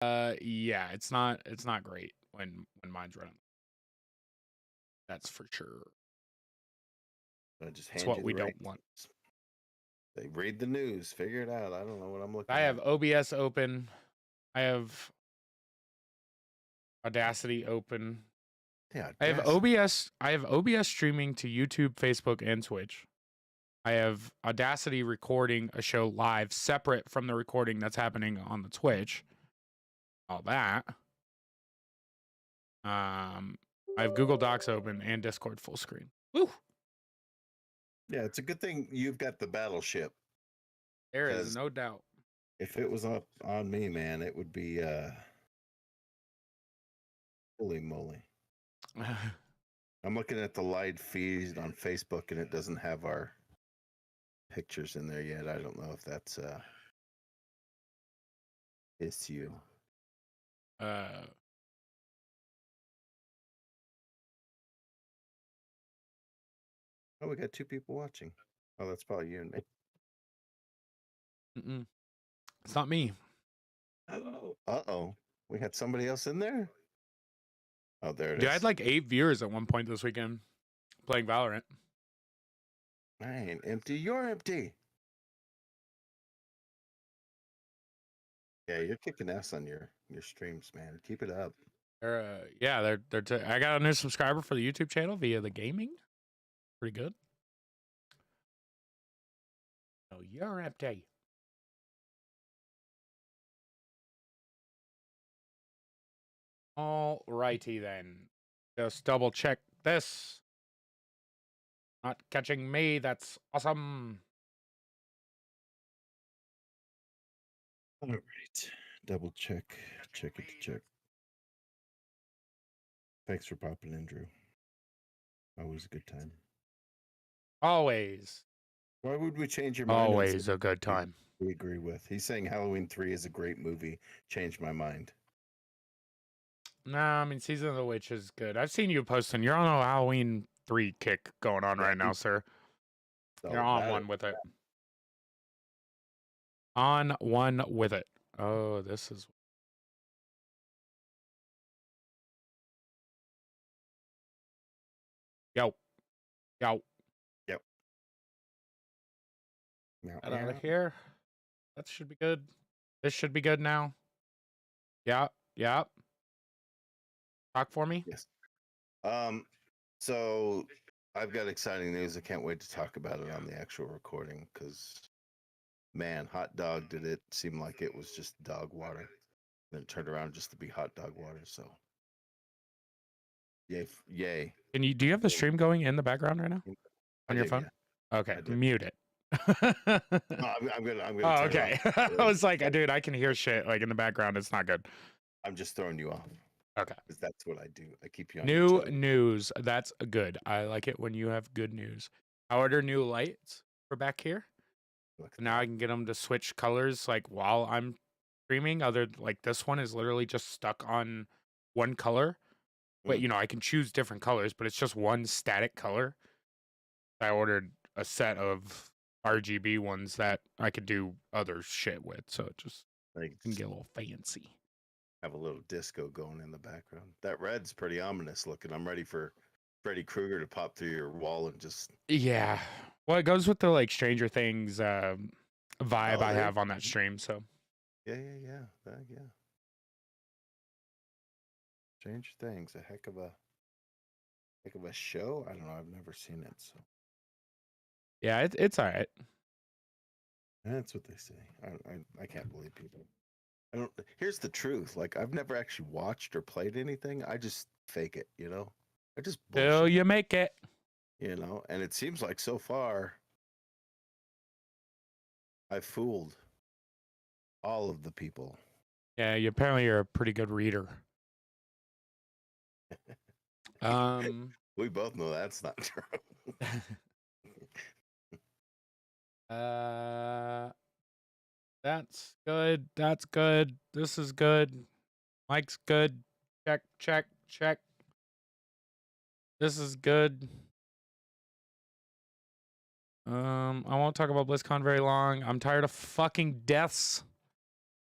Yeah, it's not great when mine's running. That's for sure. I just It's hand what you we the don't ratings. want. They read the news, figure it out. I don't know what I'm looking I have at. OBS open. I have Audacity open. Yeah, I have OBS. I have OBS streaming to YouTube, Facebook, and Twitch. I have Audacity recording a show live, separate from the recording that's happening on the Twitch. All that. I have Google Docs open and Discord full screen. Woo! Yeah, it's a good thing you've got the battleship. There is 'Cause no doubt. if it was up on me, man, it would be holy moly. I'm looking at the live feed on Facebook and it doesn't have our pictures in there yet. I don't know if that's issue. uh, Oh, we got 2 people watching. Oh, that's probably you and me. it's not me. Uh-oh. We had somebody else in there? Oh, there it Dude, I is. had like 8 viewers at one point this weekend playing Valorant. I ain't empty. You're empty. Yeah, you're kicking ass on your streams, man. Keep it up. I got a new subscriber for the YouTube channel via the gaming. Pretty good. Oh, you're empty. All righty then. Just double check this. Not catching me. That's awesome. All right. Double check. Check it to check. Thanks for popping in, Drew. Always a good time. Always. Why would we change your mind? Always a good time. We agree with. He's saying Halloween 3 is a great movie. Changed my mind. Nah, I mean, Season of the Witch is good. I've seen you posting. You're on a Halloween 3 kick going on right now, sir. So You're on one with it. On one with it. Oh, this is... Yo. Yo. Yep. Get out of here. That should be good. This should be good now. Yeah. Yeah. Talk for me. Yes. So I've got exciting news. I can't wait to talk about it on the actual recording because, man, hot dog did it seem like it was just dog water. Then it turned around just to be hot dog water. So, yay, yay. Do you have the stream going in the background right now on your phone? Yeah. Okay, mute it. No, I'm gonna. Oh, okay. I was like, dude, I can hear shit like in the background. It's not good. I'm just throwing you off. Okay. Because that's what I do. I keep you on New news. That's good. I like it when you have good news. I ordered new lights for back here. Now I can get them to switch colors like while I'm streaming. Like this one is literally just stuck on one color. But I can choose different colors, but it's just one static color. I ordered a set of RGB ones that I could do other shit with, so it just can get a little fancy. Have a little disco going in the background. That red's pretty ominous looking. I'm ready for Freddy Krueger to pop through your wall and just... Yeah. Well, it goes with the like Stranger Things vibe I have on that stream, so. Yeah. Stranger Things, a heck of a show. I don't know. I've never seen it, so. Yeah, it's all right. That's what they say. I can't believe people. I don't. Here's the truth. Like I've never actually watched or played anything. I just fake it. I just bullshit. Till you make it. And it seems like so far I've fooled all of the people. Yeah, apparently you're a pretty good reader. We both know that's not true. That's good. That's good. This is good. Mike's good. Check. This is good. I won't talk about BlizzCon very long. I'm tired of fucking deaths.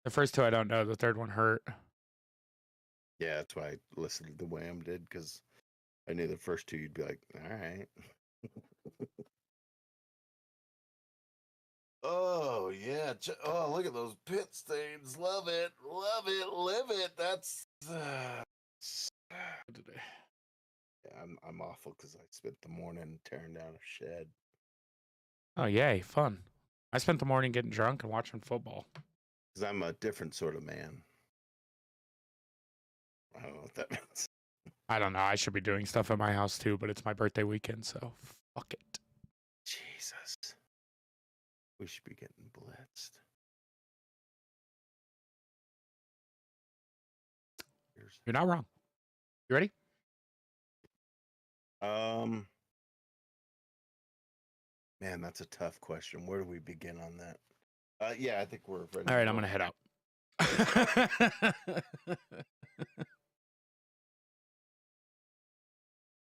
The first two I don't know. The third one hurt. Yeah, that's why I listened to the Wham did, because I knew the first two you'd be like, all right. Oh yeah! Oh, look at those pit stains. Love it, live it. That's. Yeah, I'm awful because I spent the morning tearing down a shed. Oh yay, fun! I spent the morning getting drunk and watching football. Because I'm a different sort of man. I don't know what that means. I don't know. I should be doing stuff at my house too, but it's my birthday weekend, so fuck it. Jesus, we should be getting blitzed. You're not wrong. You ready? Man, that's a tough question. Where do we begin on that? Yeah, I think we're ready. All right, I'm gonna head out.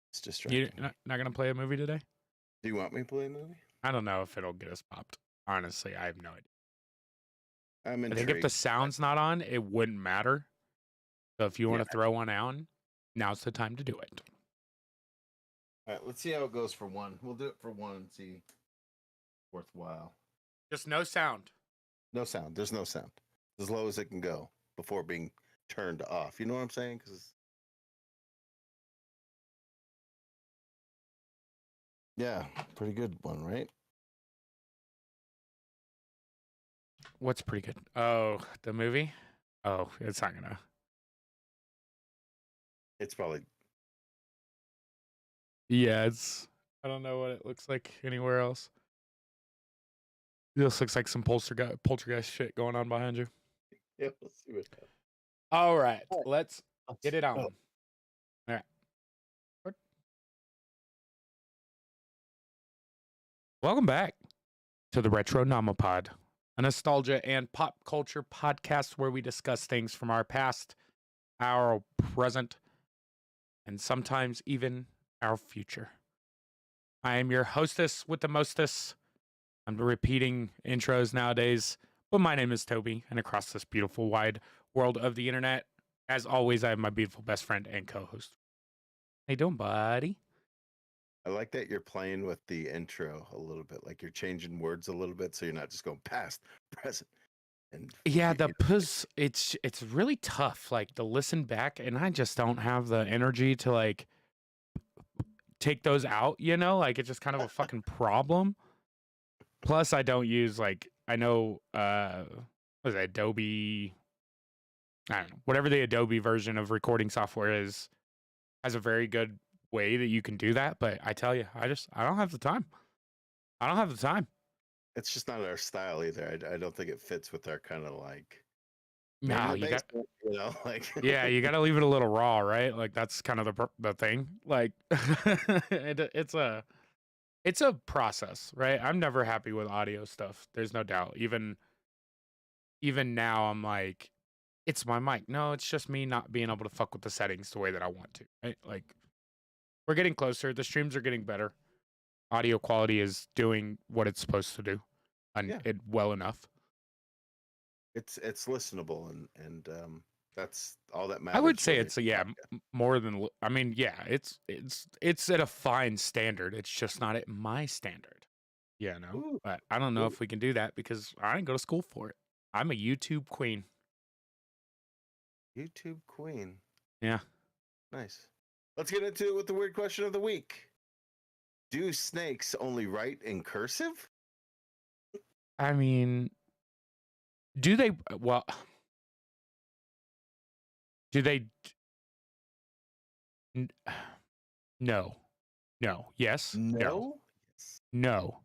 It's distracting. You're not gonna play a movie today? Do you want me to play a movie? I don't know if it'll get us popped. Honestly, I have no idea. I'm I intrigued. think if the sound's not on, it wouldn't matter. So if you want to throw one on, now's the time to do it. All right, let's see how it goes for one. We'll do it for one and see. Worthwhile. Just no sound. No sound. There's no sound. As low as it can go before being turned off. You know what I'm saying? Because yeah, pretty good one, right? What's pretty good? Oh, the movie? Oh, it's not gonna. It's probably. Yeah, it's. I don't know what it looks like anywhere else. This looks like some poltergeist shit going on behind you. Yeah, we'll see what happens. All right, let's get it on. Oh. All right. Welcome back to the Retronomipod, a nostalgia and pop culture podcast where we discuss things from our past, our present, and sometimes even our future. I am your hostess with the mostess. I'm repeating intros nowadays, but my name is Toby, and across this beautiful wide world of the internet, as always, I have my beautiful best friend and co-host. How you doing, buddy? I like that you're playing with the intro a little bit, like you're changing words a little bit, so you're not just going past, present, and yeah, it's really tough, like to listen back, and I just don't have the energy to like take those out. You know, like it's just kind of a fucking problem. Plus, I don't use like I know what is it, Adobe. I don't know, whatever the Adobe version of recording software is, has a very good way that you can do that. But I tell you, I don't have the time. I don't have the time. It's just not our style either. I don't think it fits with our kind of like. No, you got, you know, like yeah, you got to leave it a little raw, right? Like that's kind of the thing. Like it's a process, right? I'm never happy with audio stuff. There's no doubt. Even now, I'm like, it's my mic. No, it's just me not being able to fuck with the settings the way that I want to. Right? Like we're getting closer. The streams are getting better. Audio quality is doing what it's supposed to do, and it well enough. It's listenable and that's all that matters. I would say it's more than. I mean, yeah, it's at a fine standard. It's just not at my standard. Yeah, no. Ooh. But I don't know if we can do that because I didn't go to school for it. I'm a YouTube queen. YouTube queen. Yeah. Nice. Let's get into it with the weird question of the week. Do snakes only write in cursive? I mean, do they? Well, do they? No. No. Yes. No. No.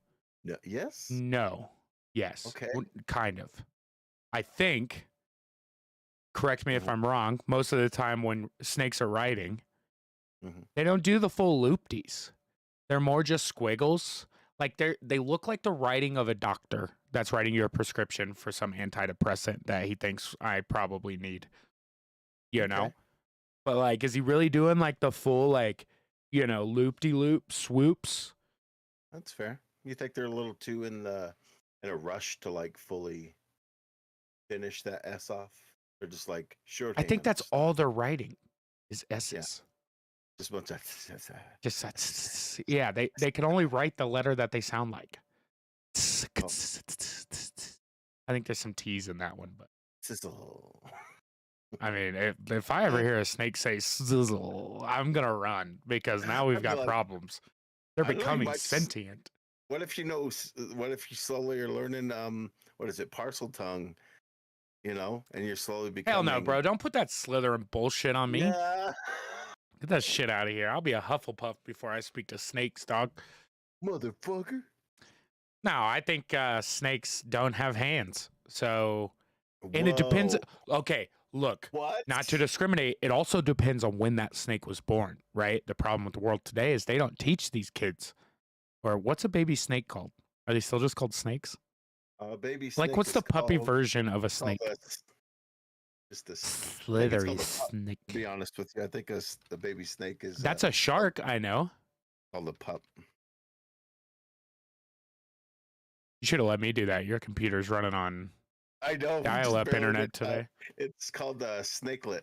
No. Yes. No. Yes. Okay. Kind of. I think. Correct me if I'm wrong. Most of the time, when snakes are writing, they don't do the full loopties. They're more just squiggles. Like they look like the writing of a doctor that's writing you a prescription for some antidepressant that he thinks I probably need. You know? But like, is he really doing like the full like, loop-de-loop swoops? That's fair. You think they're a little too in a rush to like fully finish that S off, or just like I shorthand? think that's stuff? all they're writing is Yeah, S's. just a bunch of. Just that's yeah. They can only write the letter that they sound like. Oh, I think there's some T's in that one, but sizzle. I mean, if I ever hear a snake say sizzle, I'm gonna run because now we've I'd be got like, problems. They're I don't know. You becoming might. sentient. What if you know? What if you slowly are learning? What is it? Parcel tongue. And you're slowly Hell no, becoming. bro. Don't put that Slytherin bullshit on me. Yeah. Get that shit out of here. I'll be a Hufflepuff before I speak to snakes, dog. Motherfucker. No, I think snakes don't have hands. So, and it Whoa. depends. Okay, look, What? not to discriminate, it also depends on when that snake was born, right? The problem with the world today is they don't teach these kids. Or what's a baby snake called? Are they still just called snakes? Baby Like, snake what's is the puppy called. version of a snake? Just this. I think it's Slithery called a pup. snake. To be honest with you, I think the baby snake is. That's a shark, I know. Called a pup. You should have let me do that. Your computer's running on I know. dial-up internet today. It's called a snakelet.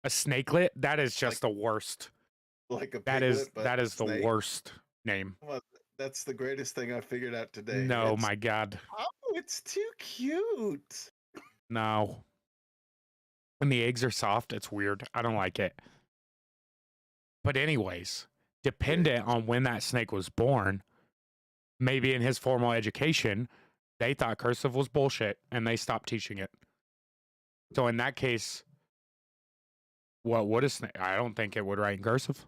A snakelet? That is just the worst. Like a That piglet, is the worst name. Well, that's the greatest thing I figured out today. No, my God. Oh, it's too cute. No. When the eggs are soft, it's weird. I don't like it. But anyways, dependent on when that snake was born, maybe in his formal education, they thought cursive was bullshit and they stopped teaching it. So in that case, what would a snake? I don't think it would write in cursive.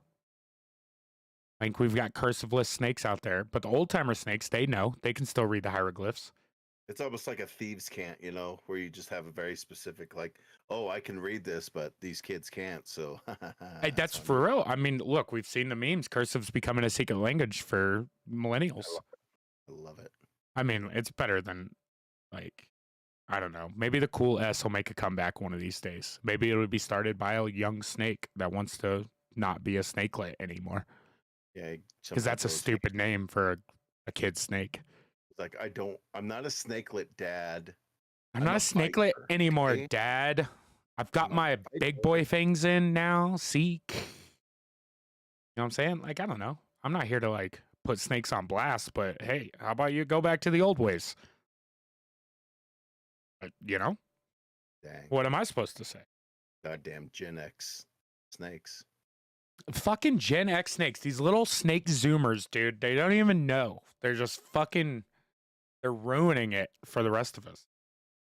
I think we've got cursiveless snakes out there, but the old timer snakes, they know. They can still read the hieroglyphs. It's almost like a thieves' cant, where you just have a very specific, like, oh, I can read this, but these kids can't. So Hey, that's for real. I mean, look, we've seen the memes. Cursive's becoming a secret language for millennials. I love it. I mean, it's better than, like, I don't know. Maybe the cool S will make a comeback one of these days. Maybe it'll be started by a young snake that wants to not be a snakelet anymore. Yeah, because that's a stupid name for a kid snake. It's like I'm not a snakelet, Dad. I'm not a snakelet anymore, okay? Dad. I've got my big boy things in now. Seek. You know what I'm saying? Like, I don't know. I'm not here to like put snakes on blast, but hey, how about you go back to the old ways? Dang. What am I supposed to say? Goddamn Gen X snakes. Fucking Gen X snakes. These little snake zoomers, dude. They don't even know. They're just fucking. They're ruining it for the rest of us.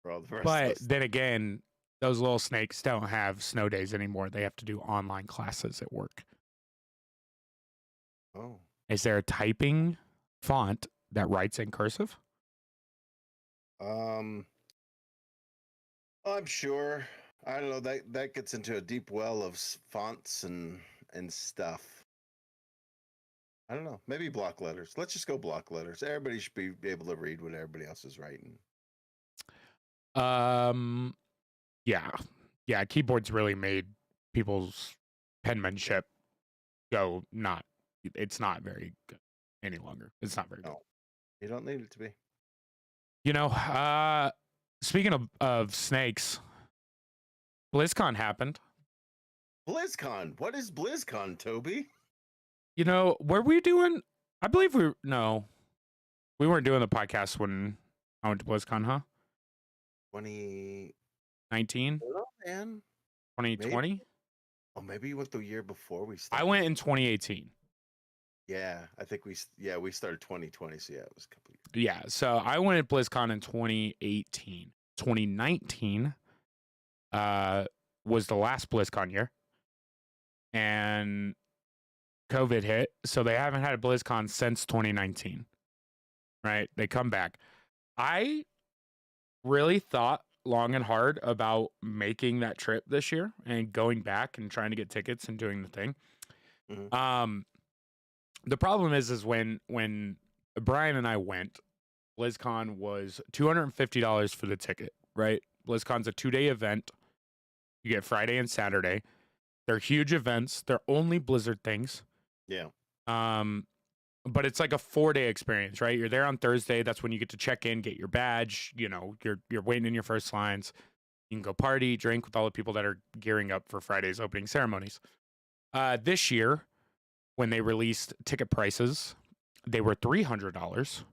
For all the rest but of us. Then again, those little snakes don't have snow days anymore. They have to do online classes at work. Oh. Is there a typing font that writes in cursive? I'm sure. I don't know. That gets into a deep well of fonts and stuff. I don't know. Maybe block letters. Let's just go block letters. Everybody should be able to read what everybody else is writing. Yeah. Keyboards really made people's penmanship go not. It's not very good any longer. It's not very good. You don't need it to be. You know, speaking of snakes, BlizzCon happened. BlizzCon? What is BlizzCon, Toby? You know, were we doing? I believe we weren't doing the podcast when I went to BlizzCon, huh? 2019? Oh, man. 2020? Maybe. Oh, maybe you went the year before we started. I went in 2018. Yeah, I think we started 2020, so yeah, it was a couple years. Yeah, so I went at BlizzCon in 2018. 2019 was the last BlizzCon year. And COVID hit, so they haven't had a BlizzCon since 2019. Right? They come back. I really thought long and hard about making that trip this year and going back and trying to get tickets and doing the thing. Mm-hmm. The problem is when Brian and I went, BlizzCon was $250 for the ticket, right? BlizzCon's a 2-day event. You get Friday and Saturday. They're huge events. They're only Blizzard things. Yeah. but it's like a 4-day experience, right? You're there on Thursday. That's when you get to check in, get your badge. You're waiting in your first lines. You can go party, drink with all the people that are gearing up for Friday's opening ceremonies. This year, when they released ticket prices, they were $300,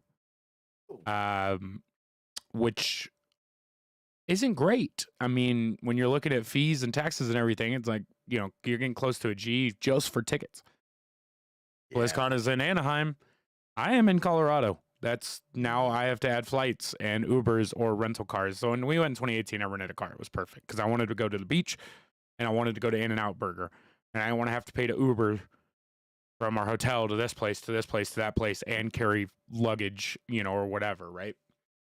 which isn't great. I mean, when you're looking at fees and taxes and everything, it's like, you're getting close to a G just for tickets. Yeah. BlizzCon is in Anaheim. I am in Colorado. That's now I have to add flights and Ubers or rental cars. So when we went in 2018, I rented a car. It was perfect because I wanted to go to the beach and I wanted to go to In-N-Out Burger. And I didn't want to have to pay to Uber from our hotel to this place, to this place, to that place, and carry luggage, or whatever, right?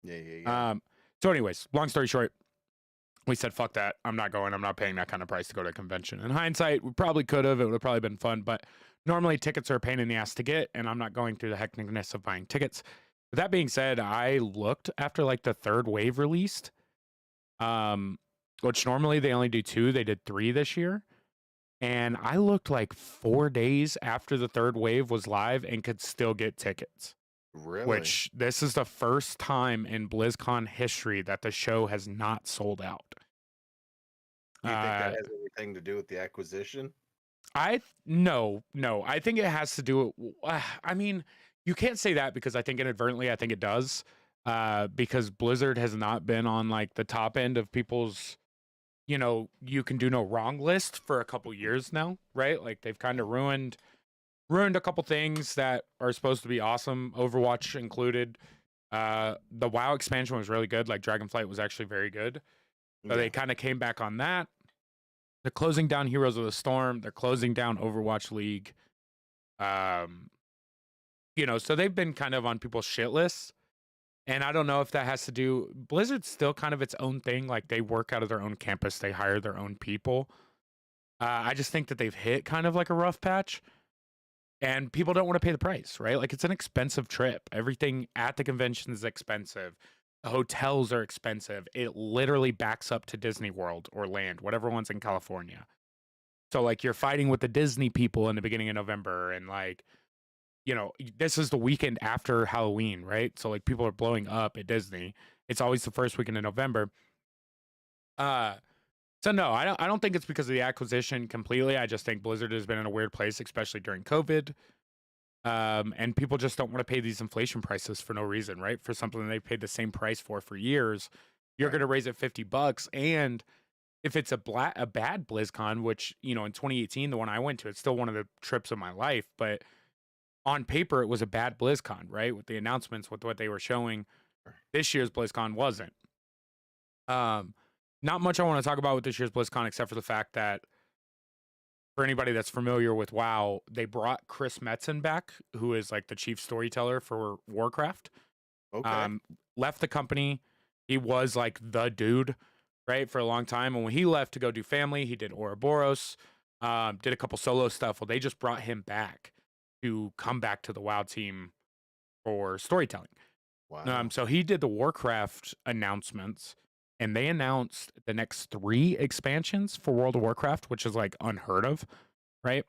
Yeah. So anyways, long story short, we said, fuck that. I'm not going. I'm not paying that kind of price to go to a convention. In hindsight, we probably could have. It would have probably been fun. But normally tickets are a pain in the ass to get, and I'm not going through the hecticness of buying tickets. With that being said, I looked after like the third wave released, which normally they only do 2. They did 3 this year. And I looked like 4 days after the third wave was live and could still get tickets. Really? Which this is the first time in BlizzCon history that the show has not sold out. Do you think that has anything to do with the acquisition? No. I think it has to do with, I mean, you can't say that because I think inadvertently, I think it does. Because Blizzard has not been on like the top end of people's, you can do no wrong list for a couple years now, right? Like they've kind of ruined a couple things that are supposed to be awesome, Overwatch included. The WoW expansion was really good. Like Dragonflight was actually very good. So they kind of came back on that. They're closing down Heroes of the Storm. They're closing down Overwatch League. So they've been kind of on people's shit lists. And I don't know if that has to do. Blizzard's still kind of its own thing. Like they work out of their own campus. They hire their own people. I just think that they've hit kind of like a rough patch. And people don't want to pay the price, right? Like it's an expensive trip. Everything at the convention is expensive. The hotels are expensive. It literally backs up to Disney World or Land, whatever one's in California. So like you're fighting with the Disney people in the beginning of November and like, this is the weekend after Halloween, right? So like people are blowing up at Disney. It's always the first weekend in November. So no, I don't think it's because of the acquisition completely. I just think Blizzard has been in a weird place, especially during COVID. And people just don't want to pay these inflation prices for no reason, right? For something that they've paid the same price for years. You're going to raise it $50. And if it's a bad BlizzCon, which, in 2018, the one I went to, it's still one of the trips of my life. But on paper, it was a bad BlizzCon, right? With the announcements, with what they were showing. This year's BlizzCon wasn't. Not much I want to talk about with this year's BlizzCon, except for the fact that for anybody that's familiar with WoW, they brought Chris Metzen back, who is like the chief storyteller for Warcraft. Okay. Left the company. He was like the dude, right, for a long time. And when he left to go do family, he did Ouroboros, did a couple solo stuff. Well, they just brought him back to come back to the WoW team for storytelling. Wow. So he did the Warcraft announcements. And they announced the next 3 expansions for World of Warcraft, which is like unheard of, right?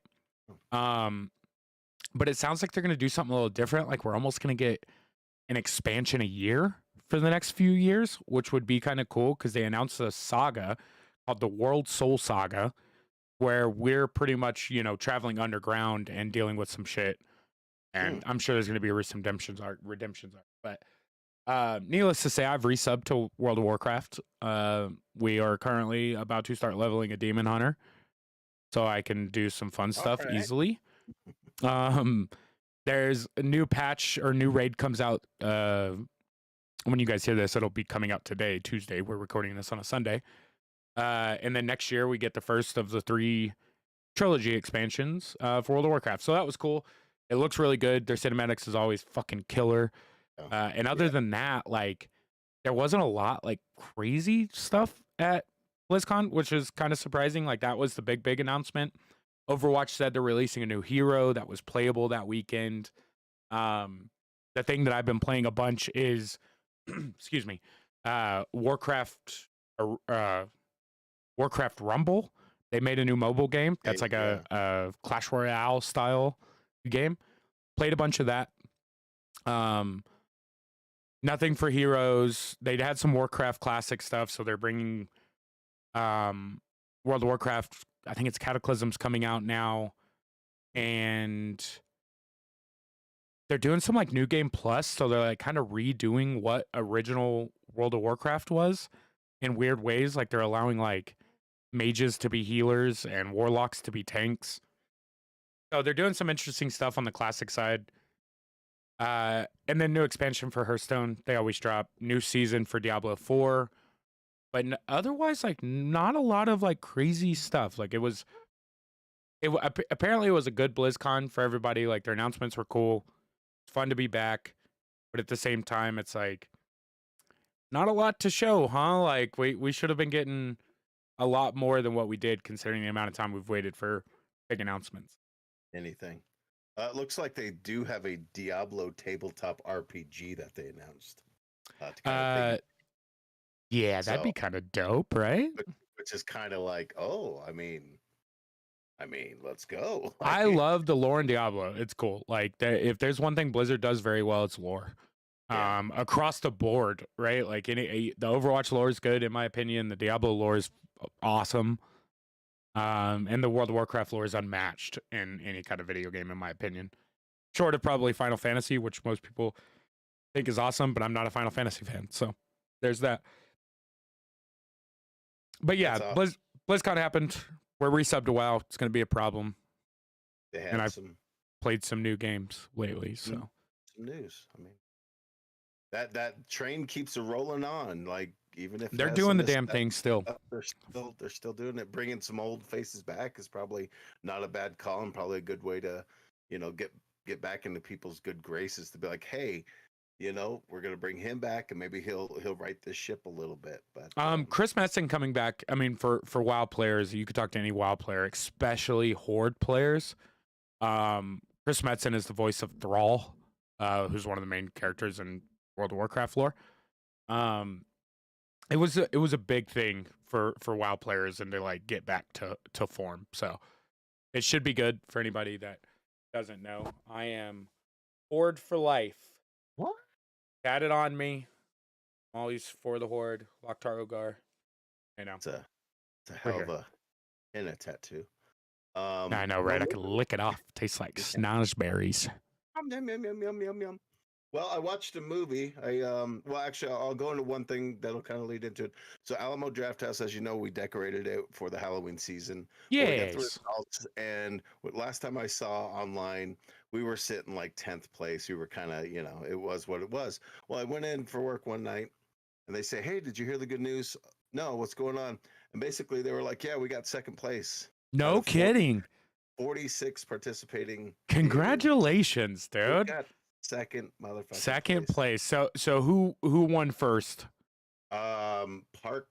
But it sounds like they're going to do something a little different. Like we're almost going to get an expansion a year for the next few years, which would be kind of cool because they announced a saga called the World Soul Saga, where we're pretty much, traveling underground and dealing with some shit. And I'm sure there's going to be a redemptions arc, but needless to say, I've resubbed to World of Warcraft. We are currently about to start leveling a demon hunter, so I can do some fun stuff easily. There's a new patch or new raid comes out. When you guys hear this, it'll be coming out today, Tuesday. We're recording this on a Sunday. And then next year we get the first of the 3 trilogy expansions for World of Warcraft. So that was cool. It looks really good. Their cinematics is always fucking killer. And other than that, like there wasn't a lot like crazy stuff at BlizzCon, which is kind of surprising. Like that was the big announcement. Overwatch said they're releasing a new hero that was playable that weekend. The thing that I've been playing a bunch is, excuse me, Warcraft Rumble. They made a new mobile game that's like a Clash Royale style game. played a bunch of that. Nothing for Heroes. They'd had some Warcraft classic stuff, so they're bringing World of Warcraft. I think it's Cataclysm's coming out now, and they're doing some like New Game Plus, so they're like kind of redoing what original World of Warcraft was in weird ways. Like they're allowing like mages to be healers and warlocks to be tanks. So they're doing some interesting stuff on the classic side. And then new expansion for Hearthstone. They always drop new season for Diablo 4. But otherwise, like not a lot of like crazy stuff. Like apparently it was a good BlizzCon for everybody. Like their announcements were cool. It's fun to be back. But at the same time, it's like not a lot to show, huh? Like we should have been getting a lot more than what we did considering the amount of time we've waited for big announcements. Anything. It looks like they do have a Diablo tabletop RPG that they announced. Yeah, that'd be kind of dope, right? Which is kind of like, oh, I mean, let's go. I love the lore in Diablo. It's cool. Like, if there's one thing Blizzard does very well, it's lore. Yeah. Across the board, right? Like, the Overwatch lore is good, in my opinion. The Diablo lore is awesome. And the World of Warcraft lore is unmatched in any kind of video game, in my opinion. Short of probably Final Fantasy, which most people think is awesome, but I'm not a Final Fantasy fan. So there's that. But yeah, awesome. BlizzCon happened. We're resubbed a WoW. It's going to be a problem. And I've played some new games lately. So some news. I mean, that train keeps rolling on. Like even if they're doing the damn thing still. They're still doing it. Bringing some old faces back is probably not a bad call and probably a good way to, get back into people's good graces to be like, hey, we're gonna bring him back and maybe he'll right this ship a little bit. But Chris Metzen coming back. I mean, for WoW players, you could talk to any WoW player, especially Horde players. Chris Metzen is the voice of Thrall, who's one of the main characters in World of Warcraft lore. It was a big thing for WoW players and to like get back to form. So it should be good for anybody that doesn't know. I am Horde for life. What? Got it on me. Always for the Horde. Loktar Ogar. I know. It's a hell of a tattoo. I know, right? I could lick it off. Tastes like snozberries. Yum, yum, yum, yum, yum, yum. Well, I watched a movie. Actually, I'll go into one thing that'll kind of lead into it. So, Alamo Drafthouse, as you know, we decorated it for the Halloween season. Yes. And last time I saw online, we were sitting like 10th place. We were kind of, it was what it was. Well, I went in for work one night, and they say, "Hey, did you hear the good news?" No, what's going on? And basically, they were like, "Yeah, we got second place." No kidding. 46 participating. Congratulations, dude. Second motherfucker. Second place. So who won first? Park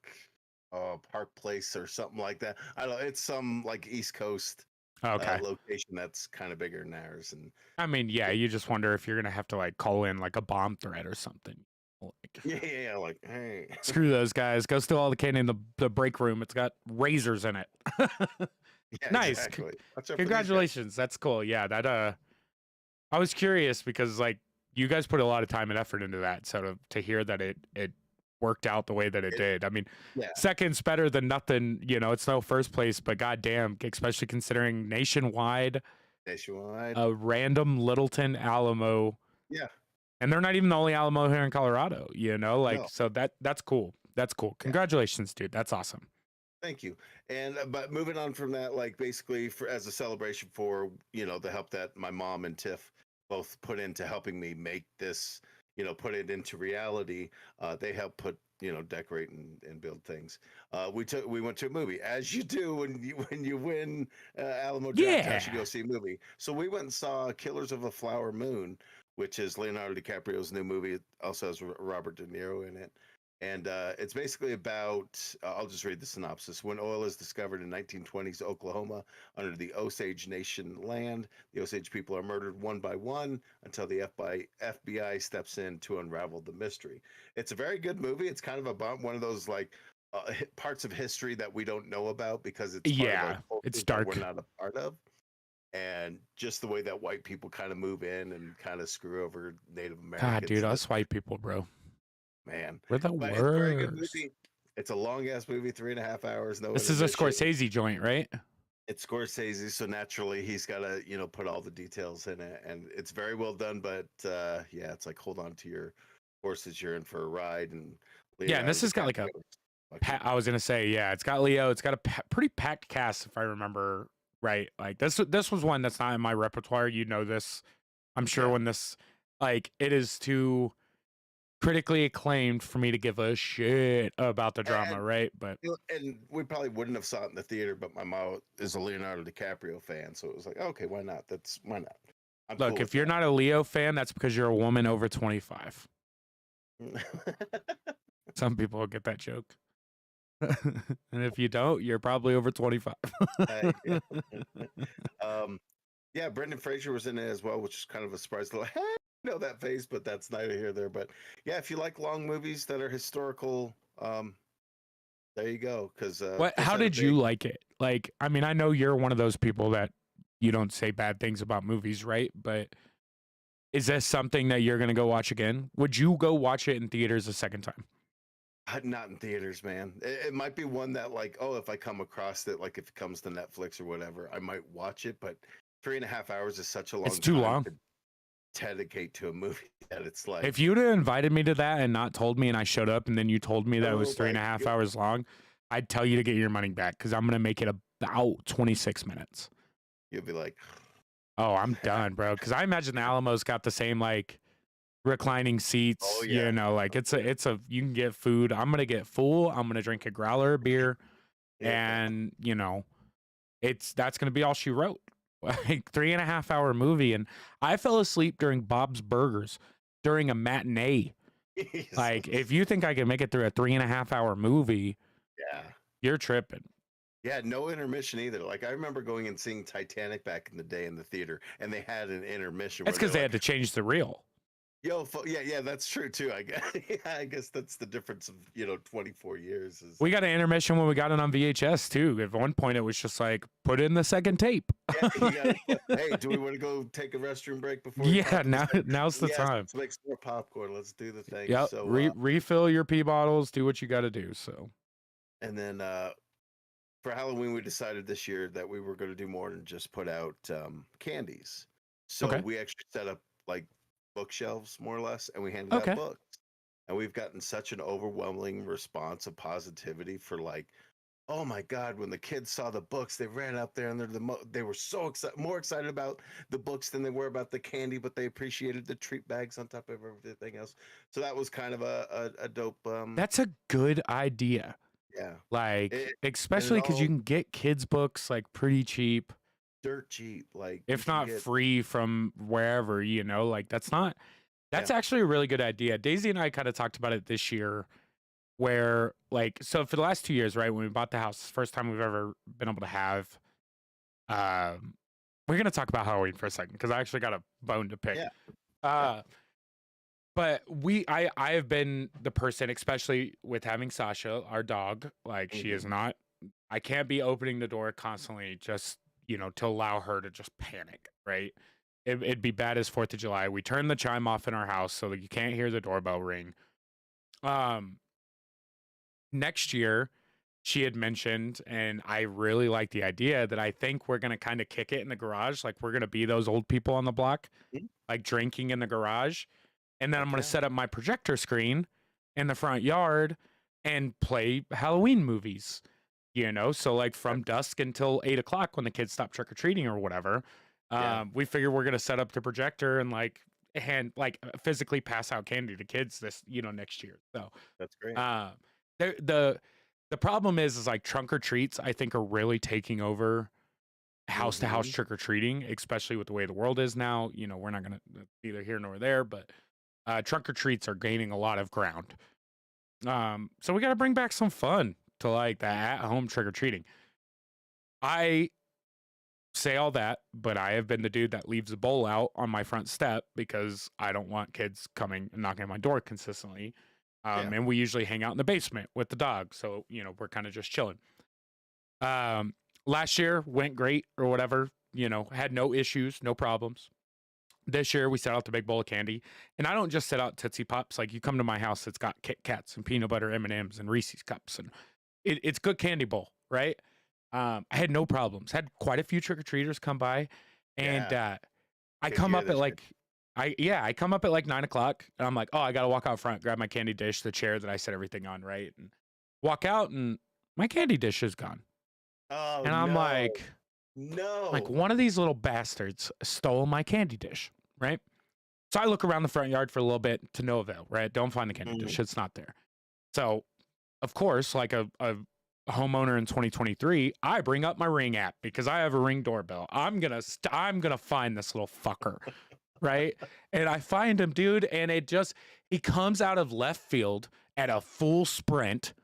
Place or something like that. I don't know. It's some like East Coast location that's kind of bigger than ours. And I mean, yeah, you just wonder if you're gonna have to like call in like a bomb threat or something. Like, yeah, like hey, screw those guys. Go steal all the candy in the break room. It's got razors in it. Yeah, nice. Exactly. Congratulations. That's cool. Yeah, that I was curious because like you guys put a lot of time and effort into that. So to hear that it worked out the way that it did. I mean, second's better than nothing. It's no first place, but goddamn, especially considering nationwide, a random Littleton Alamo. Yeah. And they're not even the only Alamo here in Colorado. So that's cool. That's cool. Congratulations, dude. That's awesome. Thank you. And but moving on from that, like basically as a celebration for the help that my mom and Tiff both put into helping me make this, put it into reality. They helped put decorate and build things. We went to a movie, as you do when you win Alamo Drafthouse, you go see a movie. So we went and saw Killers of a Flower Moon, which is Leonardo DiCaprio's new movie. It also has Robert De Niro in it. And it's basically about, I'll just read the synopsis. When oil is discovered in 1920s Oklahoma under the Osage Nation land, the Osage people are murdered one by one until the FBI steps in to unravel the mystery. It's a very good movie. It's kind of about one of those like parts of history that we don't know about because it's it's dark. We're not a part of. and just the way that white people kind of move in and kind of screw over Native God, Americans. dude, us white people, bro. Man, We're the but it's a very good worst. movie. It's a long ass movie, 3.5 hours, no This is a intermission. Scorsese joint, right? It's Scorsese, so naturally he's got to, put all the details in it, and it's very well done. But yeah, it's like hold on to your horses, you're in for a ride, and Yeah, and Leonardo this has got like a. DiCaprio. Fucking, I was gonna say, yeah, it's got Leo. It's got a pretty packed cast, if I remember right. Like this was one that's not in my repertoire. You know this, I'm sure. yeah, When this, like, it is too critically acclaimed for me to give a shit about the drama, and right? But and we probably wouldn't have saw it in the theater, but my mom is a Leonardo DiCaprio fan, so it was like, okay, why not? Why not? I'm look, cool if with you're that. not a Leo fan, that's because you're a woman over 25. Some people will get that joke. And if you don't, you're probably over 25. Yeah. um, yeah, Brendan Fraser was in it as well, which is kind of a surprise. Like, hey, I know that face, but that's neither here nor there. But yeah, if you like long movies that are historical, there you go. Because this How had a did you big. like it? Like, I mean, I know you're one of those people that you don't say bad things about movies, right? But is this something that you're going to go watch again? Would you go watch it in theaters a second time? Not in theaters, man. It might be one that, like, oh, if I come across it, like if it comes to Netflix or whatever, I might watch it. But 3.5 hours is such a It's long too time long. to dedicate to a movie that it's like, If you'd have invited me to that and not told me and I showed up and then you told me that it was oh three and my a half god, hours long, I'd tell you to get your money back because I'm going to make it about 26 minutes. you'll be like, Oh, I'm done, bro. Because I imagine the Alamo's got the same, like, reclining oh seats, yeah, like you can get food. I'm going to get full. I'm going to drink a growler of beer yeah. and, that's going to be all she wrote. Like 3.5 hour movie. And I fell asleep during Bob's Burgers during a matinee. Like, if you think I can make it through a 3.5 hour movie, Yeah. you're tripping. Yeah, no intermission either. Like I remember going and seeing Titanic back in the day in the theater, and they had an intermission That's where they're because they had like, to change the reel. "Yo, yeah, that's true too." I guess, yeah, I guess that's the difference of 24 years is. We got an intermission when we got it on VHS too. At one point, it was just like, put in the second tape. Yeah, you got. Hey, do we want to go take a restroom break before we Yeah, pop in the second? now's the Yes, time. let's make some more popcorn. Let's do the thing. Yep. So, Refill your pee bottles. Do what you got to do. So, and then for Halloween, we decided this year that we were going to do more than just put out candies. So okay. we actually set up like bookshelves, more or less, and we handed out Okay. books. And we've gotten such an overwhelming response of positivity for like, oh my god, when the kids saw the books, they ran up there and they were so excited, more excited about the books than they were about the candy, but they appreciated the treat bags on top of everything else. So that was kind of a dope. That's a good idea. Yeah, Like, it, and it especially because you all can get kids' books like pretty cheap, dirt cheap. Like you if can not get. free from wherever, Like, that's Yeah. actually a really good idea. Daisy and I kind of talked about it this year where, like, so for the last 2 years, right, when we bought the house, it's the first time we've ever been able to have, um, we're going to talk about Halloween for a second because I actually got a bone to pick. Yeah. But I have been the person, especially with having Sasha, our dog, like she is not, I can't be opening the door constantly just, to allow her to just panic, right? It'd be bad as 4th of July. We turn the chime off in our house so that you can't hear the doorbell ring. Next year, she had mentioned, and I really like the idea that I think we're going to kind of kick it in the garage. Like we're going to be those old people on the block, like drinking in the garage. And then I'm going to set up my projector screen in the front yard and play Halloween movies, So like from dusk until 8 o'clock when the kids stop trick or treating or whatever. We figure we're going to set up the projector and like physically pass out candy to kids this, next year. So That's great. The problem is like trunk or treats, I think, are really taking over house to house trick or treating, especially with the way the world is now. We're not gonna either here nor there, but trunk or treats are gaining a lot of ground. So we got to bring back some fun to like the at home trick or treating. I say all that, but I have been the dude that leaves a bowl out on my front step because I don't want kids coming and knocking on my door consistently. And we usually hang out in the basement with the dog. So, we're kind of just chilling. Last year went great or whatever. had no issues, no problems. This year we set out the big bowl of candy, and I don't just set out Tootsie Pops. Like, you come to my house, it's got Kit Kats and peanut butter M&Ms and Reese's cups, and it's good candy bowl, right? I had no problems. Had quite a few trick or treaters come by, and Yeah. I Good come year up at this year. like I come up at like 9 o'clock, and I'm like, oh, I gotta walk out front, grab my candy dish, the chair that I set everything on, right, and walk out, and my candy dish is gone, Oh and I'm no. like, No. one of these little bastards stole my candy dish, right? So I look around the front yard for a little bit to no avail, right? Don't find the candy dish; it's not there. So, of course, like a homeowner in 2023, I bring up my Ring app because I have a Ring doorbell. I'm gonna find this little fucker, right? And I find him, dude, and he comes out of left field at a full sprint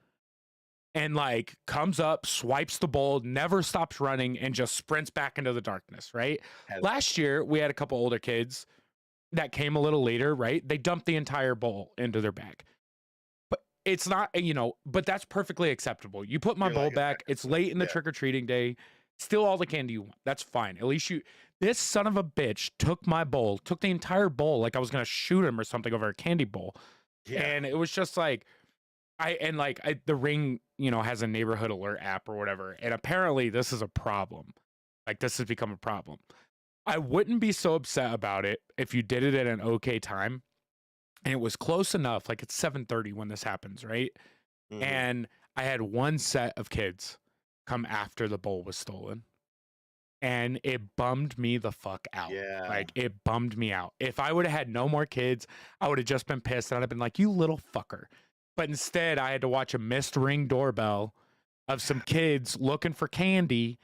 and like comes up, swipes the bowl, never stops running, and just sprints back into the darkness, right? Has- Last year, we had a couple older kids that came a little later, right? They dumped the entire bowl into their bag. But it's not, but that's perfectly acceptable. You put my You're bowl like, back, it's late in the yeah. trick-or-treating day, steal all the candy you want. That's fine. At least this son of a bitch took my bowl, took the entire bowl like I was gonna shoot him or something over a candy bowl. Yeah. And it was just like, the Ring, has a neighborhood alert app or whatever. And apparently this is a problem. Like, this has become a problem. I wouldn't be so upset about it if you did it at an okay time. And it was close enough, like it's 7:30 when this happens, right? Mhm. And I had one set of kids come after the bowl was stolen. And it bummed me the fuck out. Yeah. Like, it bummed me out. If I would have had no more kids, I would have just been pissed and I'd have been like, you little fucker. But instead, I had to watch a missed Ring doorbell of some kids looking for candy.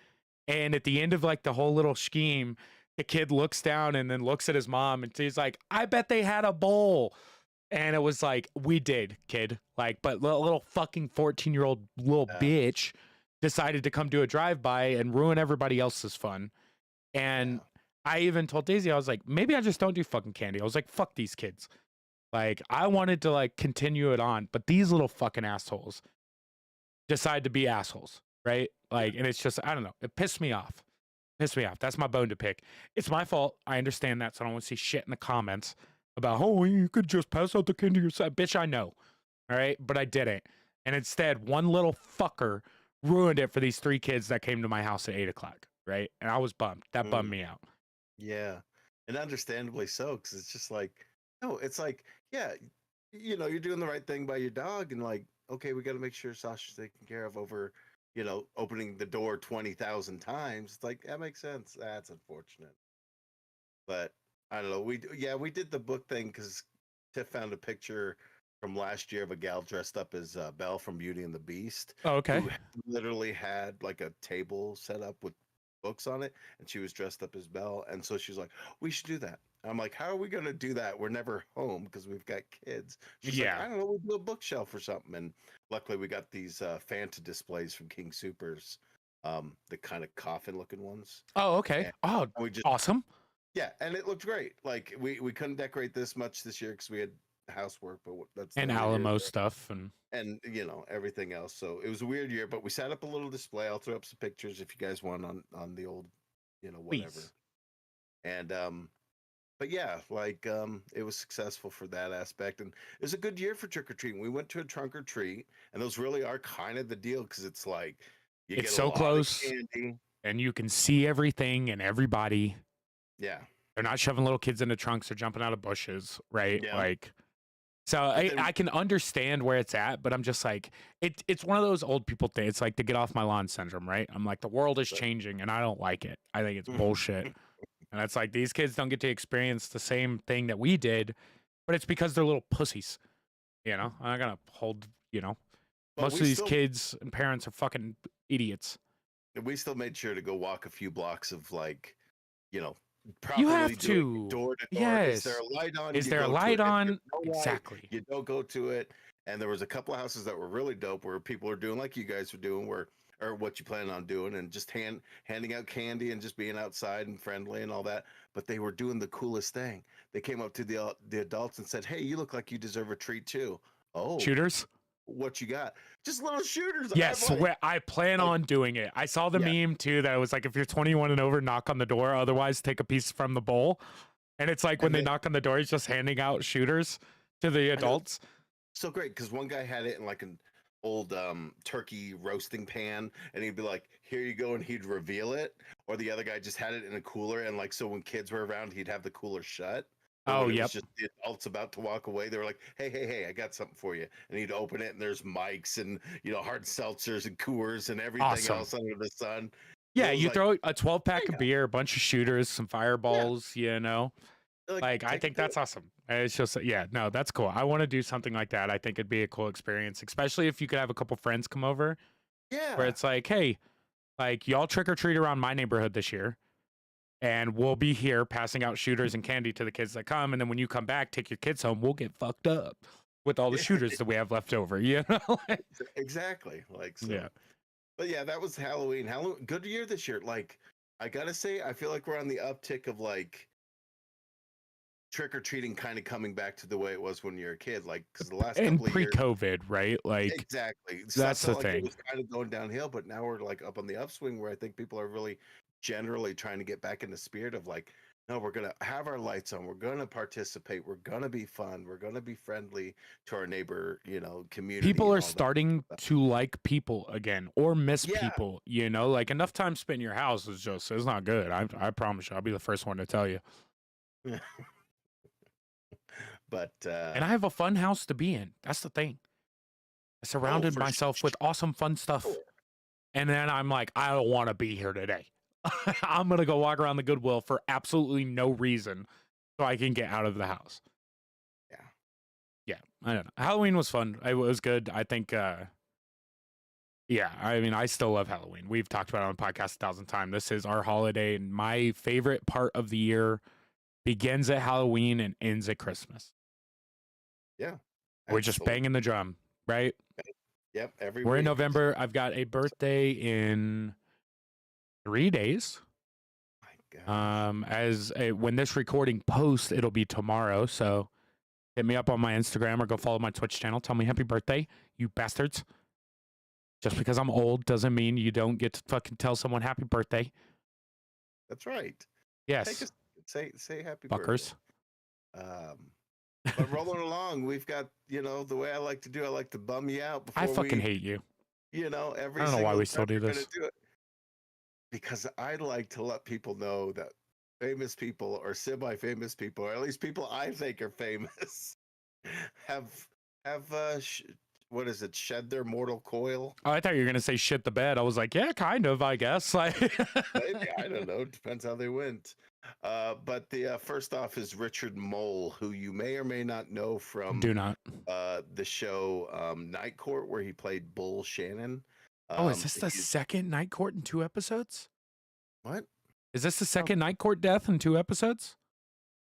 And at the end of like the whole little scheme, the kid looks down and then looks at his mom and he's like, I bet they had a bowl. And it was like, we did, kid. Like, but little fucking 14-year-old little Yeah. bitch decided to come do a drive-by and ruin everybody else's fun. And I even told Daisy, I was like, maybe I just don't do fucking candy. I was like, fuck these kids. Like, I wanted to like continue it on, but these little fucking assholes decide to be assholes, right? Like, and it's just, I don't know. It pissed me off. That's my bone to pick. It's my fault. I understand that. So I don't want to see shit in the comments about, oh, you could just pass out the candy yourself. Bitch, I know. All right. But I didn't. And instead, one little fucker ruined it for these 3 kids that came to my house at 8 o'clock. Right. And I was bummed. That bummed me out. Yeah. And understandably so, because it's just like, no, it's like, yeah, you're doing the right thing by your dog, and like, okay, we got to make sure Sasha's taken care of over, opening the door 20,000 times. It's like, that makes sense. That's unfortunate. But I don't know. We did the book thing because Tiff found a picture from last year of a gal dressed up as Belle from Beauty and the Beast. Oh, okay. Who literally had like a table set up with books on it, and she was dressed up as Belle. And so she's like, we should do that. I'm like, how are we going to do that? We're never home because we've got kids. She's like, I don't know, we'll do a bookshelf or something. And luckily we got these Fanta displays from King Supers, the kind of coffin looking ones. Oh, okay. And we just, awesome. yeah, and it looked great. Like, we couldn't decorate this much this year because we had housework, but that's And Alamo stuff and everything else. So it was a weird year, but we set up a little display. I'll throw up some pictures if you guys want on the old, whatever. Please. And but yeah, like it was successful for that aspect, and it was a good year for trick or treating. We went to a trunk or treat, and those really are kind of the deal because it's like it's so close, and you can see everything and everybody. Yeah, they're not shoving little kids into trunks or jumping out of bushes, right? Yeah. Like, so I can understand where it's at, but I'm just like, it's one of those old people things. It's like the get off my lawn syndrome, right? I'm like, the world is changing, and I don't like it. I think it's bullshit. And it's like, these kids don't get to experience the same thing that we did, but it's because they're little pussies. I'm not gonna hold. Most of these kids and parents are fucking idiots. We still made sure to go walk a few blocks of like, you have to door to door. Yes. Is there a light on? Is there a light on? Exactly. You don't go to it. And there was a couple of houses that were really dope where people are doing like you guys are doing, or what you plan on doing, and just handing out candy and just being outside and friendly and all that. But they were doing the coolest thing. They came up to the adults and said, "Hey, you look like you deserve a treat too." Oh, shooters. what you got. Just little shooters. Yes, I plan like on doing it. I saw the yeah, meme too that was like, if you're 21 and over, knock on the door. Otherwise, take a piece from the bowl. And it's like when and they then knock on the door, he's just handing out shooters to the and it was adults. so great because one guy had it in like an old turkey roasting pan, and he'd be like, "Here you go," and he'd reveal it. Or the other guy just had it in a cooler, and like so when kids were around, he'd have the cooler shut. So Oh, when it was yep. just the adults about to walk away, they were like, "Hey, hey, hey, I got something for you," and he'd open it, and there's mics and hard seltzers and Coors and everything Awesome. else under the sun. Yeah, So it was you like, throw a 12 there pack you of go. beer, a bunch of shooters, some Yeah, fireballs, Like, I take it think to that's it. awesome. It's just, yeah, no, that's cool. I want to do something like that. I think it'd be a cool experience, especially if you could have a couple friends come over where Yeah. it's like, hey, like, y'all trick or treat around my neighborhood this year, and we'll be here passing out shooters and candy to the kids that come. And then when you come back, take your kids home, we'll get fucked up with all the shooters that we have left over, Exactly. Like Yeah. so. But yeah, that was Halloween. Halloween, good year this year. Like, I gotta say, I feel like we're on the uptick of like trick or treating kind of coming back to the way it was when you were a kid. Like, because the last And couple of years, pre-COVID, right? Like, exactly. So I that's the felt like it thing. was kind of going downhill, but now we're like up on the upswing where I think people are really generally trying to get back in the spirit of like, no, we're gonna have our lights on, we're gonna participate, we're gonna be fun, we're gonna be friendly to our neighbor, community People and are all that starting stuff. to like people again or miss Yeah. people, like enough time spent in your house is just, it's not good. I promise you, I'll be the first one to tell you. But And I have a fun house to be in. That's the thing. I oh, surrounded for myself with awesome, fun sure. stuff. And then I'm like, I don't want to be here today. I'm going to go walk around the Goodwill for absolutely no reason so I can get out of the house. Yeah. Yeah, I don't know. Halloween was fun. It was good. I think, yeah, I mean, I still love Halloween. We've talked about it on the podcast 1,000 times. This is our holiday. And my favorite part of the year begins at Halloween and ends at Christmas. Yeah. We're just Absolutely. banging the drum, right? Yep. Every We're in week. November. I've got a birthday in 3 days. My gosh. When this recording posts, it'll be tomorrow. So hit me up on my Instagram or go follow my Twitch channel. Tell me happy birthday, you bastards. Just because I'm old doesn't mean you don't get to fucking tell someone happy birthday. That's right. Take Yes, us say happy fuckers. birthday. But rolling along, we've got, the way I like to do, I like to bum you out I before fucking hate you. every I don't know why single we time still do we're gonna this. do it. Because I like to let people know that famous people or semi-famous people, or at least people I think are famous, have what is it, shed their mortal coil? Oh, I thought you were gonna say shit the bed. I was like, yeah, kind of, I guess. Like, Maybe, I don't know. Depends how they went. But the first off is Richard Mole, who you may or may not know from do not. the show Night Court, where he played Bull Shannon. Oh, is this the He's second Night Court in 2 episodes? what? Is this the Oh, second Night Court death in 2 episodes?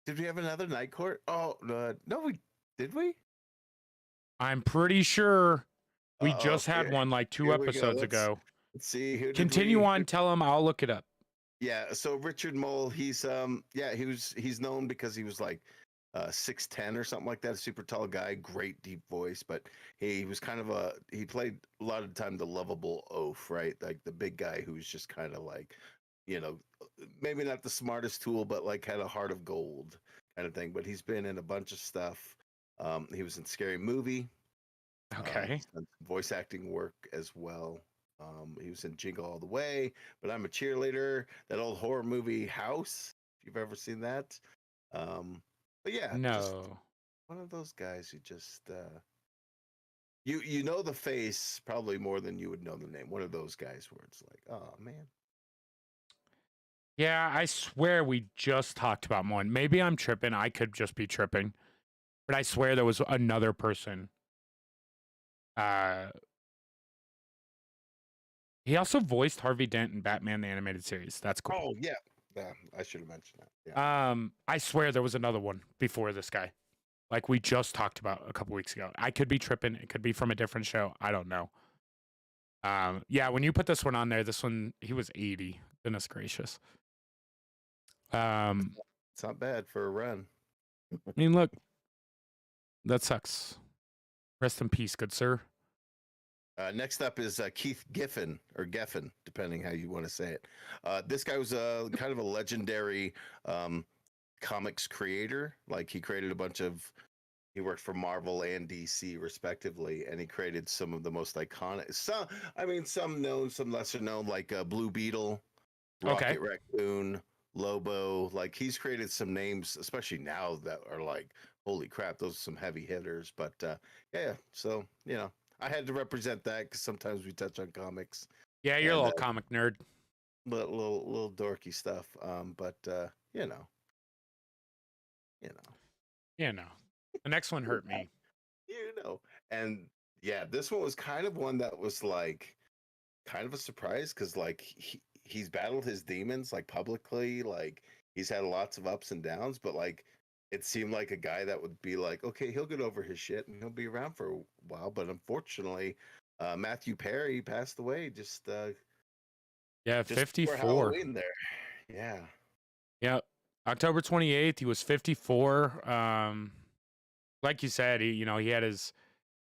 did we have another Night Court? Oh, no, we did we? I'm pretty sure we Oh, just had one like 2 here we go. episodes ago. Let's see. Who did Continue we? on. Tell him I'll look it up. Yeah. So Richard Mole, he's he's known because he was like 6'10" or something like that, a super tall guy, great deep voice, but he was kind of he played a lot of the time the lovable oaf, right? Like the big guy who's just kind of like, you know, maybe not the smartest tool, but like had a heart of gold kind of thing. But he's been in a bunch of stuff. He was in Scary Movie. Okay. He's done some voice acting work as well. He was in Jingle All the Way, but I'm a cheerleader. That old horror movie House, if you've ever seen that. But yeah, just No. one of those guys who just you know the face probably more than you would know the name. One of those guys where it's like, oh man. Yeah, I swear we just talked about one. Maybe I'm tripping. I could just be tripping. But I swear there was another person. He also voiced Harvey Dent in Batman the Animated Series. That's cool. Oh yeah. Yeah, I should have mentioned that. Yeah. I swear there was another one before this guy. Like we just talked about a couple weeks ago. I could be tripping. It could be from a different show. I don't know. Yeah, when you put this one on there, this one he was 80. Goodness gracious. It's not bad for a run. I mean, look, that sucks. Rest in peace, good sir. Next up is Keith Giffen, or Geffen, depending how you want to say it. This guy was kind of a legendary comics creator. Like he created a bunch of. He worked for Marvel and DC respectively, and he created some of the most iconic. Some known, some lesser known, like Blue Beetle, Okay. Rocket Raccoon, Lobo. Like he's created some names, especially now that are like, holy crap, those are some heavy hitters. But yeah, so I had to represent that because sometimes we touch on comics Yeah, you're a and little comic nerd. little dorky stuff. But you know, you know, You know. The next one hurt me. you know, and yeah, this one was kind of one that was like kind of a surprise because like he's battled his demons like publicly, like he's had lots of ups and downs, but like it seemed like a guy that would be like, okay, he'll get over his shit and he'll be around for a while. But unfortunately, Matthew Perry passed away Yeah, just before 54. Halloween there. Yeah. Yeah. October 28th, he was 54. Like you said, he had his,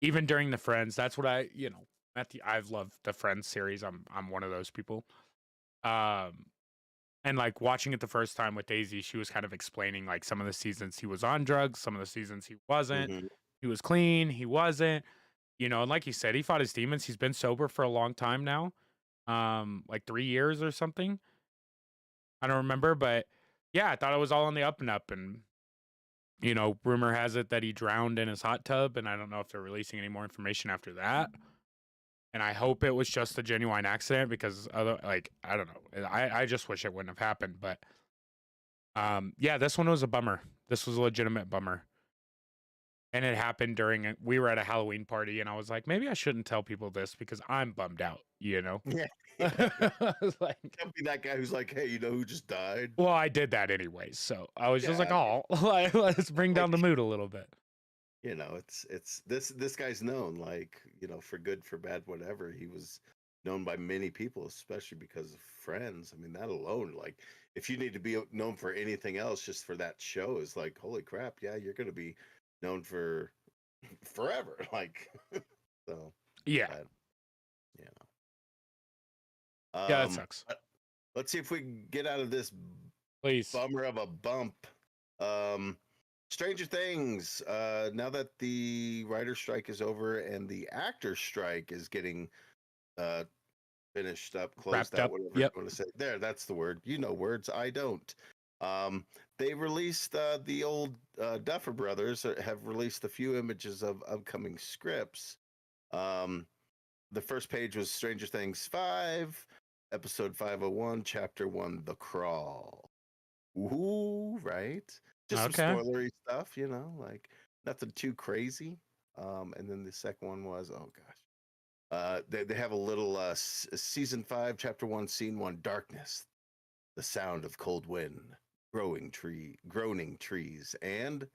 even during the Friends, that's what I've loved the Friends series. I'm one of those people. Um, and like watching it the first time with Daisy, she was kind of explaining like some of the seasons he was on drugs, some of the seasons he wasn't. Hmm. He was clean, he wasn't. And like you said, he fought his demons. He's been sober for a long time now. Like 3 years or something. I don't remember, but yeah, I thought it was all on the up and up. And rumor has it that he drowned in his hot tub, and I don't know if they're releasing any more information after that. And I hope it was just a genuine accident because I don't know. I just wish it wouldn't have happened. But yeah, this one was a bummer. This was a legitimate bummer. And it happened we were at a Halloween party, and I was like, maybe I shouldn't tell people this because I'm bummed out, Yeah. I was like, Don't be that guy who's like, hey, you know who just died? well, I did that anyways. So I was just like, Yeah. oh, let's bring Like, down the mood a little bit. it's this guy's known, like, for good, for bad, whatever. He was known by many people, especially because of Friends. I mean, that alone, like, if you need to be known for anything else, just for that show, is like, holy crap, yeah, you're gonna be known for forever. Like, so Yeah. but, you Yeah, that sucks. let's see if we can get out of this Please. bummer of a bump. Um, Stranger Things. Now that the writer strike is over and the actor strike is getting uh, finished up, closed Wrapped out, up. whatever you Yep. want to say. There, that's the word. You know words. I don't. Um, they released the old Duffer Brothers have released a few images of upcoming scripts. Um, the first page was Stranger Things 5, episode 501, chapter 1, The Crawl. Ooh, right. Just some Okay. spoilery stuff, like nothing too crazy. And then the second one was, oh gosh. They have a little season 5, chapter 1, scene 1, darkness, the sound of cold wind, groaning trees, and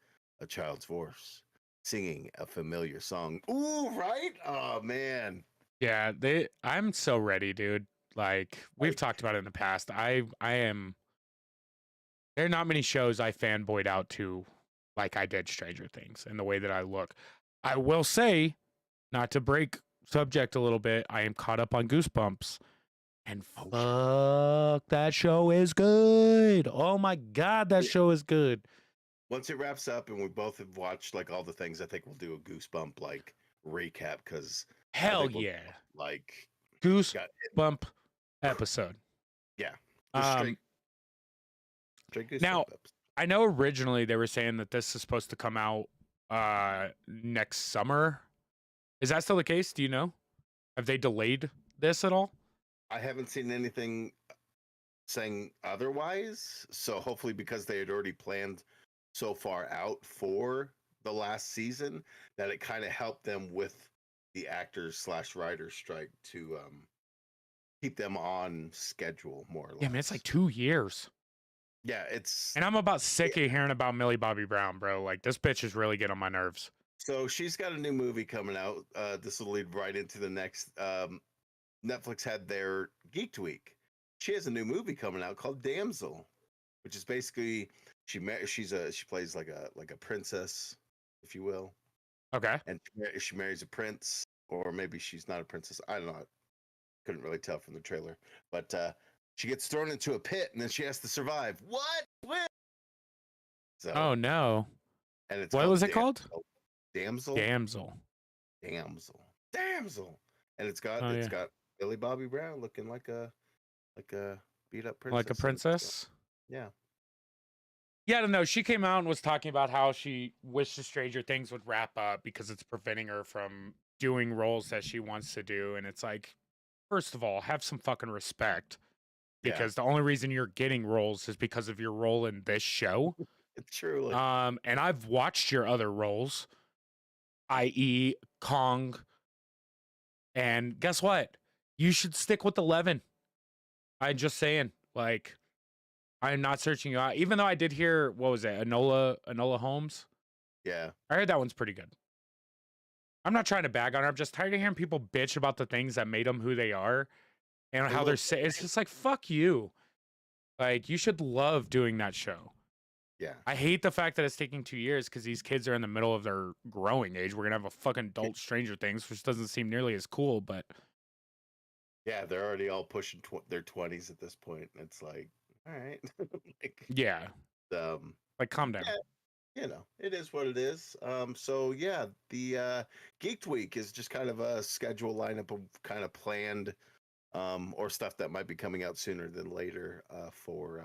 a child's voice singing a familiar song. Ooh, right? Oh man. Yeah, I'm so ready, dude. Like we've Like, talked about it in the past. I am there are not many shows I fanboyed out to like I did Stranger Things and the way that I look. I will say, not to break subject a little bit, I am caught up on Goosebumps. And fuck, that show is good. Oh my god, that yeah. show is good. Once it wraps up and we both have watched like all the things, I think we'll do a goosebump like recap because I Hell think we'll yeah. like got Goosebump episode. yeah, just straight Now, goosebump episode. I know originally they were saying that this is supposed to come out next summer. Is that still the case? Do you know? Have they delayed this at all? I haven't seen anything saying otherwise, so hopefully because they had already planned so far out for the last season that it kind of helped them with the actors slash writers strike to keep them on schedule more or Yeah, man, it's like less. 2 years. Yeah, it's And I'm about sick of hearing about Millie Bobby Brown, bro. Like, this bitch is really getting on my nerves. so she's got a new movie coming out. This will lead right into the next. Netflix had their Geek Week. She has a new movie coming out called Damsel, which is basically she plays like a princess, if you will, Okay. and she marries a prince. or maybe she's not a princess. I don't know. Couldn't really tell from the trailer, but she gets thrown into a pit and then she has to survive. What? When? So, Oh no. and it's What called was it called? Damsel, Damsel. Damsel, Damsel, and it's got Oh yeah. Billy Bobby Brown looking like a beat up Like a princess in it. So, princess? yeah, Yeah, I don't know. She came out and was talking about how she wishes Stranger Things would wrap up because it's preventing her from doing roles that she wants to do. And it's like, first of all, have some fucking respect yeah, because the only reason you're getting roles is because of your role in this show. it's truly, And I've watched your other roles, i.e., Kong. And guess what? You should stick with 11. I'm just saying, like, I'm not searching you out. Even though I did hear, what was it, Enola Holmes? yeah. I heard that one's pretty good. I'm not trying to bag on her. I'm just tired of hearing people bitch about the things that made them who they are and A how they're little, say it's just like fuck you. Like you should love doing that show. yeah. I hate the fact that it's taking 2 years because these kids are in the middle of their growing age. We're gonna have a fucking adult Stranger Things, which doesn't seem nearly as cool, but Yeah, they're already all pushing their 20s at this point. It's like, all right, like, yeah, um, like calm down. yeah, it is what it is. So yeah, the Geeked Week is just kind of a schedule lineup of kind of planned, or stuff that might be coming out sooner than later, for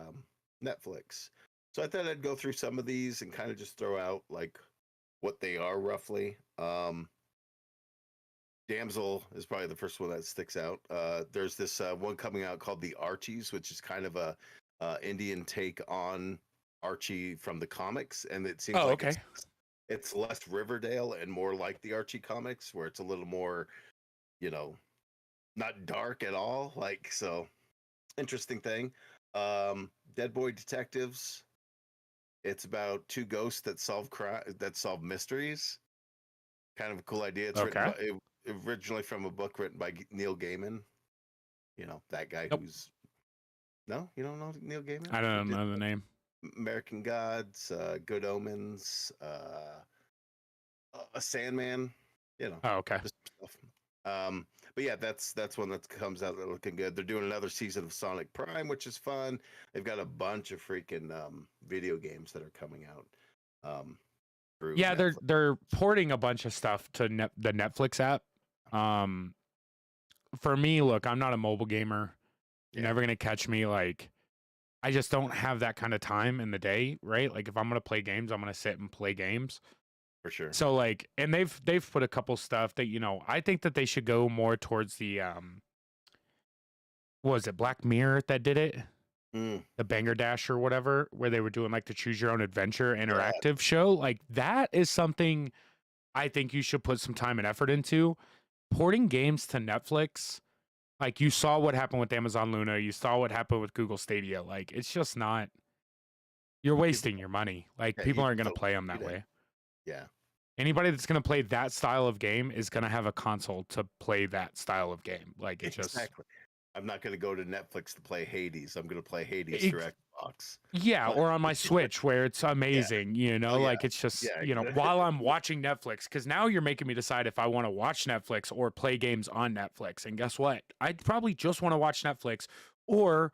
Netflix. So I thought I'd go through some of these and kind of just throw out like what they are roughly. Damsel is probably the first one that sticks out. There's this one coming out called The Archies, which is kind of a Indian take on Archie from the comics, and it seems Oh, like okay. it's less Riverdale and more like the Archie comics, where it's a little more, you know, not dark at all. Like, so interesting thing. Dead Boy Detectives. It's about two ghosts that solve mysteries. Kind of a cool idea. It's written Okay. by originally from a book written by Neil Gaiman. You know, that guy Nope. who's no, you don't know Neil Gaiman? I Who don't did know the name. American Gods, Good Omens, a Sandman, you know, Oh, okay. just stuff. But yeah, that's one that comes out looking good. They're doing another season of Sonic Prime, which is fun. They've got a bunch of freaking video games that are coming out through Yeah, Netflix. they're porting a bunch of stuff to the Netflix app. Um, for me, look, I'm not a mobile gamer. You're Yeah, never gonna catch me like I just don't have that kind of time in the day, right? Like if I'm gonna play games, I'm gonna sit and play games. for sure. So like, and they've put a couple stuff that I think that they should go more towards the what was it Black Mirror that did it, Mm, the Banger Dash or whatever, where they were doing like the Choose Your Own Adventure yeah, interactive show. Like that is something I think you should put some time and effort into. Porting games to Netflix, like you saw what happened with Amazon Luna, you saw what happened with Google Stadia. Like it's just not. You're people, wasting your money. Like yeah, people you aren't just going to don't play them see that that. way. Yeah, Anybody that's going to play that style of game is going to have a console to play that style of game. Like it just exactly. I'm not going to go to Netflix to play Hades. I'm going to play Hades through it, Xbox. yeah, But or on my Switch where it's yeah, amazing, oh yeah, like it's just, yeah, while I'm watching Netflix cuz now you're making me decide if I want to watch Netflix or play games on Netflix. And guess what? I'd probably just want to watch Netflix or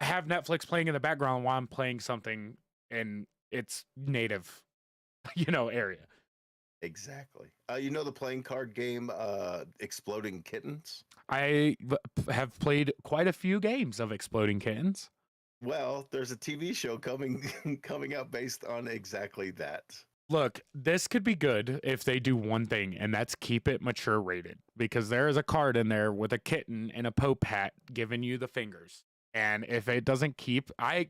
have Netflix playing in the background while I'm playing something in its native, area. exactly. You know the playing card game, Exploding Kittens? Have played quite a few games of Exploding Kittens. Well, there's a TV show coming coming out based on exactly that. Look, this could be good if they do one thing, and that's keep it mature rated. Because there is a card in there with a kitten in a Pope hat giving you the fingers. And if it doesn't keep, I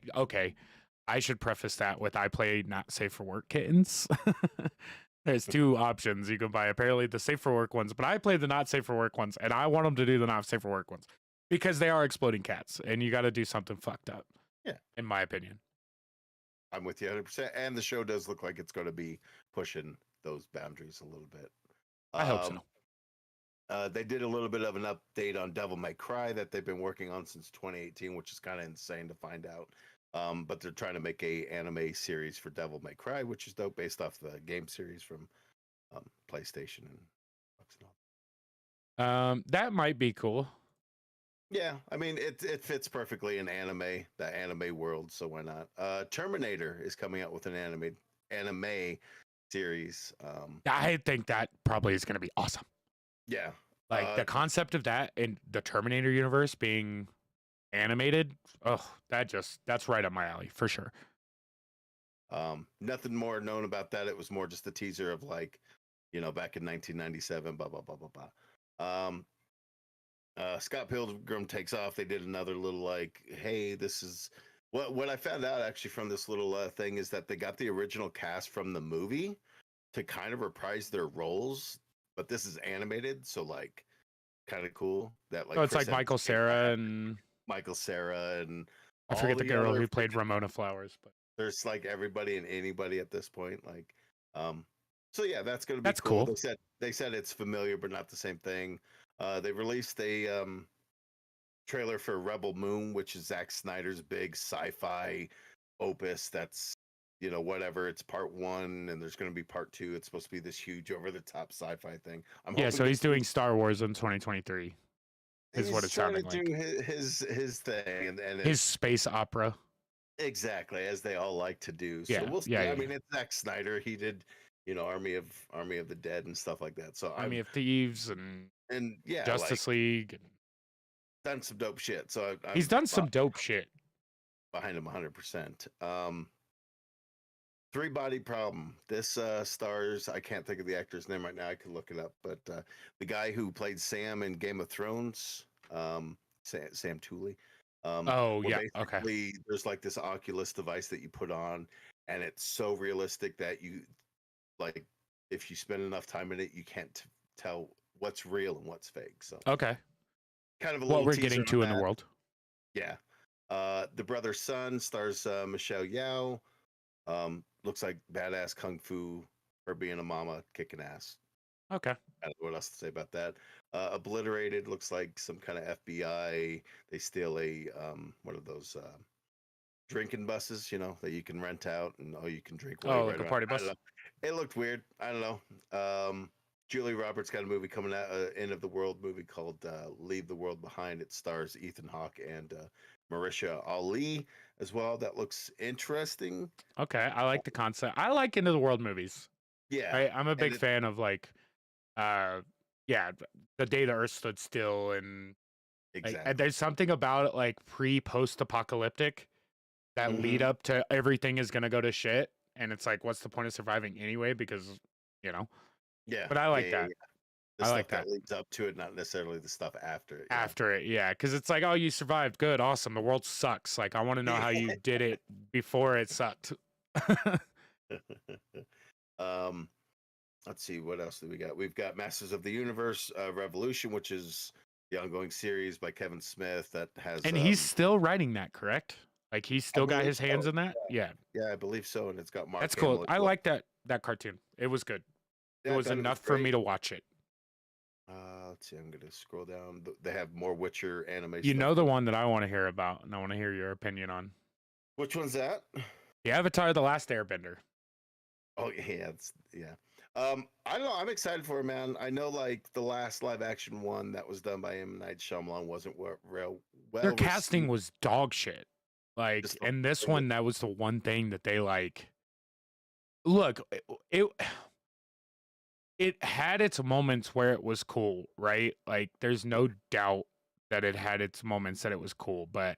should preface that with I play not safe for work kittens. There's two options you can buy. Apparently, the safe for work ones, but I play the not safe for work ones, and I want them to do the not safe for work ones because they are exploding cats, and you got to do something fucked up. Yeah, In my opinion, I'm with you 100%. And the show does look like it's going to be pushing those boundaries a little bit. I hope so. Um, they did a little bit of an update on Devil May Cry that they've been working on since 2018, which is kind of insane to find out. But they're trying to make a anime series for Devil May Cry, which is dope, based off the game series from PlayStation and Xbox and all. That might be cool. Yeah, I mean it fits perfectly in the anime world, so why not? Terminator is coming out with an anime series. I think that probably is going to be awesome. Yeah. Like the concept of that in the Terminator universe being animated, oh, that's right up my alley for sure. Nothing more known about that. It was more just a teaser of like, back in 1997, blah blah blah blah blah. Scott Pilgrim takes off. They did another little like, hey, this is what I found out actually from this little thing is that they got the original cast from the movie to kind of reprise their roles, but this is animated, so like kind of cool that like So it's Chris like Evans Michael came Cera back, and Michael Cera, and I all forget the the girl other who played freaking. Ramona Flowers, but There's like everybody and anybody at this point, like, um. So yeah, that's gonna be that's cool. cool. They said it's familiar but not the same thing. They released a trailer for Rebel Moon, which is Zack Snyder's big sci-fi opus. That's whatever. It's part one, and there's going to be part two. It's supposed to be this huge, over-the-top sci-fi thing. I'm Yeah, hoping so to he's see. doing Star Wars in 2023 is what He's it's trying to sounding do like. his thing, and His space opera. exactly as they all like to do. So Yeah, we'll yeah, see. I yeah. mean, it's Zack Snyder. He did, Army of the Dead and stuff like that. So Army I've of Thieves and and yeah, like Justice League. And done some dope shit. So he's I'm done some dope shit. behind him 100%. Three Body Problem. This stars, I can't think of the actor's name right now. I could look it up, but the guy who played Sam in Game of Thrones, Sam Tooley. Oh, Where yeah. Okay. basically there's like this Oculus device that you put on, and it's so realistic that you like if you spend enough time in it, you can't tell what's real and what's fake. So Okay. kind of a What little we're teaser getting on to in the that. world. Yeah. The Brother Son stars Michelle Yao. Looks like badass kung fu, her being a mama kicking ass. Okay. I don't know what else to say about that. Obliterated looks like some kind of FBI. They steal a one of those drinking buses, that you can rent out and you can drink while Oh, you like ride a around. party I don't bus. know. It looked weird. I don't know. Julie Roberts got a movie coming out, end of the world movie called Leave the World Behind. It stars Ethan Hawke and Marisha Ali as well. That looks interesting. Okay. I like the concept. I like Into the World movies. Yeah, Right. I'm a and big fan of like uh yeah, the day the earth stood still and exactly. there's something about it like post apocalyptic that lead Hmm. up to everything is gonna go to shit. And it's like, what's the point of surviving anyway? Because, you know. Yeah, But I yeah, like yeah, that. yeah. The I like stuff that that. leads up to it, not necessarily the stuff after it. Yeah. After it, yeah. Because it's like, oh, you survived. Good, awesome. The world sucks. Like, I want to know how you did it before it sucked. um, let's see what else do we got. We've got Masters of the Universe Revolution, which is the ongoing series by Kevin Smith that has. And he's still writing that, correct? Like he's I still got believe his hands so. in that? Yeah. Yeah, I believe so, and it's got That's Mark cool. Hamill as I well. like that cartoon. It was good. It Yeah, I was thought it was enough for me great. to watch it. Let's see. I'm gonna scroll down. They have more Witcher anime You stuff know the coming. one that I want to hear about, and I want to hear your opinion on. Which one's that? The Avatar: The Last Airbender. Oh yeah, yeah. I don't know. I'm excited for it, man. I know like the last live action one that was done by M Night Shyamalan wasn't real Their well casting received. was dog shit. Like, Just the and this thing with one, that was the one thing that they like. Look, it had its moments where it was cool, right? Like there's no doubt that it had its moments that it was cool, but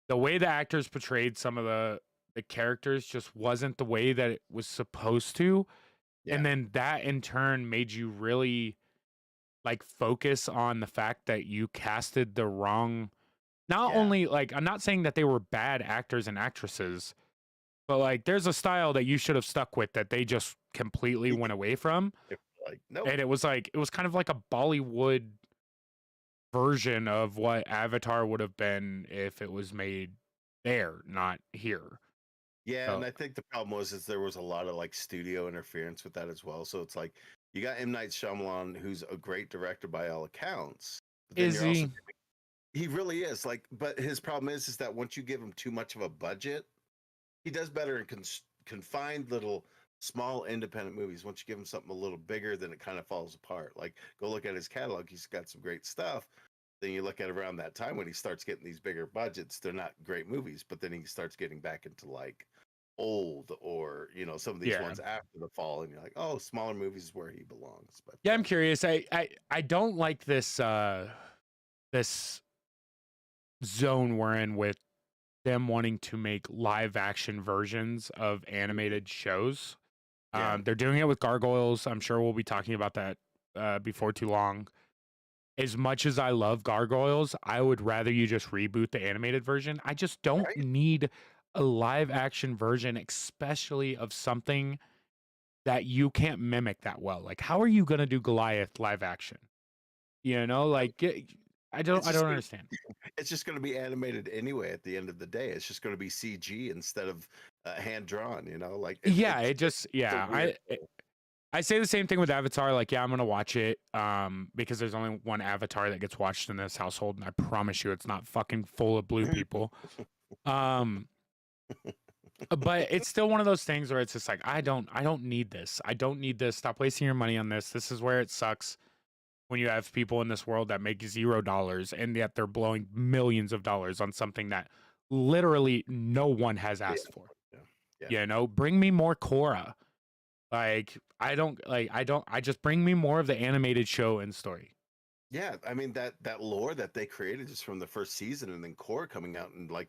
the way the actors portrayed some of the characters just wasn't the way that it was supposed to. yeah, And then that in turn made you really like focus on the fact that you casted the wrong not yeah, only like I'm not saying that they were bad actors and actresses, but like there's a style that you should have stuck with that they just completely went away from. like nope, And it was kind of like a Bollywood version of what Avatar would have been if it was made there, not here. yeah. And So I think the problem is there was a lot of like studio interference with that as well. So it's like you got M Night Shyamalan, who's a great director by all accounts, but then is you're also he? he really is like. But his problem is that once you give him too much of a budget, he does better in confined little small independent movies. Once you give him something a little bigger, then it kind of falls apart. Like, go look at his catalog. He's got some great stuff. Then you look at around that time when he starts getting these bigger budgets, they're not great movies, but then he starts getting back into like Old, or some of these Yeah. ones after the fall, and you're like, oh, smaller movies is where he belongs. But Yeah, I'm curious. I don't like this zone we're in with them wanting to make live action versions of animated shows. yeah, They're doing it with Gargoyles. I'm sure we'll be talking about that before too long. As much as I love Gargoyles, I would rather you just reboot the animated version. I just don't right. need a live action version, especially of something that you can't mimic that well. Like, how are you gonna do Goliath live action? Um, I it's don't just gonna understand. it's just gonna be animated anyway. At the end of the day, it's just gonna be CG instead of hand drawn. Like Yeah, it's a weird thing. I say the same thing with Avatar. Like, yeah, I'm gonna watch it because there's only one Avatar that gets watched in this household, and I promise you, it's not fucking full of blue people. Um, but it's still one of those things where it's just like I don't need this. I don't need this. Stop wasting your money on this. This is where it sucks when you have people in this world that make $0 and yet they're blowing millions of dollars on something that literally no one has Yeah, asked for. yeah, yeah. Bring me more Korra. I just bring me more of the animated show and story. Yeah, I mean that lore that they created just from the first season, and then Core coming out and like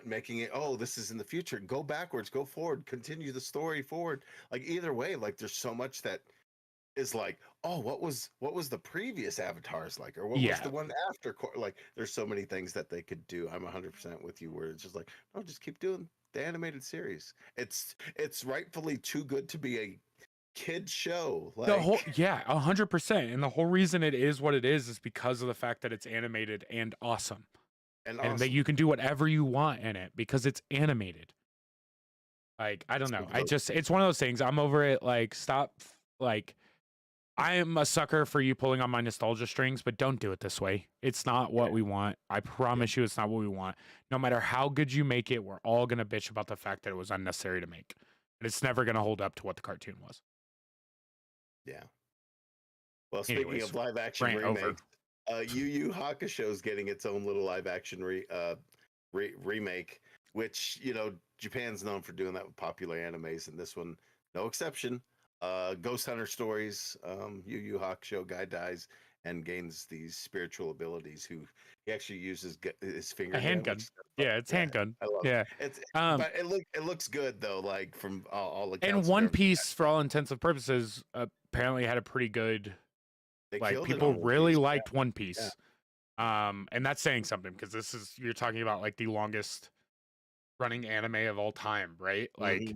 making it. Oh, this is in the future. Go backwards, go forward, continue the story forward. Like either way, like there's so much that is like, oh, what was the previous avatars like, or what was the Yeah. one after Core? Like there's so many things that they could do. I'm 100% with you. Where it's just like, no, just keep doing the animated series. It's rightfully too good to be a kid show. The whole Like 100%. And the whole reason it is what it is because of the fact that it's animated and awesome. and And that awesome. you can do whatever you want in it because it's animated. Like, I don't know. It's one of those things. I'm over it. Like, stop. Like, I am a sucker for you pulling on my nostalgia strings, but don't do it this way. It's not what we want. I promise you, it's not what we want. No matter how good you make it, we're all going to bitch about the fact that it was unnecessary to make. And it's never going to hold up to what the cartoon was. Yeah. Well, speaking Anyways, of live action rant over. remakes, Yu Yu Hakusho is getting its own little live action remake, which Japan's known for doing that with popular animes, and this one no exception. Ghost Hunter stories. Yu Yu Hakusho guy dies and gains these spiritual abilities. Who he actually uses his finger. A handgun. Yeah, it's handgun. I love Yeah. it. But it looks good though. Like from all accounts. And One Piece, for all intents and purposes, apparently had a pretty good. They Like, killed it people on One really Piece. liked One Yeah. Piece. And that's saying something because you're talking about like the longest running anime of all time, right? Like,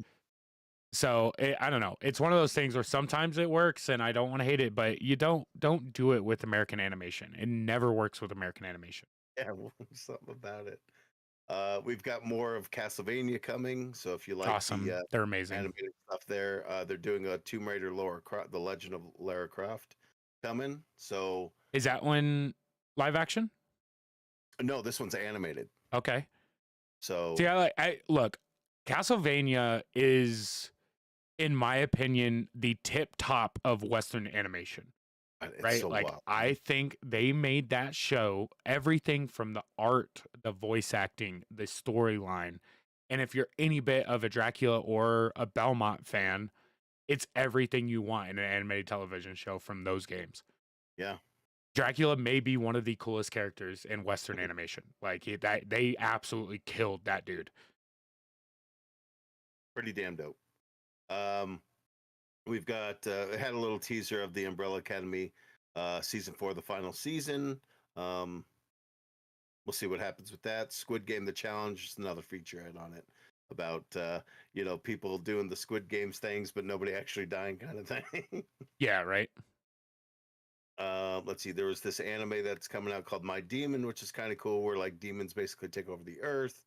so I don't know. It's one of those things where sometimes it works, and I don't want to hate it, but you don't do it with American animation. It never works with American animation. Yeah, something about it. We've got more of Castlevania coming, so if you like Awesome. the They're amazing. animated stuff there, they're doing a Tomb Raider The Legend of Lara Croft coming. So Is that one live action? no, this one's animated. Okay. So See, I look, Castlevania is, in my opinion, the tip top of Western animation. it's Right? so Like, wild. I think they made that show everything from the art, the voice acting, the storyline. And if you're any bit of a Dracula or a Belmont fan, it's everything you want in an animated television show from those games. Yeah. Dracula may be one of the coolest characters in Western animation. Like, they absolutely killed that dude. Pretty damn dope. We've got had a little teaser of the Umbrella Academy season 4, the final season. We'll see what happens with that. Squid Game: The Challenge is another featurette on it about people doing the Squid Games things, but nobody actually dying, kind of thing. Yeah, right. Let's see. There was this anime that's coming out called My Demon, which is kind of cool, where like demons basically take over the earth,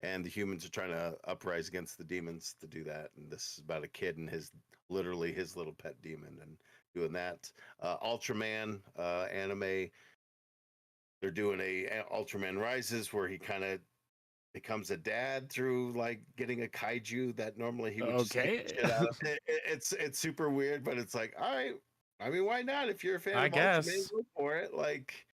and the humans are trying to uprise against the demons to do that. And this is about a kid and his little pet demon and doing that. Ultraman anime. They're doing a Ultraman Rises where he kind of becomes a dad through like getting a kaiju that normally he would just kick the Okay. shit out of. It's super weird, but it's like, all right. I mean, why not? If you're a fan I of Ultraman, guess. go for it. Like,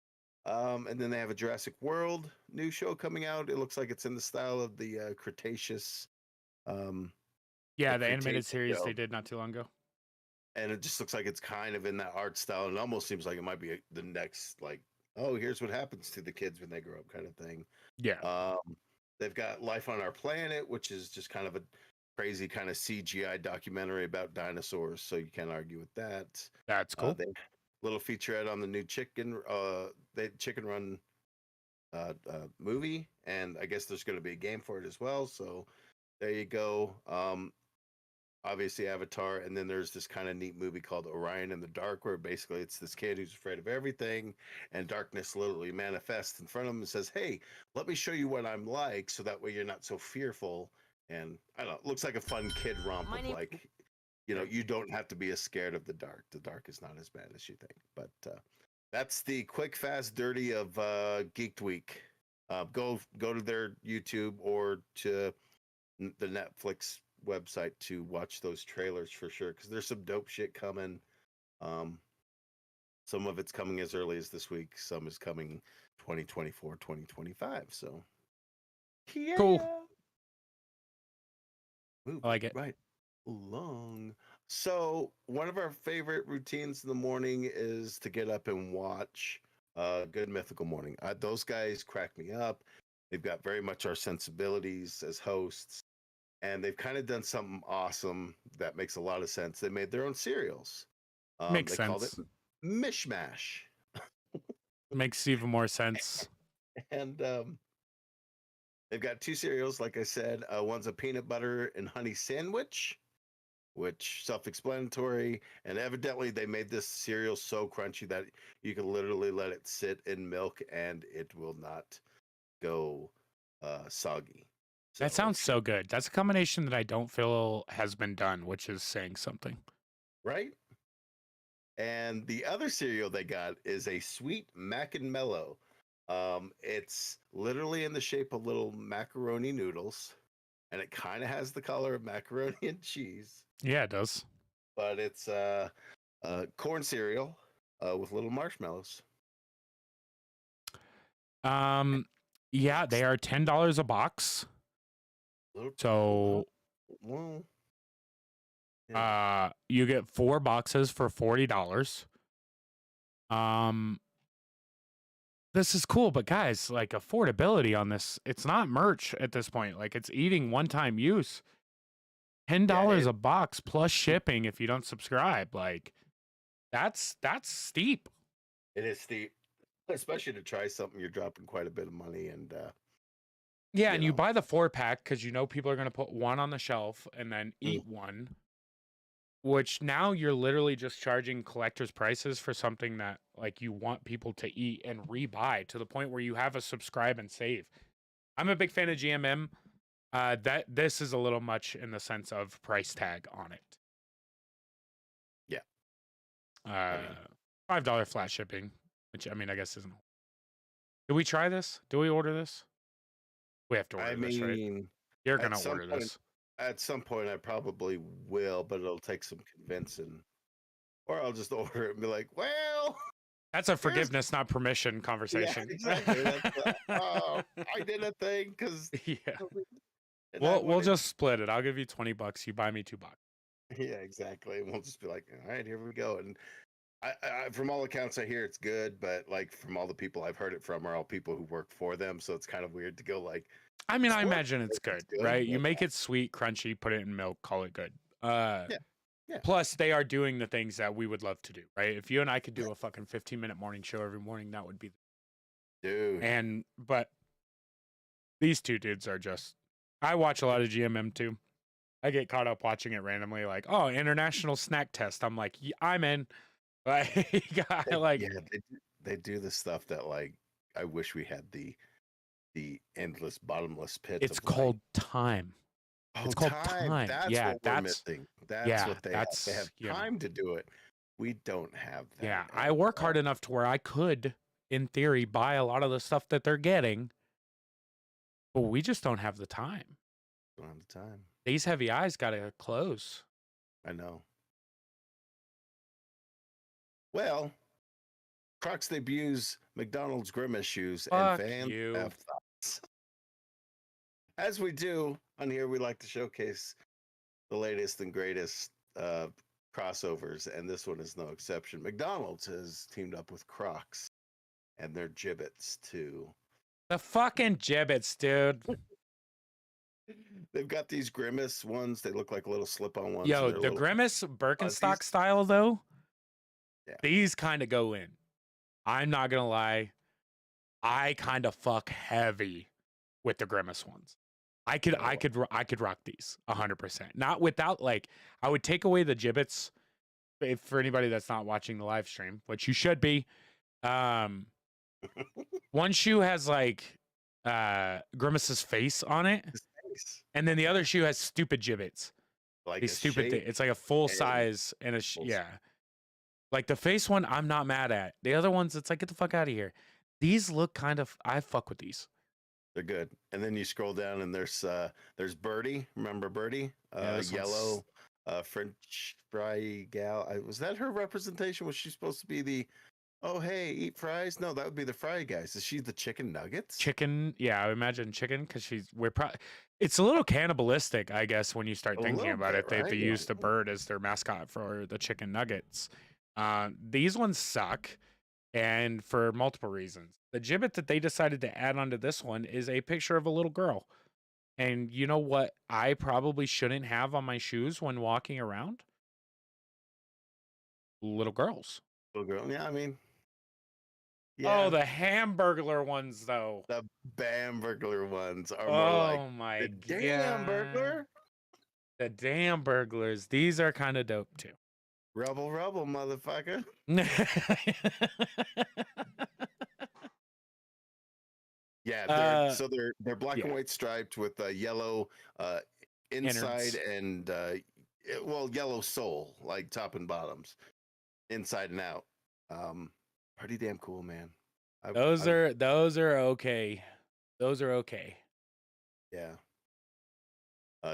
and then they have a Jurassic World new show coming out. It looks like it's in the style of the Cretaceous, um, Yeah, the the animated Cretaceous series show, they did not too long ago. and it just looks like it's kind of in that art style. And it almost seems like it might be the next, like, oh, here's what happens to the kids when they grow up, kind of thing. Yeah, They've got Life on Our Planet, which is just kind of a crazy kind of CGI documentary about dinosaurs. So you can't argue with that. that's cool. They little featurette on the new Chicken Run movie, and I guess there's going to be a game for it as well. So there you go. Obviously Avatar, and then there's this kind of neat movie called Orion in the Dark, where basically it's this kid who's afraid of everything, and darkness literally manifests in front of him and says, "Hey, let me show you what I'm like, so that way you're not so fearful." And I don't know, it looks like a fun kid romp of like, you don't have to be as scared of the dark. The dark is not as bad as you think. But that's the quick, fast, dirty of Geeked Week. Go to their YouTube or to the Netflix website to watch those trailers for sure, because there's some dope shit coming. Um, some of it's coming as early as this week. Some is coming 2024, 2025. So yeah, Cool. move I like it. right along. So one of our favorite routines in the morning is to get up and watch Good Mythical Morning. Those guys crack me up. They've got very much our sensibilities as hosts, and they've kind of done something awesome that makes a lot of sense. They made their own cereals. Makes They called it sense. Mishmash, Makes even more sense. and they've got two cereals. Like I said, one's a peanut butter and honey sandwich, which self-explanatory. And evidently, they made this cereal so crunchy that you can literally let it sit in milk and it will not go soggy. That So sounds so good. That's a combination that I don't feel has been done, which is saying something. right. And the other cereal they got is a sweet mac and mellow. It's literally in the shape of little macaroni noodles, and it kind of has the color of macaroni and cheese, Yeah, it does. but it's corn cereal with little marshmallows. Yeah, they are $10 a box. So Well, you get 4 boxes for $40. This is cool, but guys, like affordability on this, it's not merch at this point. Like it's eating one-time use. $10 a box plus shipping if you don't subscribe. Like that's steep. It is steep, especially to try something. You're dropping quite a bit of money, and yeah, and you buy the 4-pack because you know people are going to put one on the shelf and then eat one. Which now you're literally just charging collector's prices for something that like you want people to eat and rebuy to the point where you have a subscribe and save. I'm a big fan of GMM. That this is a little much in the sense of price tag on it. Yeah. $5 flat shipping, which I mean I guess isn't. Do we try this? Do we order this? We have to order this, right? You're gonna order this. At some point, I probably will, but it'll take some convincing. Or I'll just order it and be like, well, That's a forgiveness, not permission conversation. Yeah, exactly. That's, I did a thing because yeah. We'll just split it. I'll give you $20. You buy me $2. Yeah, exactly. And we'll just be like, all right, here we go. And I from all accounts, I hear it's good, but like from all the people I've heard it from are all people who work for them. So it's kind of weird to go like, I mean, I imagine it's good, right? You make it sweet, crunchy, put it in milk, call it good. Yeah. Plus, they are doing the things that we would love to do, right? If you and I could do a fucking 15-minute morning show every morning, that would be. Dude. But these two dudes are just. I watch a lot of GMM too. I get caught up watching it randomly, like, oh, international snack test. I'm like, yeah, I'm in. Like, they do the stuff that like I wish we had the endless bottomless pit. It's called time. It's called time. That's what we're missing. That's what they have. They have time to do it. We don't have that. Yeah, I work hard enough to where I could, in theory, buy a lot of the stuff that they're getting, But we just don't have the time. Don't have the time. These heavy eyes gotta close. I know. Well, Crocs debuts McDonald's Grimace shoes, and Fuck fans you. have thoughts. As we do on here, we like to showcase the latest and greatest crossovers, and this one is no exception. McDonald's has teamed up with Crocs and their gibbets to. The fucking gibbets, dude. They've got these Grimace ones. They look like little slip-on ones. Yo, the Grimace Birkenstock style, though, these kind of go in. I'm not gonna lie. I kind of fuck heavy with the Grimace ones. I could rock these 100%. Not without, like, I would take away the gibbets. If for anybody that's not watching the live stream, which you should be, one shoe has like Grimace's face on it, and then the other shoe has stupid gibbets. Like these stupid thing. It's like a full size and a yeah. Like the face one, I'm not mad at. The other ones, it's like, get the fuck out of here. These look kind of. I fuck with these. They're good. And then you scroll down and there's Birdie. Remember Birdie? Yeah, yellow French fry gal. Was that her representation? Was she supposed to be the oh hey, eat fries? No, that would be the fry guys. Is she the chicken nuggets? Chicken, yeah, I imagine chicken because it's a little cannibalistic, I guess, when you start thinking about it. They used the bird as their mascot for the chicken nuggets. These ones suck, and for multiple reasons. The gibbet that they decided to add onto this one is a picture of a little girl. And you know what I probably shouldn't have on my shoes when walking around? Little girls. Little girl. Yeah, I mean. Yeah. Oh, the Hamburglar ones, though. The Bamburglar ones are more like my the God. damn burglar. The damn burglars. These are kind of dope, too. Rubble, motherfucker. Yeah, they're black and white striped with yellow inside and yellow sole, like top and bottoms, inside and out. Pretty damn cool, man. Those are okay. Those are okay. Yeah.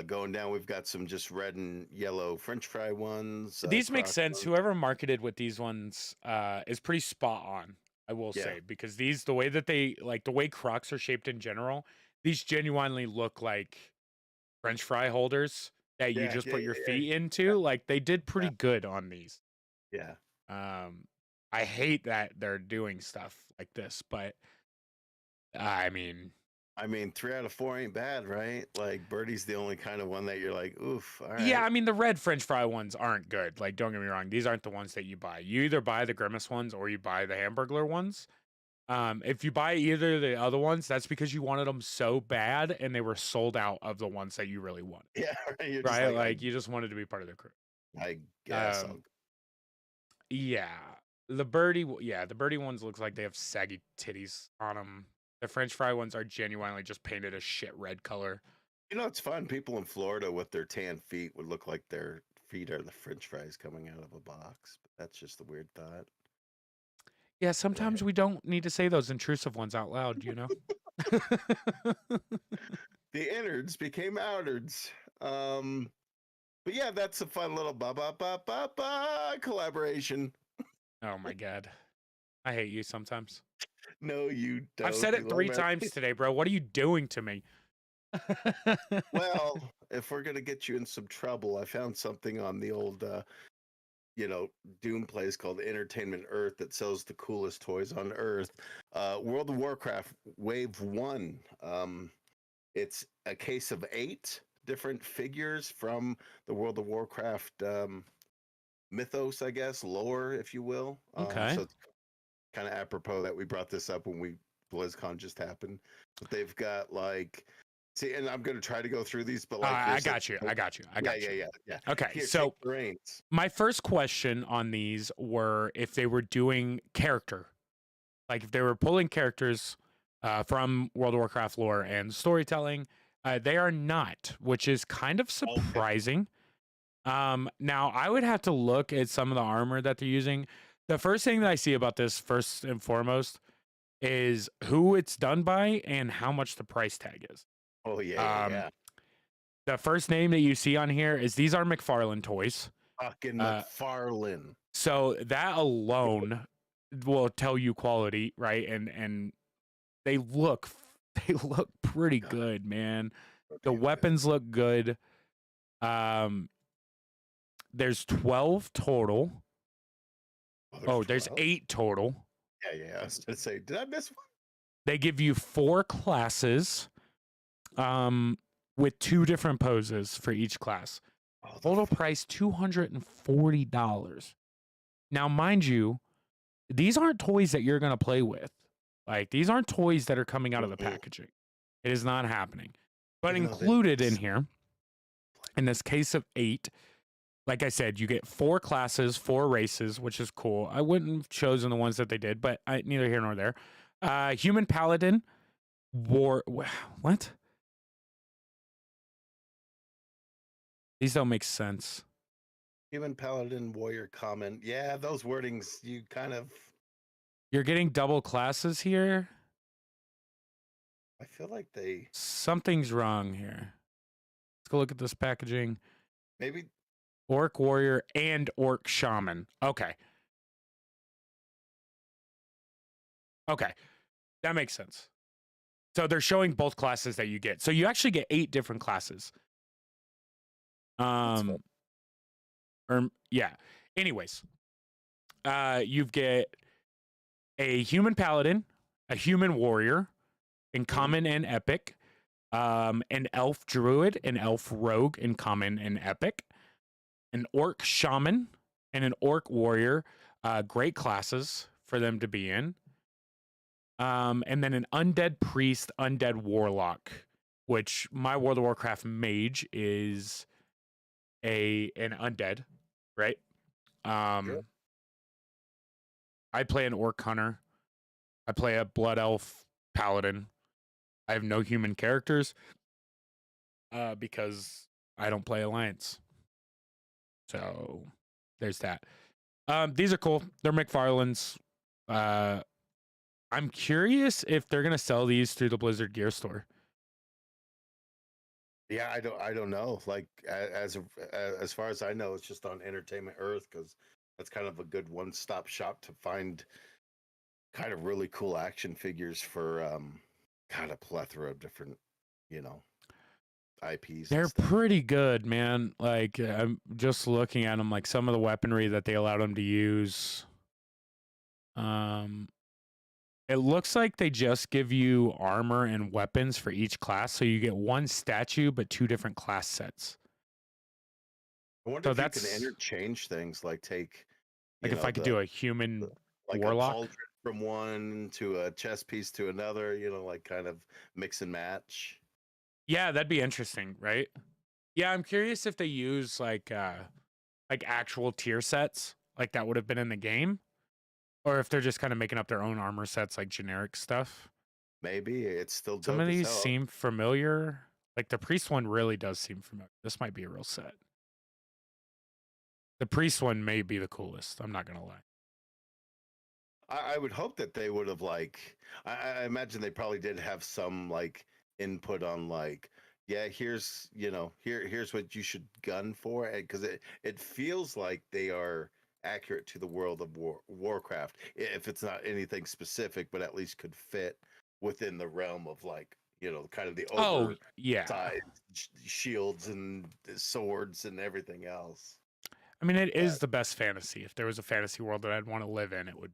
Going down, we've got some just red and yellow French fry ones. These make sense. Ones. Whoever marketed with these ones is pretty spot on, I will say, because these, the way that they, like the way Crocs are shaped in general, these genuinely look like French fry holders that you just put your feet into. Like they did pretty good on these. Yeah. I hate that they're doing stuff like this, but I mean, 3 out of 4 ain't bad, right? Like Birdie's the only kind of one that you're like, oof. All right. Yeah, I mean the red French fry ones aren't good. Like, don't get me wrong, these aren't the ones that you buy. You either buy the Grimace ones or you buy the Hamburglar ones. If you buy either of the other ones, that's because you wanted them so bad and they were sold out of the ones that you really wanted. Yeah, right. Right, like you just wanted to be part of the crew. I guess. Yeah, the Birdie ones looks like they have saggy titties on them. The French fry ones are genuinely just painted a shit red color. You know, it's fun. People in Florida with their tan feet would look like their feet are the French fries coming out of a box. But that's just a weird thought. Yeah, sometimes we don't need to say those intrusive ones out loud, you know? The innards became outards. But yeah, that's a fun little collaboration. Oh my God. I hate you sometimes. No, you don't. I've said it 3 times today, bro. What are you doing to me? Well, if we're going to get you in some trouble, I found something on the old, Doom place called Entertainment Earth that sells the coolest toys on Earth. World of Warcraft Wave 1. It's a case of 8 different figures from the World of Warcraft mythos, I guess, lore, if you will. Okay. So it's kind of apropos that we brought this up when BlizzCon just happened. But they've got see, and I'm going to try to go through these, but I got you. Yeah. Okay, Here, so my first question on these were if they were doing character, like if they were pulling characters from World of Warcraft lore and storytelling. They are not, which is kind of surprising. Okay. Now, I would have to look at some of the armor that they're using. The first thing that I see about this, first and foremost, is who it's done by and how much the price tag is. Oh yeah, yeah, Um, yeah. the first name that you see on here is these are McFarlane toys. Fucking Uh, McFarlane. so that alone will tell you quality, right? And they look they look pretty God, good, man. so The damn good. weapons look good. Um, there's 12 total. There's Oh, there's 12. 8 total. Yeah, yeah. I was gonna say, did I miss one? They give you 4 classes, with 2 different poses for each class. Oh, the Total fuck. price $240. Now, mind you, these aren't toys that you're gonna play with. Like, these aren't toys that are coming out of the Mm-mm. packaging. It is not happening. But Even though they included in look here, in this case of 8, like I said, you get 4 classes, 4 races, which is cool. I wouldn't have chosen the ones that they did, but neither here nor there. Human Paladin, what? These don't make sense. human paladin warrior common. Yeah, those wordings you kind of. You're getting double classes here. I feel like they Something's wrong here. Let's go look at this packaging. maybe. Orc warrior and orc shaman. Okay. Okay. That makes sense. So they're showing both classes that you get. So you actually get 8 different classes. Fun. Or yeah. Anyways, you get a human paladin, a human warrior, in common and epic, an elf druid, an elf rogue in common and epic, an orc shaman, and an orc warrior. Great classes for them to be in. And then an undead priest, undead warlock, which my World of Warcraft mage is an undead, right? Yep. I play an orc hunter. I play a blood elf paladin. I have no human characters because I don't play Alliance. So there's that. These are cool. They're McFarlane's. I'm curious if they're gonna sell these through the Blizzard Gear Store. Yeah, I don't know. Like as far as I know, it's just on Entertainment Earth because that's kind of a good one-stop shop to find kind of really cool action figures for kind of plethora of different, you know, IPs and They're stuff. pretty good, man. Like I'm just looking at them, like some of the weaponry that they allowed them to use. It looks like they just give you armor and weapons for each class, so you get one statue but 2 different class sets. I wonder So if you can that's interchange things like take, like you if know, I could do a human like a warlock. pauldron from one to a chess piece to another, you know, like kind of mix and match. Yeah, that'd be interesting, right? Yeah, I'm curious if they use like actual tier sets like that would have been in the game, or if they're just kind of making up their own armor sets like generic stuff. Maybe it's still Some of dope as these hell. seem familiar. Like the priest one really does seem familiar. This might be a real set. The priest one may be the coolest. I'm not gonna lie. I would hope that they would have like I imagine they probably did have some like input on like, yeah, here's, you know, here's what you should gun for, because it feels like they are accurate to the world of Warcraft, if it's not anything specific, but at least could fit within the realm of like, you know, kind of the Oh oversized yeah. shields and swords and everything else. I mean, it is But the best fantasy. If there was a fantasy world that I'd want to live in, it would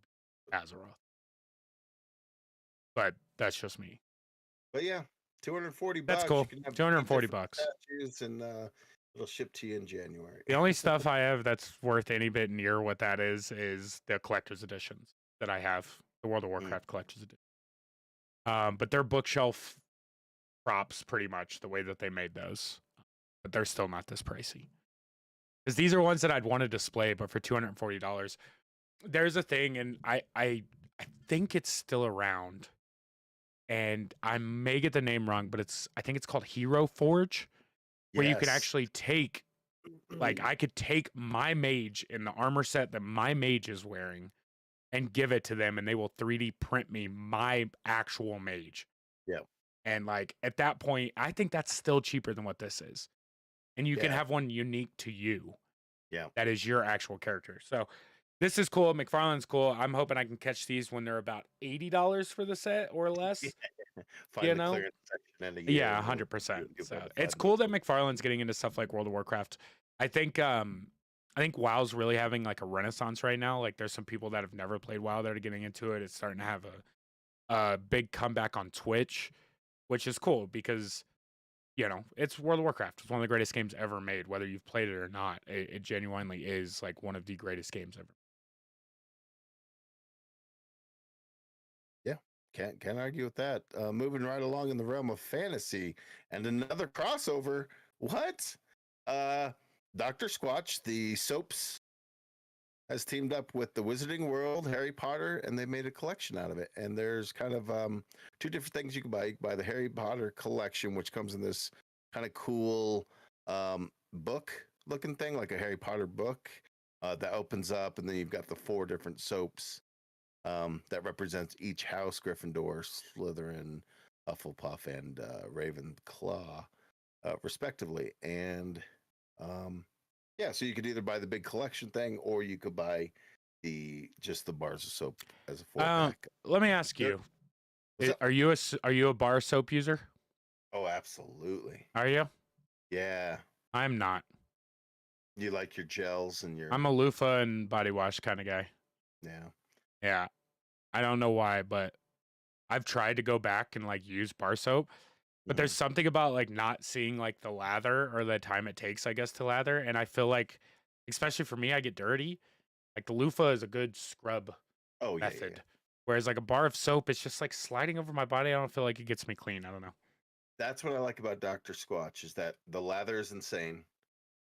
be Azeroth. But that's just me. But yeah, 240 That's bucks. You cool. can have 240 different bucks. statues, and it'll ship to you in January. The only stuff I have that's worth any bit near what that is the collector's editions that I have, the World of Warcraft collector's edition. But they're bookshelf props pretty much the way that they made those, but they're still not this pricey. Because these are ones that I'd want to display, but for $240, there's a thing, and I think it's still around, and I may get the name wrong, but I think it's called Hero Forge, where you could Yes. actually take, like, I could take my mage in the armor set that my mage is wearing and give it to them, and they will 3D print me my actual mage. Yep. And like at that point, I think that's still cheaper than what this is. And you can Yeah. have one unique to you. Yeah. That is your actual character. So this is cool. McFarlane's cool. I'm hoping I can catch these when they're about $80 for the set or less. Find You the know? clearance section in a year, Yeah, and you'll 100%. be So able to it's find cool those that too. McFarlane's getting into stuff like World of Warcraft. I think WoW's really having like a renaissance right now. Like there's some people that have never played WoW that are getting into it. It's starting to have a big comeback on Twitch, which is cool because it's World of Warcraft. It's one of the greatest games ever made, whether you've played it or not. It genuinely is like one of the greatest games ever. Yeah, can't argue with that. Moving right along in the realm of fantasy and another crossover. What? Uh, Doctor Squatch, the soaps, has teamed up with the Wizarding World, Harry Potter, and they made a collection out of it. And there's kind of two different things you can buy. You can buy the Harry Potter collection, which comes in this kind of cool book looking thing, like a Harry Potter book that opens up, and then you've got the 4 different soaps that represents each house: Gryffindor, Slytherin, Hufflepuff, and Ravenclaw, respectively. And yeah, so you could either buy the big collection thing, or you could buy just the bars of soap as a 4-pack. Let me ask There- you: What's up? Are you a bar soap user? Oh, absolutely. Are you? Yeah, I'm not. you like your gels and your I'm a loofah and body wash kind of guy. yeah. Yeah, I don't know why, but I've tried to go back and like use bar soap, but there's Mhm. something about like not seeing like the lather or the time it takes, I guess, to lather, and I feel like, especially for me, I get dirty. Like the loofah is a good scrub Oh yeah, yeah, yeah. method. Whereas like a bar of soap, it's just like sliding over my body. I don't feel like it gets me clean. I don't know. That's what I like about Dr. Squatch is that the lather is insane,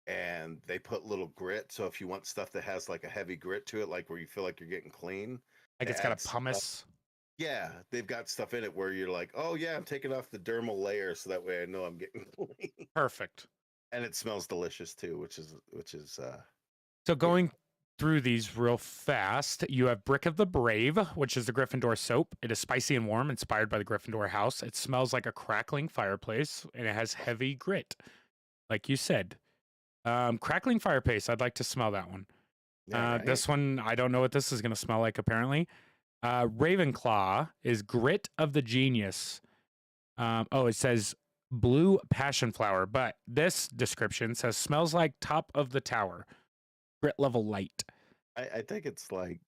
and they put little grit. So if you want stuff that has like a heavy grit to it, like where you feel like you're getting clean, Like they it's got a add stuff. pumice. Yeah, they've got stuff in it where you're like, oh yeah, I'm taking off the dermal layer so that way I know I'm getting clean, Perfect. and it smells delicious too, which is So good. going through these real fast, you have Brick of the Brave, which is the Gryffindor soap. It is spicy and warm, inspired by the Gryffindor house. It smells like a crackling fireplace, and it has heavy grit, like you said. Crackling fireplace. I'd like to smell that one. Yeah, right. This one, I don't know what this is going to smell like. Apparently, Ravenclaw is Grit of the Genius. It says blue passion flower, but this description says smells like top of the tower. Grit level light. I think it's like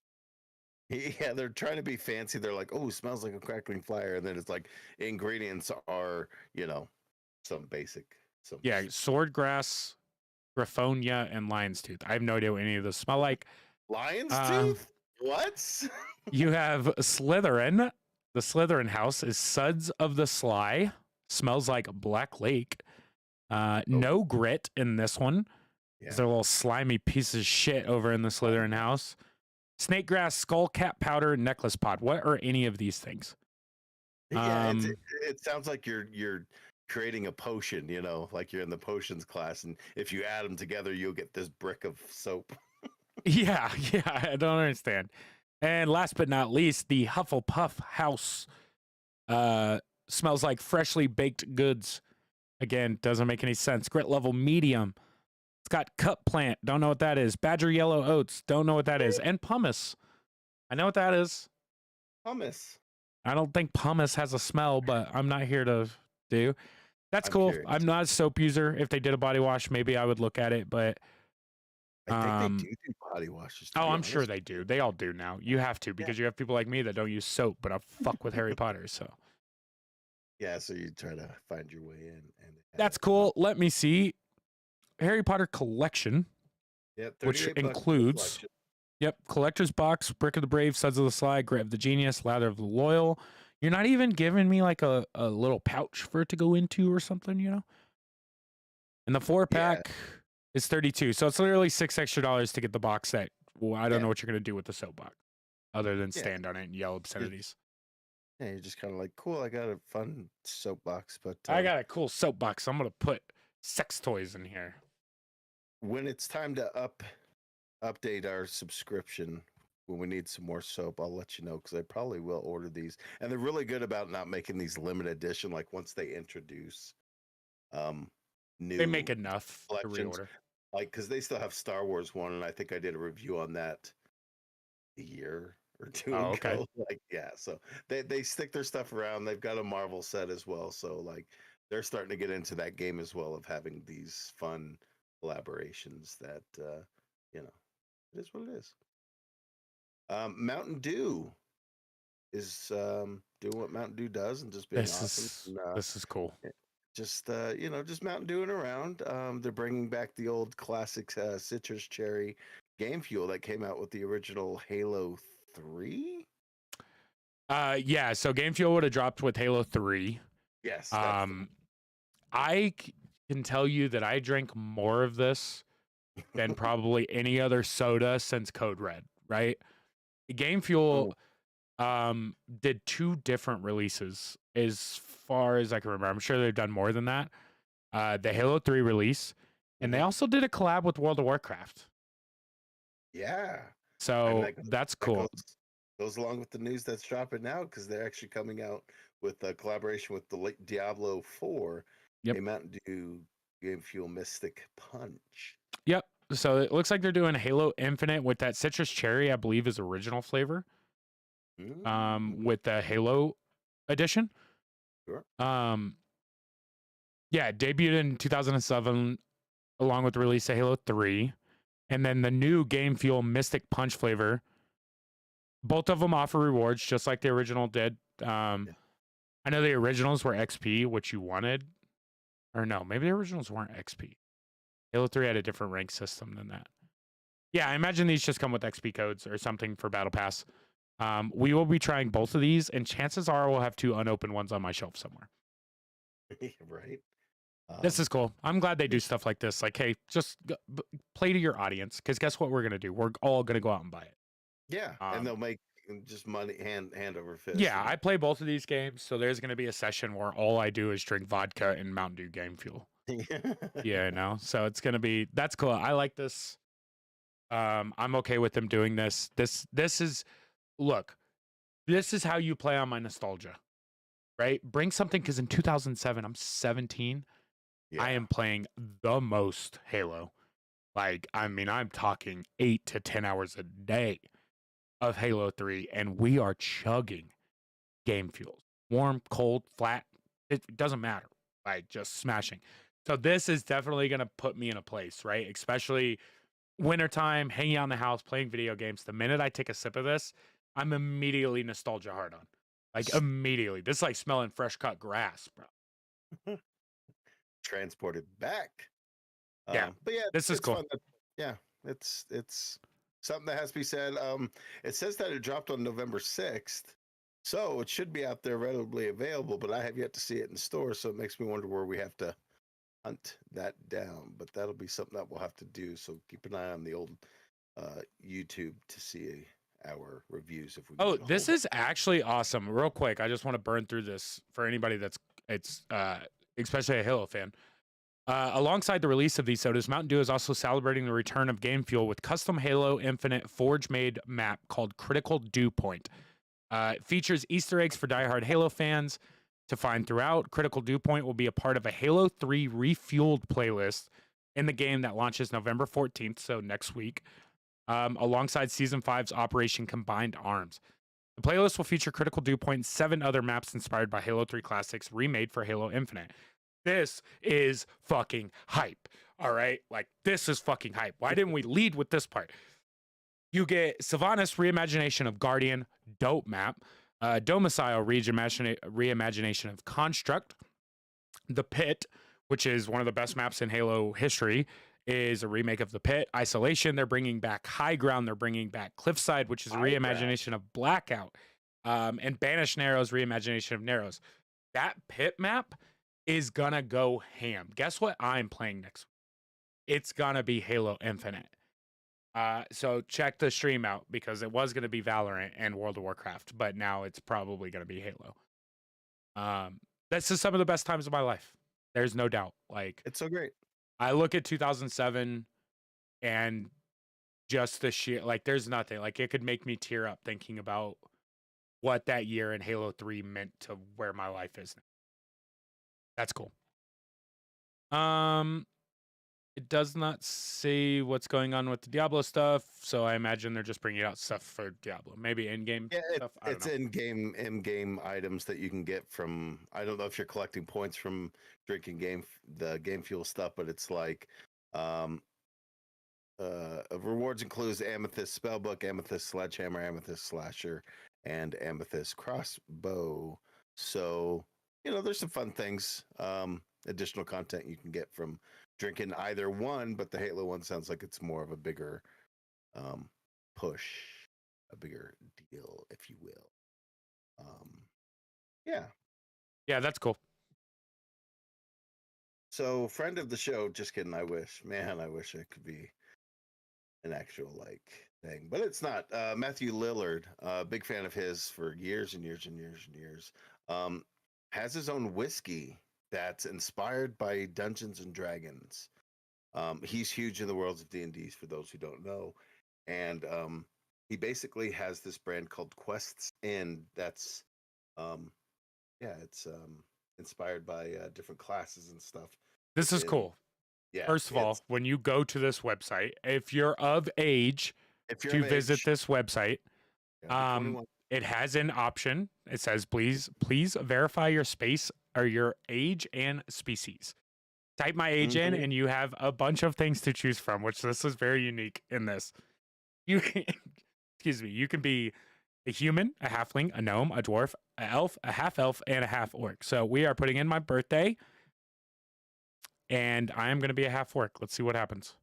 yeah, they're trying to be fancy. They're like, oh, smells like a crackling fire, and then it's like ingredients are some basic some Yeah, swordgrass, griffonia, and lion's tooth. I have no idea what any of those smell like. lion's Um, tooth. What? you have Slytherin. The Slytherin house is Suds of the Sly. Smells like Black Lake. Oh, No grit in this one. yeah. They're little slimy pieces of shit over in the Slytherin house. Snake grass, skullcap powder, necklace pod. What are any of these things? Yeah, it sounds like you're creating a potion, like you're in the potions class, and if you add them together, you'll get this brick of soap. Yeah, I don't understand. And last but not least, the Hufflepuff house smells like freshly baked goods. Again, doesn't make any sense. Grit level medium. It's got cup plant. Don't know what that is. Badger yellow oats. Don't know what that is. And pumice. I know what that is. Hummus. I don't think pumice has a smell, but I'm not here to do. That's I'm cool. curious. I'm not a soap user. If they did a body wash, maybe I would look at it, but I think they do body washes, to oh, be I'm sure honest. they do. They all do now. You have to because you have people like me that don't use soap, but I fuck with Harry Potter, so Yeah, so you try to find your way in, and they have that's it. cool. Let me see. Harry Potter collection, Yeah, which 38 bucks for the includes collection. collector's box, Brick of the Brave, Suds of the Sly, Grit of the Genius, Lather of the Loyal. You're not even giving me like a little pouch for it to go into or something, And the 4-pack is 32. So it's literally $6 extra to get the box set. Well, I don't know what you're gonna do with the soap box other than stand on it and yell obscenities. Yeah, you're just kind of like, cool, I got a fun soapbox, but I got a cool soapbox. I'm gonna put sex toys in here. when it's time to update our subscription, when we need some more soap, I'll let you know because I probably will order these. And they're really good about not making these limited edition. Like once they introduce um They make new enough to collections, reorder. like because they still have Star Wars one, and I think I did a review on that a year or two Oh, okay. ago. Like, yeah, so they stick their stuff around. They've got a Marvel set as well, so like they're starting to get into that game as well of having these fun collaborations that you know, it is what it is. Mountain Dew is doing what Mountain Dew does and just being awesome. And, This is cool. just just Mountain Dewing around. They're bringing back the old classic citrus cherry game fuel that came out with the original Halo 3. Yeah, so Game Fuel would have dropped with Halo 3. Yes, that's the Um can tell you that I drank more of this than probably any other soda since Code Red, right? Game one. Fuel did 2 different releases as far as I can remember. I'm sure they've done more than that. The Halo 3 release, and they Mhm. also did a collab with World of Warcraft. Yeah, and So that's that cool. goes along with the news that's dropping now because they're actually coming out with a collaboration with the late Diablo 4, Yep. a Mountain Dew Game Fuel Mystic Punch. Yep. So it looks like they're doing Halo Infinite with that citrus cherry, I believe is original flavor. Mm, With the Halo edition. sure. Yeah, it debuted in 2007 along with the release of Halo 3. And then the new Game Fuel Mystic Punch flavor. Both of them offer rewards just like the original did. Yeah. I know the originals were XP, which you wanted. Or no, maybe the originals weren't XP. Halo 3 had a different rank system than that. Yeah, I imagine these just come with XP codes or something for Battle Pass. We will be trying both of these, and chances are we'll have 2 unopened ones on my shelf somewhere. Right. This is cool. I'm glad they do stuff like this. Like, hey, just play to your audience, because guess what we're gonna do? We're all gonna go out and buy it. Yeah, and they'll make just money hand over fist. Yeah, I play both of these games, so there's gonna be a session where all I do is drink vodka and Mountain Dew Game Fuel. Yeah, no. So it's gonna be that's cool. I like this. I'm okay with them doing this. This is look. This is how you play on my nostalgia, right? Bring something because in 2007 I'm 17. I Yeah. am playing the most Halo. Like, I mean, I'm talking 8 to 10 hours a day of Halo 3, and we are chugging game fuels. Warm, cold, flat, it doesn't matter. Like, just smashing. So this is definitely going to put me in a place, right? Especially wintertime, hanging out in the house, playing video games. The minute I take a sip of this, I'm immediately nostalgia hard on. Like, immediately. This is like smelling fresh cut grass, bro. Transported back. Yeah. But yeah, This is it's cool. fun. Yeah, it's something that has to be said. It says that it dropped on November 6th, so it should be out there readily available. But I have yet to see it in store, so it makes me wonder where we have to hunt that down. But that'll be something that we'll have to do. So keep an eye on the old YouTube to see our reviews if we can Oh, get a this hold of. is actually awesome. Real quick, I just want to burn through this for anybody that's especially a Halo fan. Alongside the release of these sodas, Mountain Dew is also celebrating the return of Game Fuel with custom Halo Infinite Forge-made map called Critical Dew Point. It features Easter eggs for diehard Halo fans to find throughout. Critical Dew Point will be a part of a Halo 3 refueled playlist in the game that launches November 14th, so next week, alongside Season 5's Operation Combined Arms. The playlist will feature Critical Dew Point and 7 other maps inspired by Halo 3 classics remade for Halo Infinite. This is fucking hype. All right? Like, this is fucking hype. Why didn't we lead with this part? You get Sylvanas reimagination of Guardian, dope map. Domicile reimagination of Construct. The Pit, which is one of the best maps in Halo history, is a remake of The Pit. Isolation, they're bringing back High Ground. They're bringing back Cliffside, which is a reimagination of Blackout. And Banished Narrows, reimagination of Narrows. That Pit map is gonna go ham. Guess what I'm playing next week? It's gonna be Halo Infinite. So check the stream out because it was gonna be Valorant and World of Warcraft, but now it's probably gonna be Halo. This is some of the best times of my life. There's no doubt. Like, It's so great. I look at 2007 and just the sheer, like, there's nothing. Like, it could make me tear up thinking about what that year in Halo 3 meant to where my life is now. That's cool. It does not say what's going on with the Diablo stuff, so I imagine they're just bringing out stuff for Diablo. Maybe in-game Yeah, stuff. I don't it's know. in-game items that you can get from. I don't know if you're collecting points from drinking the game fuel stuff, but it's like rewards includes Amethyst Spellbook, Amethyst Sledgehammer, Amethyst Slasher, and Amethyst Crossbow. So, there's some fun things, additional content you can get from drinking either one, but the Halo one sounds like it's more of a bigger push, a bigger deal, if you will. Yeah. Yeah, that's cool. So, friend of the show, just kidding. I wish it could be an actual thing, but it's not. Matthew Lillard, big fan of his for years and years and years and years, has his own whiskey that's inspired by Dungeons and Dragons. He's huge in the worlds of D&D, for those who don't know, and he basically has this brand called Quest's End that's it's inspired by different classes and stuff. This is cool. Yeah. First of all, when you go to this website, if you're of age to visit this website, it has an option. It says, please verify your space or your age and species. Type my age in, and you have a bunch of things to choose from, which this is very unique in this. You can, excuse me, you can be a human, a halfling, a gnome, a dwarf, an elf, a half elf, and a half orc. So we are putting in my birthday, and I am going to be a half orc. Let's see what happens.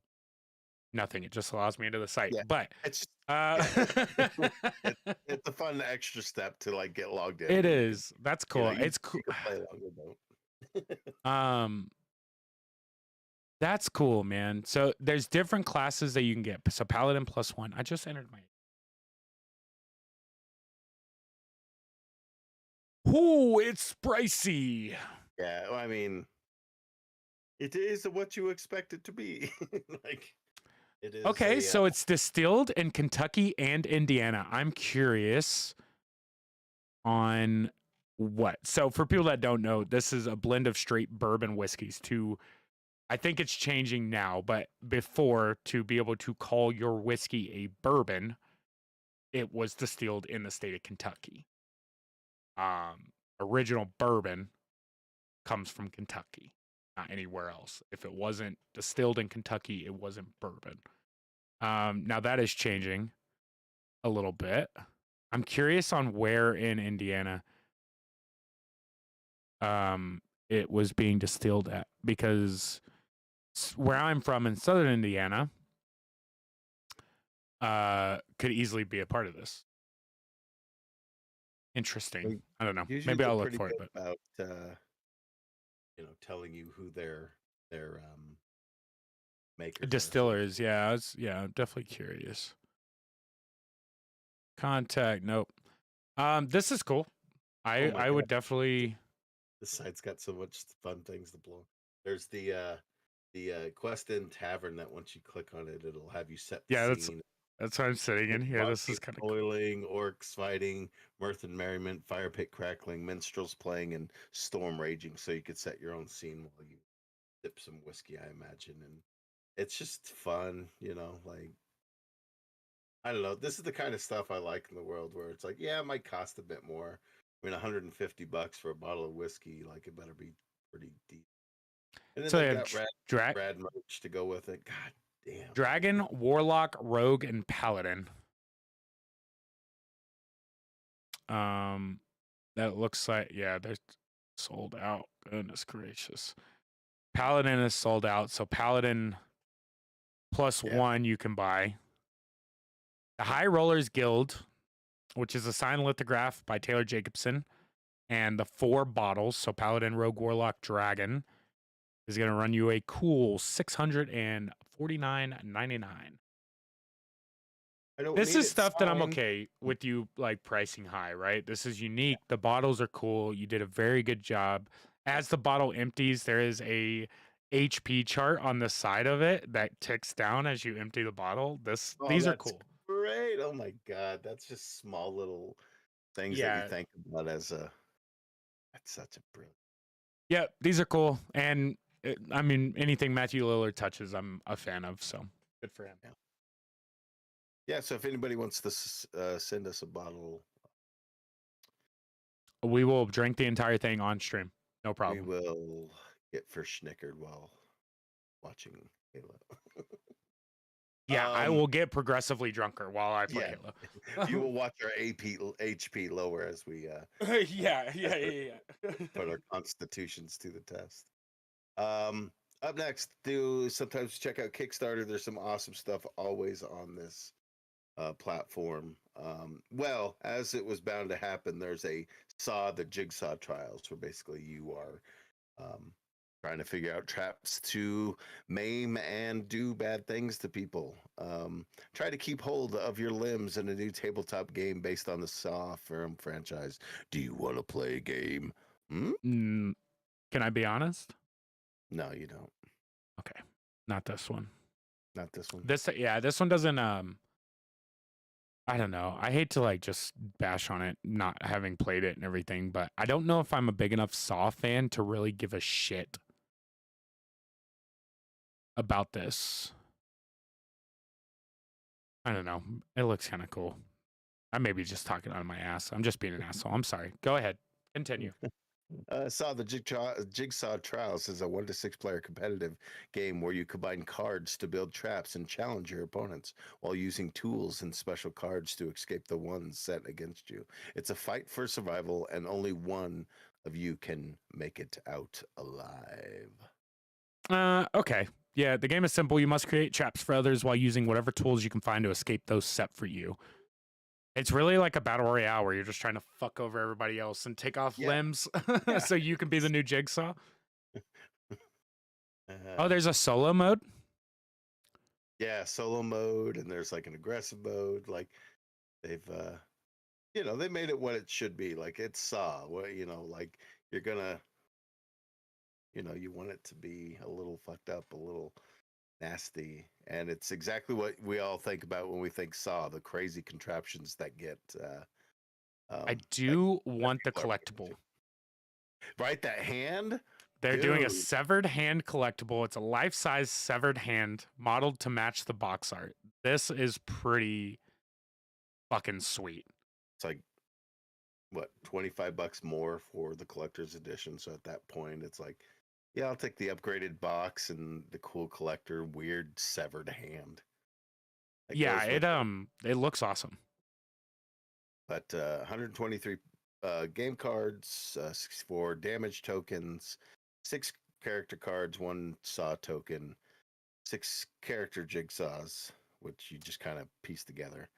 Nothing. It just allows me into the site. Yeah, but it's a fun extra step to get logged in. It is. That's cool. It's cool. You can play longer, that's cool, man. So there's different classes that you can get. So Paladin +1. I just entered my. Ooh, it's pricey. Yeah, well, I mean, it is what you expect it to be. It is. Okay, so it's distilled in Kentucky and Indiana. I'm curious on what. So for people that don't know, this is a blend of straight bourbon whiskeys. I think it's changing now, but before, to be able to call your whiskey a bourbon, it was distilled in the state of Kentucky. Original bourbon comes from Kentucky, not anywhere else. If it wasn't distilled in Kentucky, it wasn't bourbon. Now that is changing a little bit. I'm curious on where in Indiana it was being distilled at, because where I'm from in southern Indiana could easily be a part of this. Interesting. I don't know. Maybe I'll look for it. But about telling you who their makers distillers. Yeah, I'm definitely curious. Contact. Nope. This is cool. I would definitely. The site's got so much fun things to blow. There's the Quest Inn Tavern that once you click on it, it'll have you set the scene. That's why I'm sitting in here. This is kind of boiling, orcs fighting, mirth and merriment, fire pit crackling, minstrels playing, and storm raging. So you could set your own scene while you sip some whiskey, I imagine. And it's just fun, I don't know. This is the kind of stuff I like in the world where it's like, yeah, it might cost a bit more. I mean, $150 for a bottle of whiskey, it better be pretty deep. And then so they got rad merch to go with it. God damn. Dragon, Warlock, Rogue, and Paladin. That looks like, yeah, they're sold out. Goodness gracious. Paladin is sold out, so Paladin +1 you can buy. The High Rollers Guild, which is a signed lithograph by Taylor Jacobson, and the 4 bottles, so Paladin, Rogue, Warlock, Dragon, is going to run you a cool $649.99. This is stuff that I'm okay with you pricing high, right? This is unique. The bottles are cool. You did a very good job. As the bottle empties, there is a HP chart on the side of it that ticks down as you empty the bottle. Oh, These are that's cool. great. Oh my God. That's just small little things that you Yeah. think about as a, that's such a brilliant. Yeah, these are cool. And I mean, anything Matthew Lillard touches, I'm a fan of. So good for him. Yeah. Yeah. So if anybody wants to send us a bottle, We will drink the entire thing on stream. No we problem. will get for schnickered while watching Halo. Yeah, I will get progressively drunker while I play Yeah, you Halo. will watch our HP lower as we yeah. put our constitutions to the test. Up next, do sometimes check out Kickstarter. There's some awesome stuff always on this platform. Well, as it was bound to happen, there's a the Jigsaw trials, where basically you are trying to figure out traps to maim and do bad things to people. Try to keep hold of your limbs in a new tabletop game based on the Saw film franchise. Do you want to play a game? Can I be honest? No, you don't. Okay, not this one. Not this one. This one doesn't. I don't know. I hate to like just bash on it, not having played it and everything, but I don't know if I'm a big enough Saw fan to really give a shit about this. I don't know. It looks kind of cool. I may be just talking out of my ass. I'm just being an asshole. I'm sorry. Go ahead. Continue. Saw the Jigsaw Trials is a 1 to 6 player competitive game where you combine cards to build traps and challenge your opponents while using tools and special cards to escape the ones set against you. It's a fight for survival, and only one of you can make it out alive. Okay. Yeah, the game is simple. You must create traps for others while using whatever tools you can find to escape those set for you. It's really like a battle royale where you're just trying to fuck over everybody else and take off limbs so you can be the new Jigsaw. Oh, there's a solo mode? Yeah, solo mode, and there's like an aggressive mode. Like they've they made it what it should be. Like it's Saw. What like you're gonna you want it to be a little fucked up, a little nasty, and it's exactly what we all think about when we think Saw, the crazy contraptions that get I do want the collectible. Right, that hand? They're doing a severed hand collectible. It's a life-size severed hand modeled to match the box art. This is pretty fucking sweet. It's like what, $25 more for the collector's edition. So at that point it's like, yeah, I'll take the upgraded box and the cool collector weird severed hand. Yeah, it looks awesome. But 123 game cards, 64 damage tokens, 6 character cards, 1 Saw token, 6 character jigsaws, which you just kind of piece together,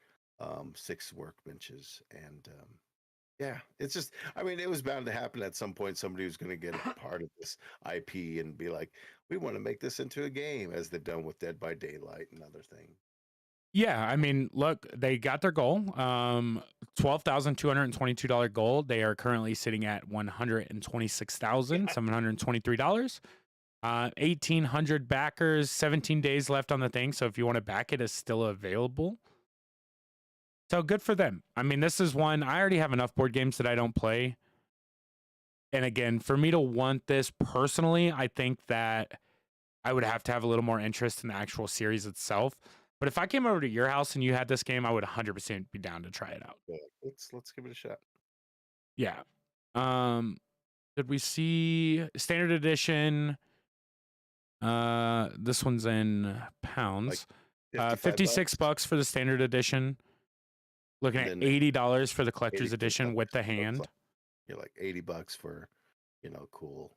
6 workbenches, and yeah, it's just, I mean, it was bound to happen at some point. Somebody was going to get a part of this IP and be like, we want to make this into a game, as they've done with Dead by Daylight and other things. Yeah, I mean, look, they got their goal. $12,222 goal. They are currently sitting at $126,723. 1,800 backers, 17 days left on the thing. So if you want to back it, it's still available. So good for them. I mean, this is one, I already have enough board games that I don't play. And again, for me to want this personally, I think that I would have to have a little more interest in the actual series itself. But if I came over to your house and you had this game, I would 100% be down to try it out. Yeah, let's give it a shot. Yeah. Did we see standard edition? This one's in pounds. Like 56 bucks for the standard edition. Looking at $80 for the collector's edition with the hand. You're like $80 for, cool.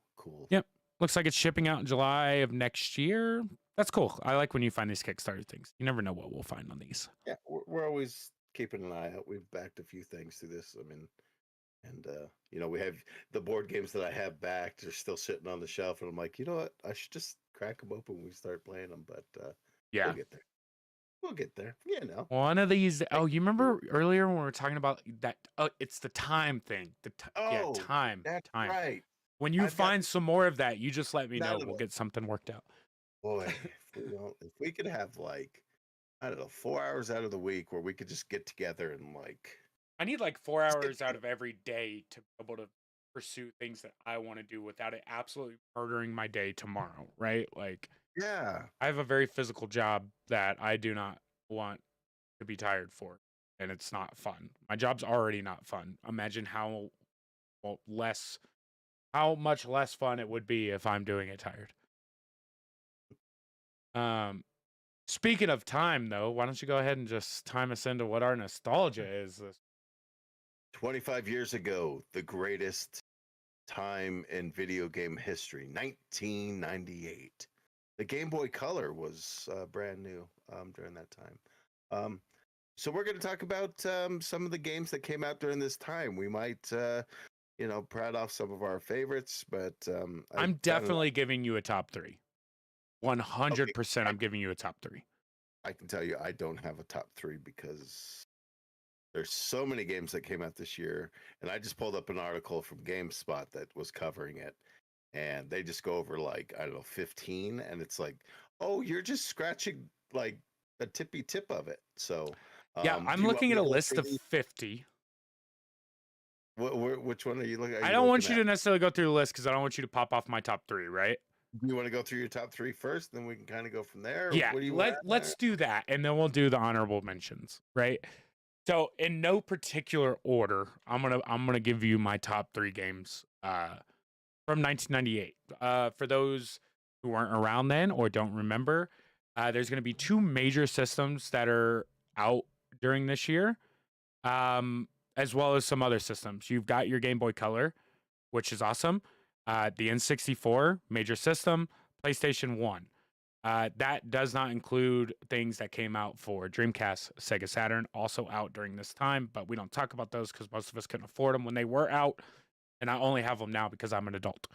Yep. Looks like it's shipping out in July of next year. That's cool. I like when you find these Kickstarter things. You never know what we'll find on these. Yeah, we're always keeping an eye out. We've backed a few things through this. I mean, and we have the board games that I have backed are still sitting on the shelf, and I'm like, you know what? I should just crack them open when we start playing them. But yeah, we'll get there. One of these. Oh, you remember earlier when we were talking about that? Oh, it's the time thing. Time. That's time. Right. When you I've got find some more of that, you just let me know. none of We'll it. get something worked out. Boy, if we could have like, I don't know, 4 hours out of the week where we could just get together and like I need like 4 just get hours out of every day to be able to pursue things that I want to do without it absolutely murdering my day tomorrow, right? Like yeah. I have a very physical job that I do not want to be tired for, and it's not fun. My job's already not fun. Imagine how much less fun it would be if I'm doing it tired. Um Speaking of time though, why don't you go ahead and just time us into what our nostalgia is this 25 years ago, the greatest time in video game history, 1998. The Game Boy Color was brand new during that time. So we're going to talk about some of the games that came out during this time. We might, proud off some of our favorites, but I I'm kind of definitely giving you a top 3. okay. 100% I, I'm giving you a top 3. I can tell you, I don't have a top three because there's so many games that came out this year, and I just pulled up an article from GameSpot that was covering it, and they just go over like I don't know 15, and it's like, oh, you're just scratching like the tippy tip of it. So, Yeah, do I'm you want looking me at to a go list through of these? 50. Which one are you looking? Are I you don't looking want you at? to necessarily go through the list cuz I don't want you to pop off my top 3, right? Do you want to go through your top three first, then we can kind of go from there? Or Yeah, what do you want? let's do that and then we'll do the honorable mentions, right? So, in no particular order, I'm going to give you my top 3 games from 1998. For those who weren't around then or don't remember, there's going to be 2 major systems that are out during this year, as well as some other systems. You've got your Game Boy Color, which is awesome. The N64, major system, PlayStation 1. That does not include things that came out for Dreamcast, Sega Saturn, also out during this time, but we don't talk about those because most of us couldn't afford them when they were out, and I only have them now because I'm an adult.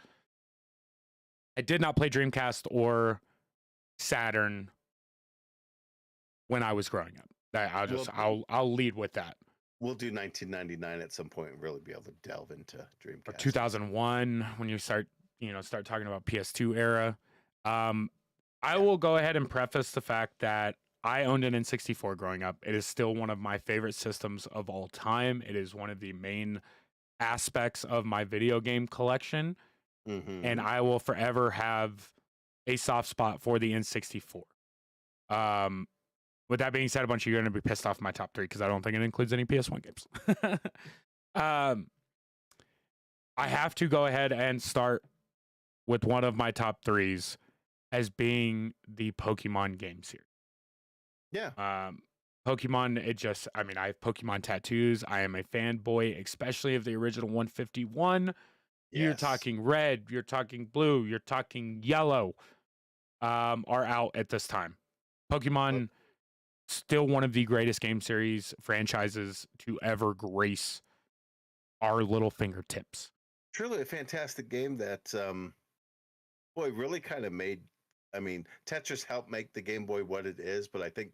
I did not play Dreamcast or Saturn when I was growing up. We'll I'll lead with that. we'll do 1999 at some point and really be able to delve into Or Dreamcast. 2001 when you start talking about PS2 era. I will go ahead and preface the fact that I owned an N64 growing up. It is still one of my favorite systems of all time. It is one of the main aspects of my video game collection, and Mm-hmm. I will forever have a soft spot for the N64. Um, with that being said, a bunch of you are going to be pissed off my top 3 because I don't think it includes any PS1 games. um, I have to go ahead and start with one of my top 3s as being the Pokemon game series. Yeah. Pokemon, I have Pokemon tattoos. I am a fanboy, especially of the original 151. You're Yes. talking red, you're talking blue, you're talking yellow, are out at this time. Pokemon, still one of the greatest game series franchises to ever grace our little fingertips. Truly a fantastic game that boy really kind of made. I mean, Tetris helped make the Game Boy what it is, but I think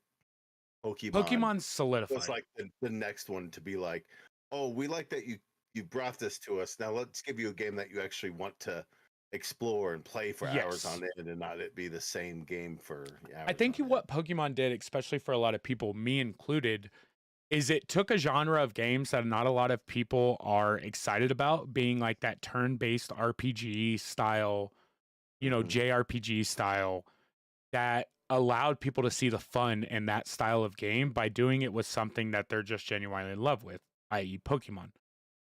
Pokemon Pokemon was solidified. like the next one to be like, oh, we like that you brought this to us. Now let's give you a game that you actually want to explore and play for hours Yes. on end, and not it be the same game for I hours think on end. what Pokemon did, especially for a lot of people, me included, is it took a genre of games that not a lot of people are excited about, being like that turn-based RPG style, Mhm. JRPG style, that allowed people to see the fun in that style of game by doing it with something that they're just genuinely in love with, i.e. Pokemon,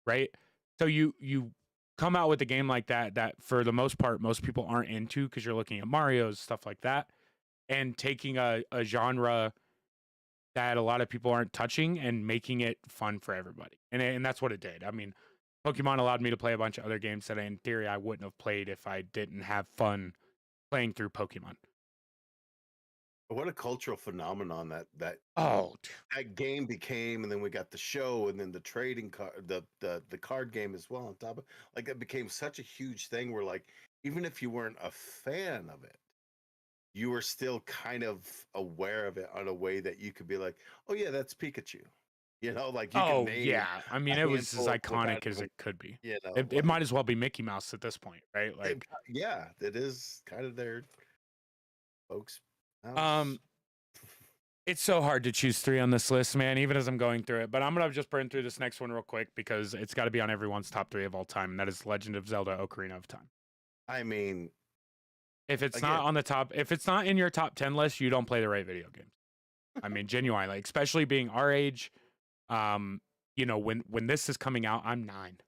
right? So you come out with a game like that for the most part most people aren't into because you're looking at Mario's, stuff like that, and taking a genre that a lot of people aren't touching and making it fun for everybody. And that's what it did. I mean, Pokemon allowed me to play a bunch of other games that in theory I wouldn't have played if I didn't have fun playing through Pokemon. What a cultural phenomenon Oh, that game became, and then we got the show, and then the trading card, the card game as well on top of like it became such a huge thing where like even if you weren't a fan of it, you were still kind of aware of it on a way that you could be like, oh yeah, that's Pikachu. You know, like you can Oh name yeah, I mean a it was as handful of the kind iconic as of, it could be. you know, It like might as well be Mickey Mouse at this point, right? Like, yeah, it is kind of their folks um, house. it's so hard to choose three on this list, man. Even as I'm going through it, but I'm gonna just burn through this next one real quick because it's got to be on everyone's top three of all time, and that is Legend of Zelda: Ocarina of Time. I mean, If it's again, not on the top, if it's not in your top 10 list, you don't play the right video games. I mean, genuinely, especially being our age. Um, when this is coming out, I'm 9,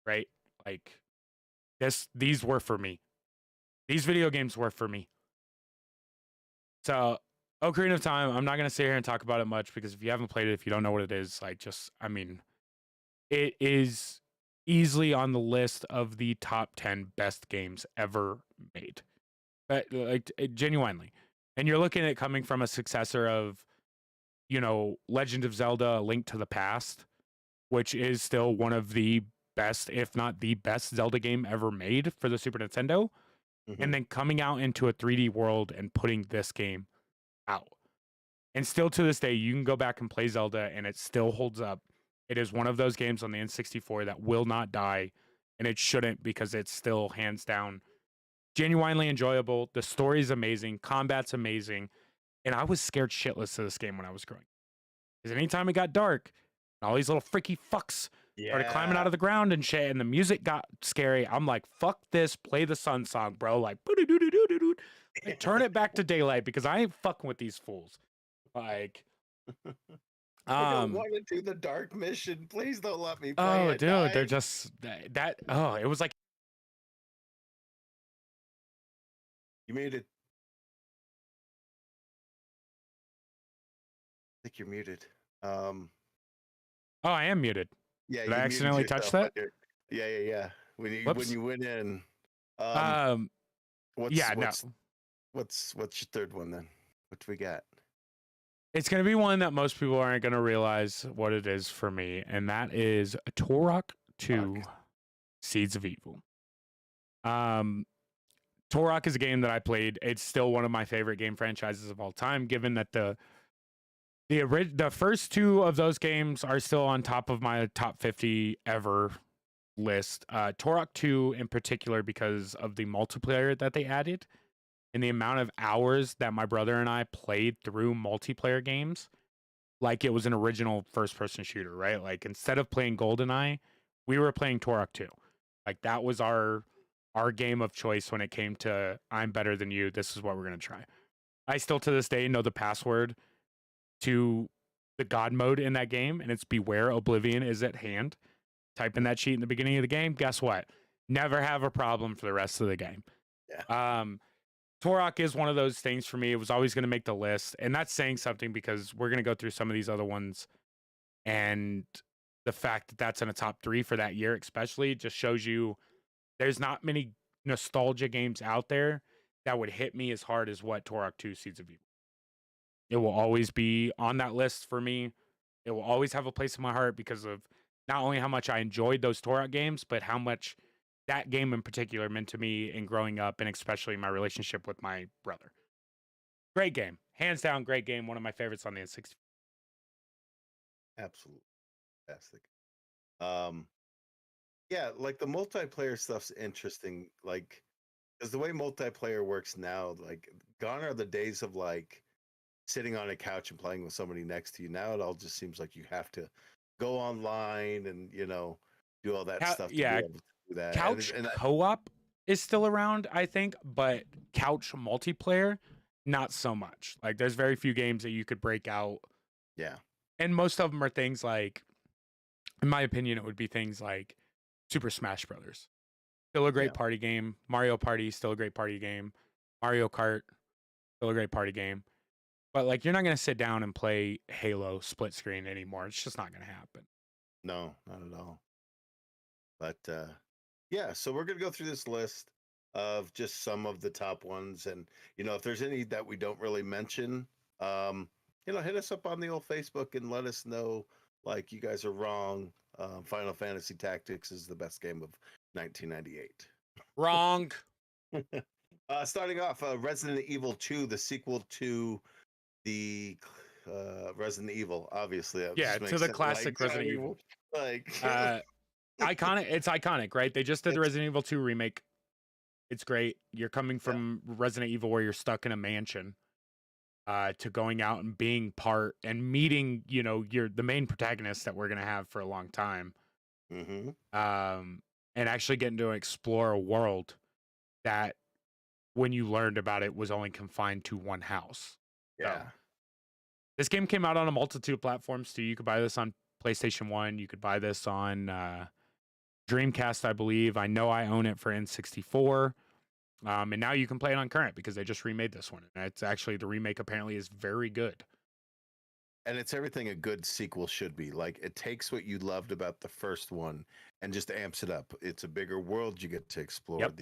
right? Like these were for me. These video games were for me. So, Ocarina of Time, I'm not gonna sit here and talk about it much because if you haven't played it, if you don't know what it is, like I mean, it is easily on the list of the top 10 best games ever made. But genuinely. And you're looking at coming from a successor of, Legend of Zelda: A Link to the Past, which is still one of the best, if not the best Zelda game ever made for the Super Nintendo, and then coming out into a 3D world and putting this game out. And still to this day, you can go back and play Zelda and it still holds up. It is one of those games on the N64 that will not die, and it shouldn't because it's still hands down genuinely enjoyable. The story's amazing, combat's amazing, and I was scared shitless of this game when I was growing. Because anytime it got dark, all these little freaky fucks started climbing out yeah. of the ground and shit, and the music got scary. I'm like, fuck this, play the sun song, bro. Like, turn it back to daylight because I ain't fucking with these fools. Like, I don't want to do the dark mission. Please don't let me play oh, at dude, they're night. just oh, it was like, You muted. I think you're muted. oh, I am muted. Yeah, Did I you muted accidentally touch yourself. that? Yeah. When Whoops. you went in, Um, what's yeah, no. what's your third one then? What do we got? It's going to be one that most people aren't going to realize what it is for me, and that is Turok 2 Seeds of Evil. Turok is a game that I played. It's still one of my favorite game franchises of all time, given that the first two of those games are still on top of my top 50 ever list. Turok 2 in particular because of the multiplayer that they added and the amount of hours that my brother and I played through multiplayer games like it was an original first person shooter, right? Like instead of playing GoldenEye, we were playing Turok 2. Like that was our game of choice when it came to I'm better than you. This is what we're going to try. I still to this day know the password to the god mode in that game, and it's beware oblivion is at hand. Type in that sheet in the beginning of the game. Guess what? Never have a problem for the rest of the game. Yeah. Turok is one of those things for me. It was always going to make the list, and that's saying something because we're going to go through some of these other ones, and the fact that that's in a top 3 for that year, especially, just shows you there's not many nostalgia games out there that would hit me as hard as what Turok 2 Seeds of Evil. It will always be on that list for me. It will always have a place in my heart because of not only how much I enjoyed those Turok games, but how much that game in particular meant to me in growing up and especially my relationship with my brother. Great game. Hands down, great game. One of my favorites on the N64. Absolutely fantastic. Yeah, like the multiplayer stuff's interesting. Like, because the way multiplayer works now, like, gone are the days of like sitting on a couch and playing with somebody next to you. Now it all just seems like you have to go online and do all that stuff to be able to do that. Couch And co-op is still around, I think, but couch multiplayer, not so much. Like, there's very few games that you could break out. yeah, And most of them are things like, in my opinion, it would be things like Super Smash Brothers. Still a great party game. Mario Party, still a great party game. Mario Kart, still a great party game. But like, you're not gonna sit down and play Halo split screen anymore. It's just not gonna happen. no, not at all. But yeah, so we're gonna go through this list of just some of the top ones, and if there's any that we don't really mention, hit us up on the old Facebook and let us know like you guys are wrong. Final Fantasy Tactics is the best game of 1998. Wrong. Starting off, Resident Evil 2, the sequel to the Resident Evil. Obviously, that Yeah, just to makes the sense. classic Resident Evil. Like, Iconic. It's iconic, right? They just did the it's Resident Evil 2 remake. It's great. You're coming yeah. from Resident Evil where you're stuck in a mansion, to going out and being part and meeting, you're the main protagonist that we're gonna have for a long time. Mm-hmm. And actually getting to explore a world that, when you learned about it, was only confined to one house. So Yeah. this game came out on a multitude of platforms too. You could buy this on PlayStation 1. You could buy this on Dreamcast, I believe. I know I own it for N64. And now you can play it on current because they just remade this one. And it's actually, the remake apparently is very good. And it's everything a good sequel should be. Like, it takes what you loved about the first one and just amps it up. It's a bigger world you get to explore. Yep.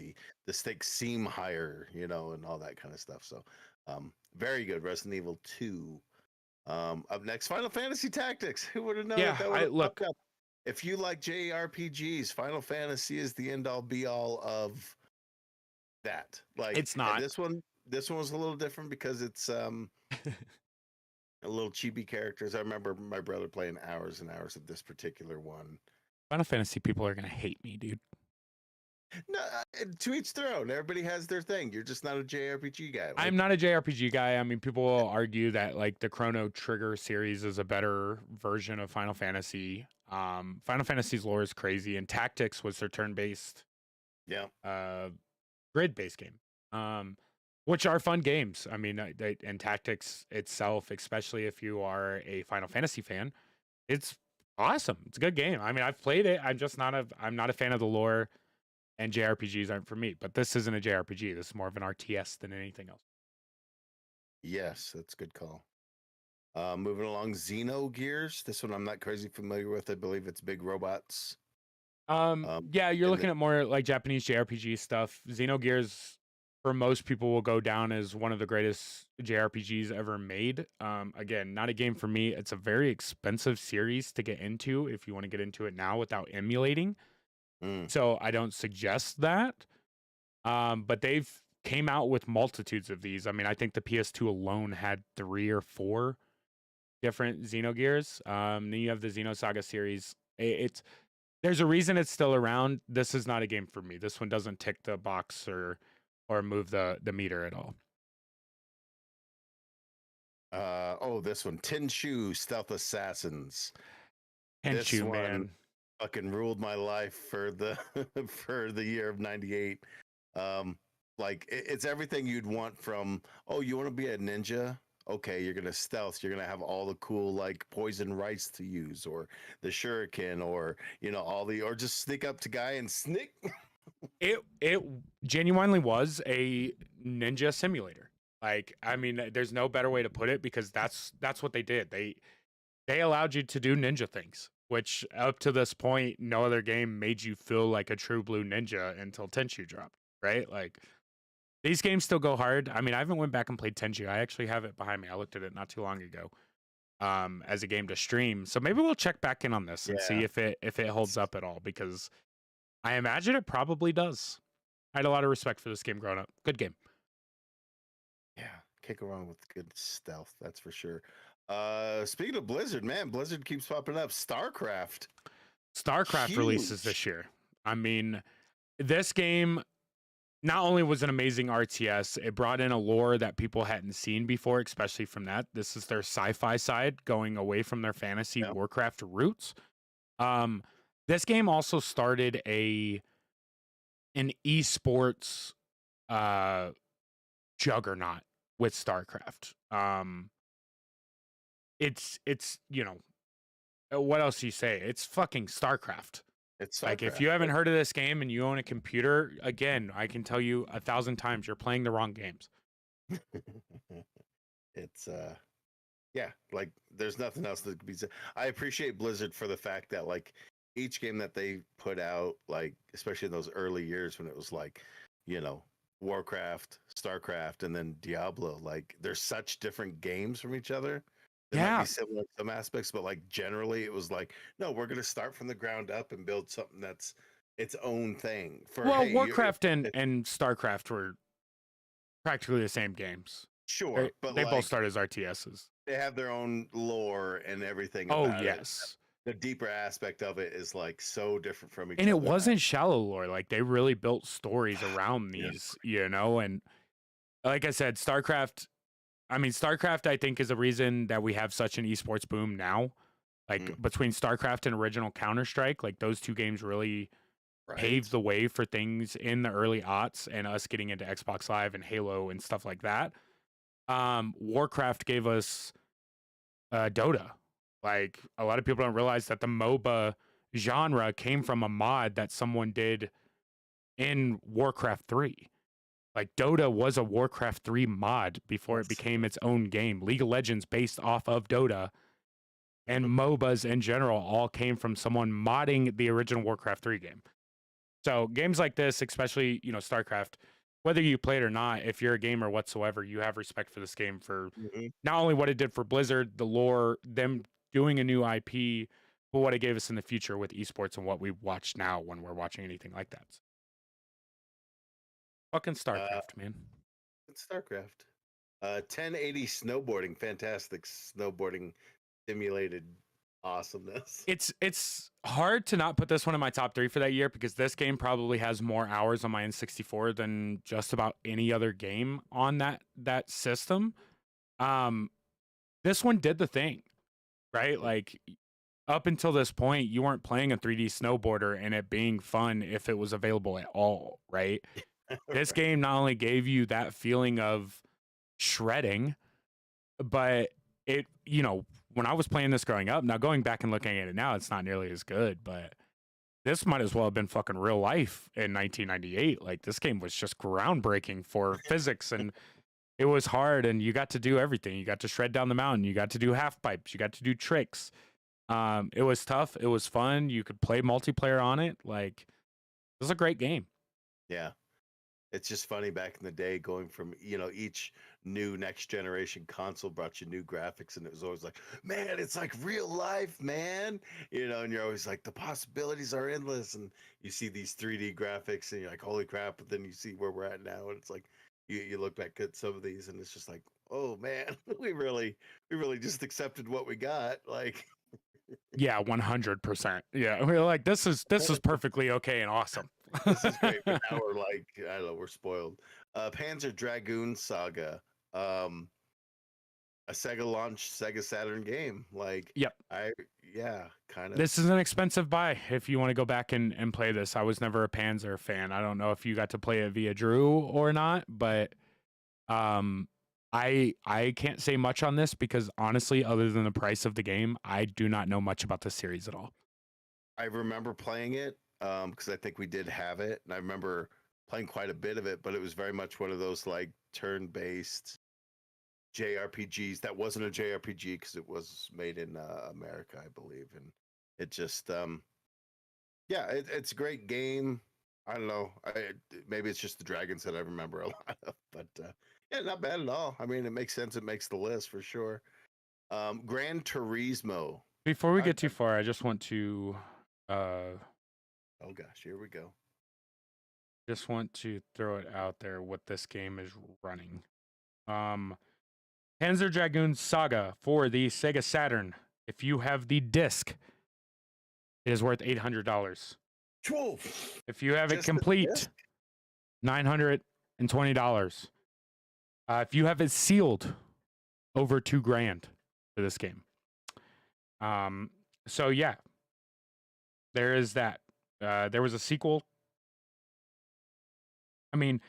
The stakes seem higher, and all that kind of stuff. So, very good. Resident Evil 2. Up next, Final Fantasy Tactics. Who would have known Yeah, that would have look, popped up? If you like JRPGs, Final Fantasy is the end all be all of that. Like, it's and not. this one was a little different because it's a little chibi characters. I remember my brother playing hours and hours of this particular one. Final Fantasy people are going to hate me, dude. No, to each their own. Everybody has their thing. You're just not a JRPG guy. I'm not a JRPG guy. I mean, people will argue that like the Chrono Trigger series is a better version of Final Fantasy. Final Fantasy's lore is crazy, and Tactics was their turn-based, Yeah. grid-based game, which are fun games. I mean, and Tactics itself, especially if you are a Final Fantasy fan, it's awesome. It's a good game. I mean, I've played it. I'm not a fan of the lore, and JRPGs aren't for me. But this isn't a JRPG. This is more of an RTS than anything else. Yes, that's a good call. Moving along, Xenogears. This one I'm not crazy familiar with. I believe it's big robots. Yeah, you're looking at more like Japanese JRPG stuff. Xenogears, for most people, will go down as one of the greatest JRPGs ever made. Again, not a game for me. It's a very expensive series to get into if you want to get into it now without emulating. So I don't suggest that. But they've came out with multitudes of these. I mean, I think the PS2 alone had 3 or 4 different Xenogears. Then you have the Xenosaga series. There's a reason it's still around. This is not a game for me. This one doesn't tick the box or move the meter at all. This one, Tenshu Stealth Assassins. Tenshu, man, fucking ruled my life for the for the year of '98. Like, it's everything you'd want from. Oh, you want to be a ninja? Okay, you're gonna stealth. You're gonna have all the cool like poison rice to use, or the shuriken, or or just sneak up to guy and sneak. It genuinely was a ninja simulator. Like, I mean, there's no better way to put it, because that's what they did. They allowed you to do ninja things, which up to this point, no other game made you feel like a true blue ninja until Tenchu dropped, right? Like, these games still go hard. I mean, I haven't went back and played Tenchu. I actually have it behind me. I looked at it not too long ago, as a game to stream. So maybe we'll check back in on this and see if it holds up at all, because I imagine it probably does. I had a lot of respect for this game growing up. Good game. Yeah, kick around with good stealth, that's for sure. Speaking of Blizzard, man, Blizzard keeps popping up. StarCraft Releases this year. I mean, this game not only was an amazing RTS, it brought in a lore that people hadn't seen before, especially from that. This is their sci-fi side, going away from their fantasy Warcraft roots. This game also started an esports juggernaut with StarCraft. It's what else do you say? It's fucking StarCraft. It's like, if you haven't heard of this game and you own a computer, again, I can tell you 1,000 times you're playing the wrong games. It's like, there's nothing else that could be said. I appreciate Blizzard for the fact that like each game that they put out, like especially in those early years when it was like, Warcraft, StarCraft, and then Diablo, like they're such different games from each other. They might be similar in some aspects, but like generally it was like, no, we're going to start from the ground up and build something that's its own thing. Warcraft and StarCraft were practically the same games. Sure, they both start as RTSs. they have their own lore and everything Oh, about it. yes. The deeper aspect of it is like so different from each And it other. wasn't shallow lore. Like they really built stories around Yeah. these, and like I said, StarCraft I think is the reason that we have such an esports boom now. Like Mm, between StarCraft and original Counter-Strike, like those two games really paved right. the way for things in the early aughts and us getting into Xbox Live and Halo and stuff like that. Warcraft gave us Dota. Like a lot of people don't realize that the MOBA genre came from a mod that someone did in Warcraft 3. Like Dota was a Warcraft 3 mod before it Yes. became its own game. League of Legends based off of Dota and MOBAs in general all came from someone modding the original Warcraft 3 game. So games like this, especially, StarCraft, whether you play it or not, if you're a gamer whatsoever, you have respect for this game for Mhm. not only what it did for Blizzard, the lore, them doing a new IP, but what it gave us in the future with esports and what we watch now when we're watching anything like that. Fucking Uh, StarCraft, man. it's StarCraft. 1080 snowboarding, fantastic snowboarding simulated awesomeness. It's hard to not put this one in my top 3 for that year because this game probably has more hours on my N64 than just about any other game on that system. Um, this one did the thing, right? Like up until this point, you weren't playing a 3D snowboarder and it being fun if it was available at all, right? This Right. game not only gave you that feeling of shredding, but when I was playing this growing up, now going back and looking at it now, it's not nearly as good, but this might as well have been fucking real life in 1998. Like this game was just groundbreaking for physics and it was hard and you got to do everything. You got to shred down the mountain, you got to do half pipes, you got to do tricks. It was tough, it was fun. You could play multiplayer on it. Like it was a great game. Yeah. It's just funny back in the day going from, each new next generation console brought you new graphics and it was always like, man, it's like real life, man. And you're always like, the possibilities are endless. And you see these 3D graphics and you're like, holy crap. But then you see where we're at now. And it's like, you look back at some of these and it's just like, oh man, we really just accepted what we got. Like, Yeah, 100%. Yeah, we're like this is perfectly okay and awesome. this is great. But now we're like, I don't know, we're spoiled. Panzer Dragoon Saga. Um, a Sega launch Sega Saturn game. Like Yep. yeah, kind of. This is an expensive buy if you want to go back and play this. I was never a Panzer fan. I don't know if you got to play it via Drew or not, but um I can't say much on this because honestly, other than the price of the game, I do not know much about this series at all. I remember playing it because I think we did have it, and I remember playing quite a bit of it. But it was very much one of those like turn-based JRPGs. That wasn't a JRPG because it was made in America, I believe, and it just yeah, it's a great game. I don't know. Maybe it's just the dragons that I remember a lot of, but yeah, not bad at all. I mean, it makes sense. It makes the list for sure. Gran Turismo. Before we I, get too far, I just want to uh oh gosh, here we go. throw it out there what this game is running. Um Panzer Dragoon Saga for the Sega Saturn. If you have the disc, it is worth $800. Whoa, If you have it just the complete, disc? $920. If you have it sealed, over $2,000 for this game. So yeah, there is that. There was a sequel. I mean,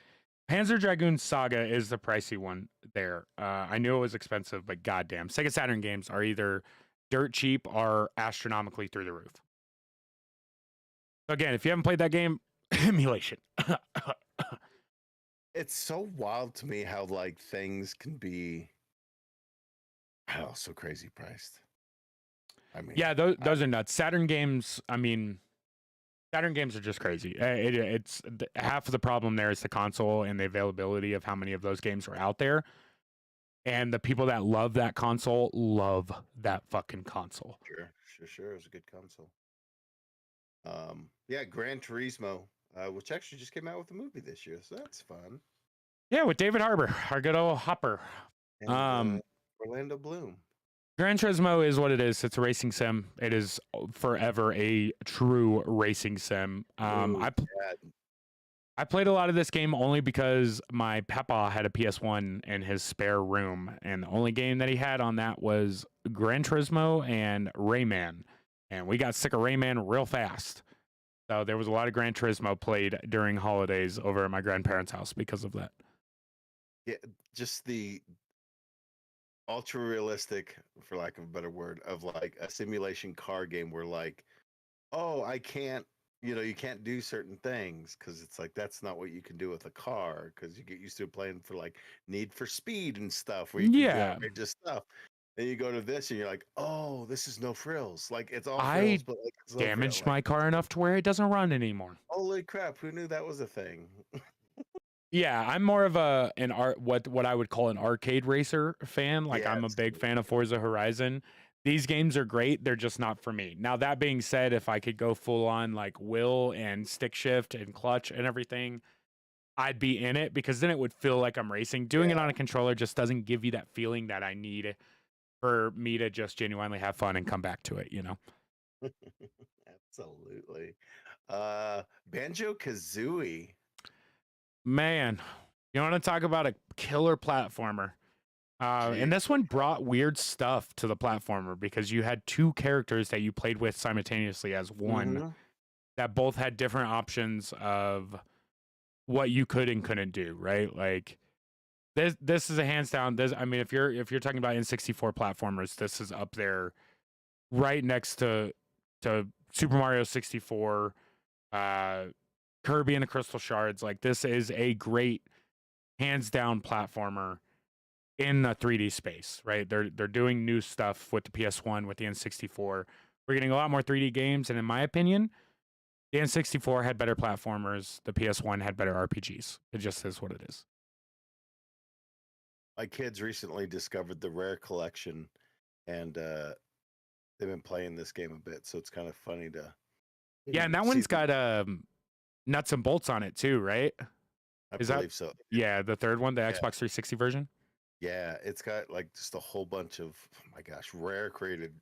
Panzer Dragoon Saga is the pricey one there. I knew it was expensive, but goddamn, Sega Saturn games are either dirt cheap or astronomically through the roof. So again, if you haven't played that game, emulation. It's so wild to me how like things can be, I don't know, so crazy priced. I mean, Yeah, those are nuts. Saturn games, I mean, Saturn games are just crazy. It's half of the problem there is the console and the availability of how many of those games are out there. And the people that love that console love that fucking console. sure, it was a good console. Yeah, Gran Turismo, which actually just came out with a movie this year, so that's fun. Yeah, with David Harbour, our good old Hopper. And Um, Orlando Bloom. Gran Turismo is what it is. It's a racing sim. It is forever a true racing sim. Ooh, yeah. I played a lot of this game only because my papa had a PS1 in his spare room, and the only game that he had on that was Gran Turismo and Rayman. And we got sick of Rayman real fast. So there was a lot of Gran Turismo played during holidays over at my grandparents' house because of that. Yeah, just the ultra realistic, for lack of a better word, of like a simulation car game where like, oh, I can't, you can't do certain things because it's like that's not what you can do with a car because you get used to playing for like Need for Speed and stuff where you can do Yeah. outrageous stuff. Then you go to this and you're like, oh, this is no frills. Like it's all I frills, but like it's no frill. damaged Like my car enough to where it doesn't run anymore. holy crap, who knew that was a thing? Yeah, I'm more of an art what I would call an arcade racer fan. Like I'm a Yes. big fan of Forza Horizon. These games are great, they're just not for me. Now that being said, if I could go full on like wheel and stick shift and clutch and everything, I'd be in it because then it would feel like I'm racing. Doing it Yeah. on a controller just doesn't give you that feeling that I need for me to just genuinely have fun and come back to it, you know? Absolutely. Banjo Kazooie. Man, you want to talk about a killer platformer? And Jeez. this one brought weird stuff to the platformer because you had two characters that you played with simultaneously as one Mm-hmm. that both had different options of what you could and couldn't do, right? Like this is a hands down. This, I mean, if you're talking about N64 platformers, this is up there, right next to Super Mario 64, uh, Kirby and the Crystal Shards. Like this is a great hands down platformer in the 3D space, right? They're doing new stuff with the PS1, with the N64. We're getting a lot more 3D games, and in my opinion, the N64 had better platformers. The PS1 had better RPGs. It just is what it is. My kids recently discovered the Rare Collection, and they've been playing this game a bit, so it's kind of funny to Yeah, and that see one's them. got nuts and bolts on it too, right? I Is that believe so. yeah, the third one, the Yeah. Xbox 360 version? Yeah, it's got like just a whole bunch of, oh my gosh, Rare created.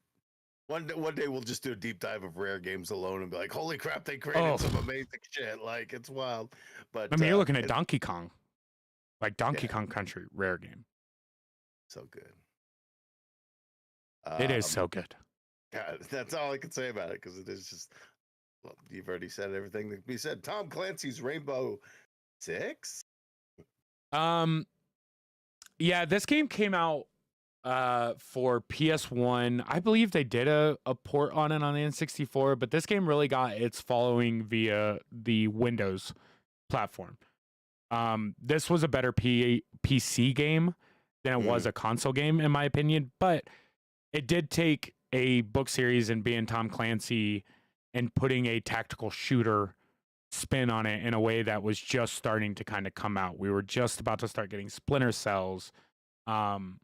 One day we'll just do a deep dive of Rare games alone and be like, holy crap, they created some amazing shit. Like it's wild. But I mean, you're looking at it's Donkey Kong, like Donkey yeah, Kong Country, rare game. so good. It is so good. God, that's all I can say about it because it is just. Well, you've already said everything that can be said. Tom Clancy's Rainbow Six. Um, yeah, this game came out for PS1. I believe they did a port on it on the N64, but this game really got its following via the Windows platform. This was a better PC game than it was a console game, in my opinion, but it did take a book series and being Tom Clancy and putting a tactical shooter spin on it in a way that was just starting to kind of come out. We were just about to start getting Splinter Cells. Um,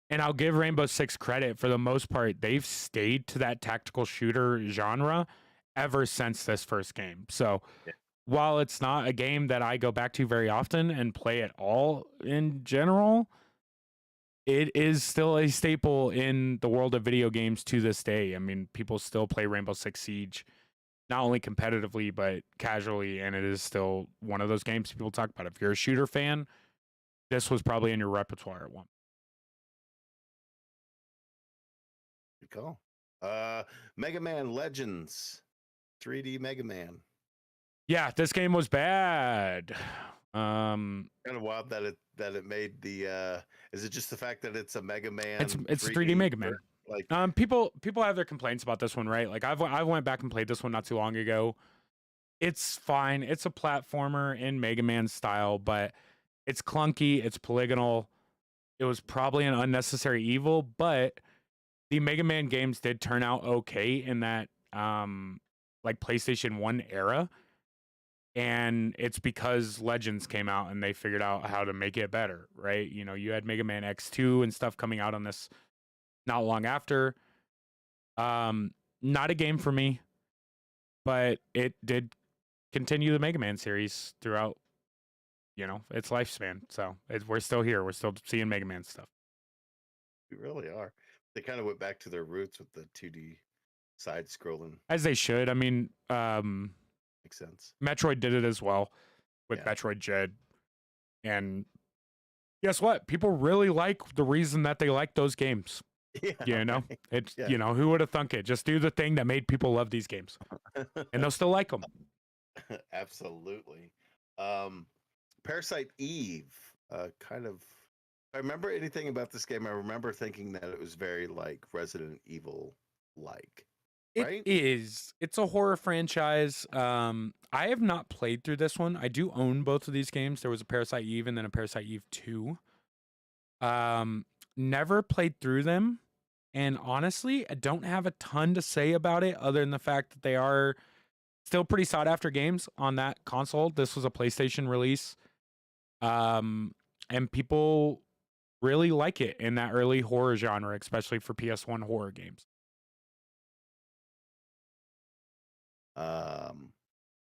and I'll give Rainbow Six credit for the most part. They've stayed to that tactical shooter genre ever since this first game. So Yeah. while it's not a game that I go back to very often and play at all in general, it is still a staple in the world of video games to this day. I mean, people still play Rainbow Six Siege, not only competitively, but casually. And it is still one of those games people talk about. If you're a shooter fan, this was probably in your repertoire at one. Good call. Mega Man Legends, 3D Mega Man. Yeah, this game was bad. Kind of wild that it made the. Is it just the fact that it's a Mega Man? It's a 3D Mega Man. Like People have their complaints about this one, right? Like I went back and played this one not too long ago. It's fine. It's a platformer in Mega Man style, but it's clunky. It's polygonal. It was probably an unnecessary evil, but the Mega Man games did turn out okay in that like PlayStation 1 era. And it's because Legends came out and they figured out how to make it better, right? You know, you had Mega Man X2 and stuff coming out on this not long after. Not a game for me, but it did continue the Mega Man series throughout, its lifespan. So we're still here. We're still seeing Mega Man stuff. we really are. They kind of went back to their roots with the 2D side scrolling. As they should. I mean, Makes sense. Metroid did it as well with Yeah. Metroid Dread. And guess what? People really like the reason that they like those games. Yeah. You know, Right. it's, Yeah. you know, who would have thunk it? Just do the thing that made people love these games and they'll still like them. Absolutely. Parasite Eve, kind of. If I remember anything about this game, I remember thinking that it was very like Resident Evil like. It Right? is. It's a horror franchise. I have not played through this one. I do own both of these games. There was a Parasite Eve and then a Parasite Eve 2. Never played through them. And honestly, I don't have a ton to say about it other than the fact that they are still pretty sought after games on that console. This was a PlayStation release. And people really like it in that early horror genre, especially for PS1 horror games.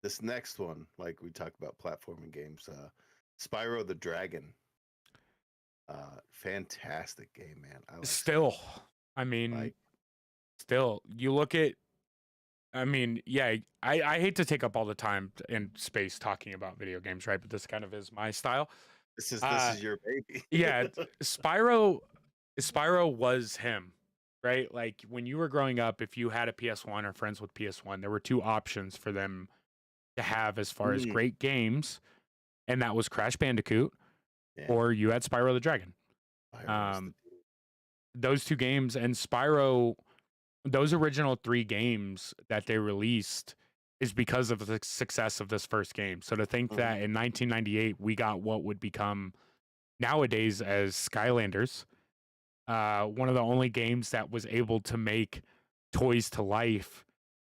This next one, like we talk about platforming games, Spyro the Dragon. Fantastic game, man. I like Still, Spyro. I mean, Like, still, you look at, I mean, yeah, I hate to take up all the time in space talking about video games, right? But this kind of is my style. this is your baby. Yeah, Spyro was him, right? Like when you were growing up, if you had a PS1 or friends with PS1, there were two options for them to have as far as great games, and that was Crash Bandicoot, Yeah. or you had Spyro the Dragon. Those two games, and Spyro, those original 3 games that they released is because of the success of this first game. So to think that in 1998 we got what would become nowadays as Skylanders, one of the only games that was able to make toys to life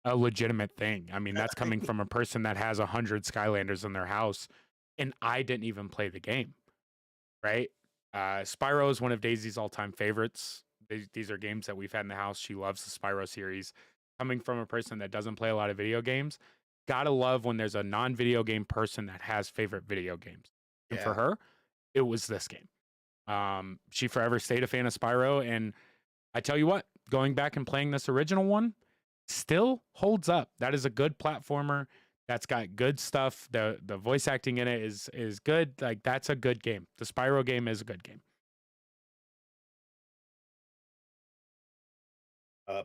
a legitimate thing. I mean, that's coming from a person that has 100 Skylanders in their house, and I didn't even play the game, right? Spyro is one of Daisy's all-time favorites. These are games that we've had in the house. She loves the Spyro series. Coming from a person that doesn't play a lot of video games, gotta love when there's a non-video game person that has favorite video games. And for her, it was this game. She forever stayed a fan of Spyro, and I tell you what, going back and playing this original one still holds up. That is a good platformer. That's got good stuff. The voice acting in it is good. Like, that's a good game. The Spyro game is a good game.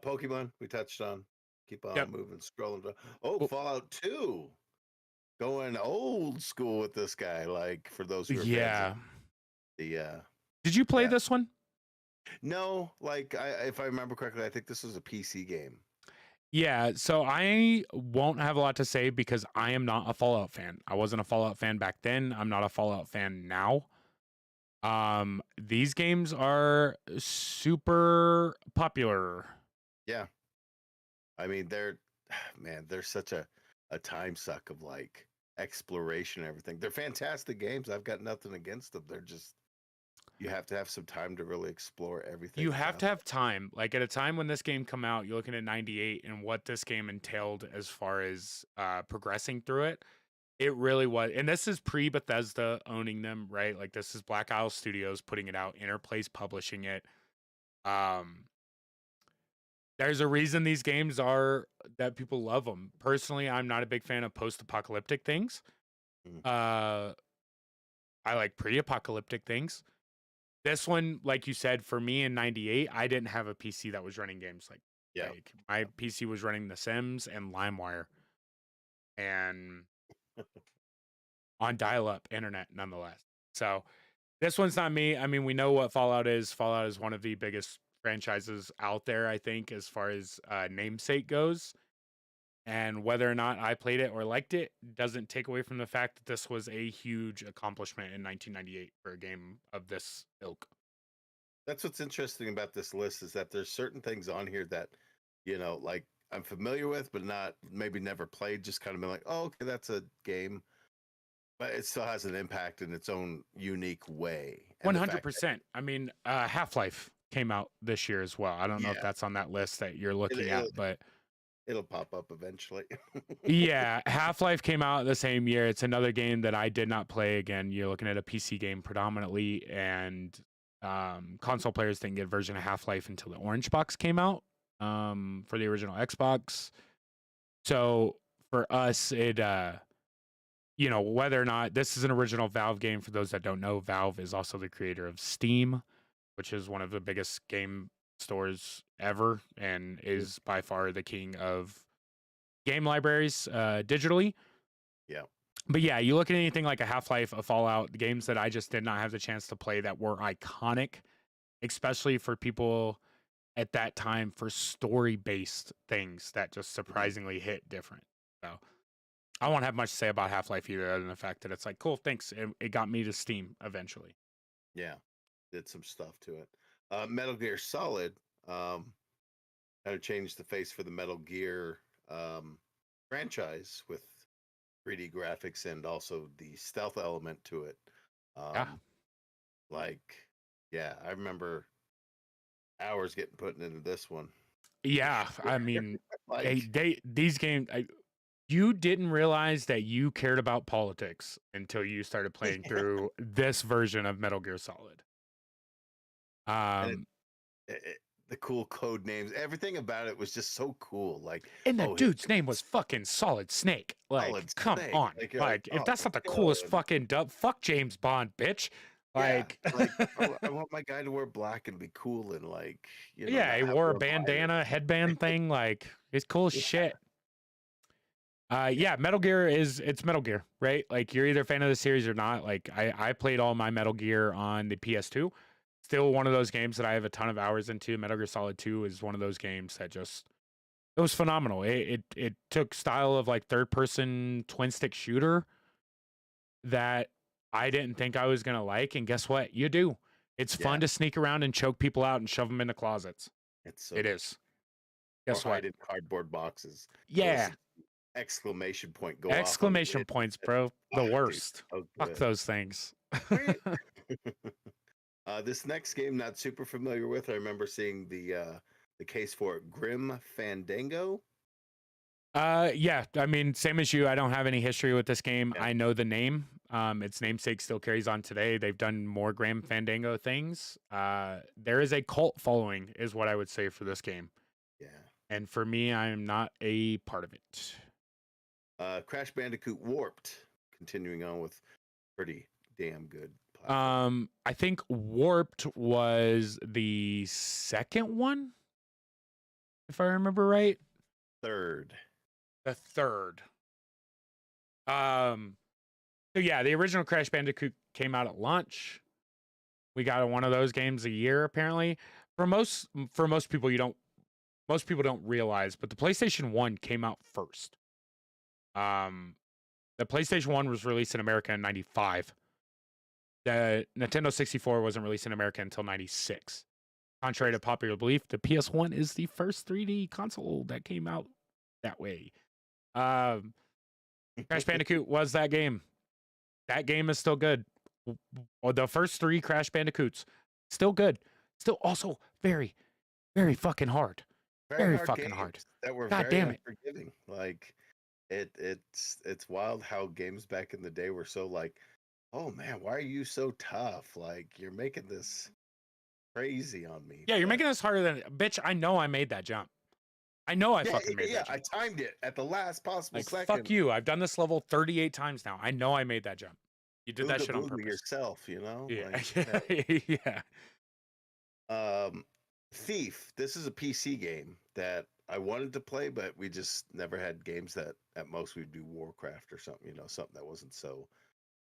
Pokemon, we touched on. Keep on moving, scrolling. Oh, Fallout 2. Going old school with this guy. Like, for those who are fans of Did you play this one? No, like if I remember correctly, I think this was a PC game. Yeah, so I won't have a lot to say because I am not a Fallout fan. I wasn't a Fallout fan back then. I'm not a Fallout fan now. These games are super popular. Yeah. I mean, they're such a time suck of like exploration and everything. They're fantastic games. I've got nothing against them. They're just, you have to have some time to really explore everything. You have to have time. Like at a time when this game come out, you're looking at 98 and what this game entailed as far as progressing through it. It really was. And this is pre-Bethesda owning them, right? Like this is Black Isle Studios putting it out, Interplace publishing it. There's a reason these games are that people love them. Personally, I'm not a big fan of post-apocalyptic things. I like pre-apocalyptic things. This one, like you said, for me in 98, I didn't have a PC that was running games like my PC was running The Sims and LimeWire. And on dial-up internet nonetheless. So this one's not me. I mean, we know what Fallout is. Fallout is one of the biggest franchises out there, I think, as far as namesake goes. And whether or not I played it or liked it doesn't take away from the fact that this was a huge accomplishment in 1998 for a game of this ilk. That's what's interesting about this list is that there's certain things on here that, you know, like I'm familiar with, but not maybe never played, just kind of been like, oh, okay, that's a game. But it still has an impact in its own unique way. 100%. I mean, Half-Life came out this year as well. I don't know if that's on that list that you're looking at, but it'll pop up eventually. Yeah, Half-Life came out the same year. It's another game that I did not play. Again, you're looking at a PC game predominantly, and Console players didn't get a version of Half-Life until the orange box came out for the original Xbox. So for us, it whether or not this is an original Valve game, for those that don't know, Valve is also the creator of Steam, which is one of the biggest game stores ever and is by far the king of game libraries digitally. Yeah. But yeah, you look at anything like a Half-Life, a Fallout, the games that I just did not have the chance to play that were iconic, especially for people at that time for story-based things that just surprisingly hit different. So I won't have much to say about Half-Life either, other than the fact that it's like, cool, thanks. It got me to Steam eventually. Yeah. Did some stuff to it. Metal Gear Solid kind of changed the face for the Metal Gear franchise with 3D graphics and also the stealth element to it. Yeah. Like, yeah, I remember hours getting put into this one. Yeah. I mean, Like, these games, you didn't realize that you cared about politics until you started playing through this version of Metal Gear Solid. and Um, the cool code names, everything about it was just so cool. Like, and the oh, dude's name was fucking Solid Snake. Like, Solid come Snake. on. Like, you're like, Like, if oh that's my not the coolest god. fucking dub, fuck James Bond, bitch. Yeah, Like, like I want my guy to wear black and be cool and like, yeah, not he have wore a a virus. bandana, headband thing. Like, it's cool as Yeah, shit. yeah, Yeah, Metal Gear it's Metal Gear, right? Like you're either a fan of the series or not. Like I played all my Metal Gear on the PS2. Still one of those games that I have a ton of hours into. Metal Gear Solid 2 is one of those games that just it was phenomenal. It took style of like third person twin stick shooter that I didn't think I was gonna like, and guess what? You do. It's yeah. fun to sneak around and choke people out and shove them into closets. It's so It good. is. Or Guess what? hide in cardboard boxes. Go Yeah. listen. Exclamation point go off on the Exclamation wind. points, bro. The Dude, worst. so Fuck good. those things. This next game, not super familiar with. I remember seeing the case for it. Grim Fandango. Yeah, I mean, same as you. I don't have any history with this game. Yeah, I know the name. Its namesake still carries on today. They've done more Graham Fandango things. There is a cult following, is what I would say for this game. yeah. And for me, I am not a part of it. Crash Bandicoot Warped. Continuing on with pretty damn good platform. I think Warped was the second one, if I remember right. Third. The third. Um, so yeah, the original Crash Bandicoot came out at launch. We got one of those games a year apparently. For most people, most people don't realize, but the PlayStation 1 came out first. Um the PlayStation 1 was released in America in 95. The Nintendo 64 wasn't released in America until 96. Contrary to popular belief, the PS1 is the first 3D console that came out that way. Um Crash Bandicoot was that game. That game is still good. The first 3 Crash Bandicoots still good. Still also very, very fucking hard. Very Very hard fucking hard. games that were God very damn it. unforgiving. Like it's wild how games back in the day were so like, oh man, why are you so tough? Like you're making this crazy on me. Yeah, you're But making this harder than bitch. I know I made that jump. I know I yeah, fucking made yeah, that I jump. timed it at the last possible Like fuck second. you. I've done this level 38 times now. I know I made that jump. You did that Ooga shit on booga purpose. yourself, you know? Yeah. Like Yeah. Thief. This is a PC game that I wanted to play, but we just never had games that at most we'd do Warcraft or something, something that wasn't so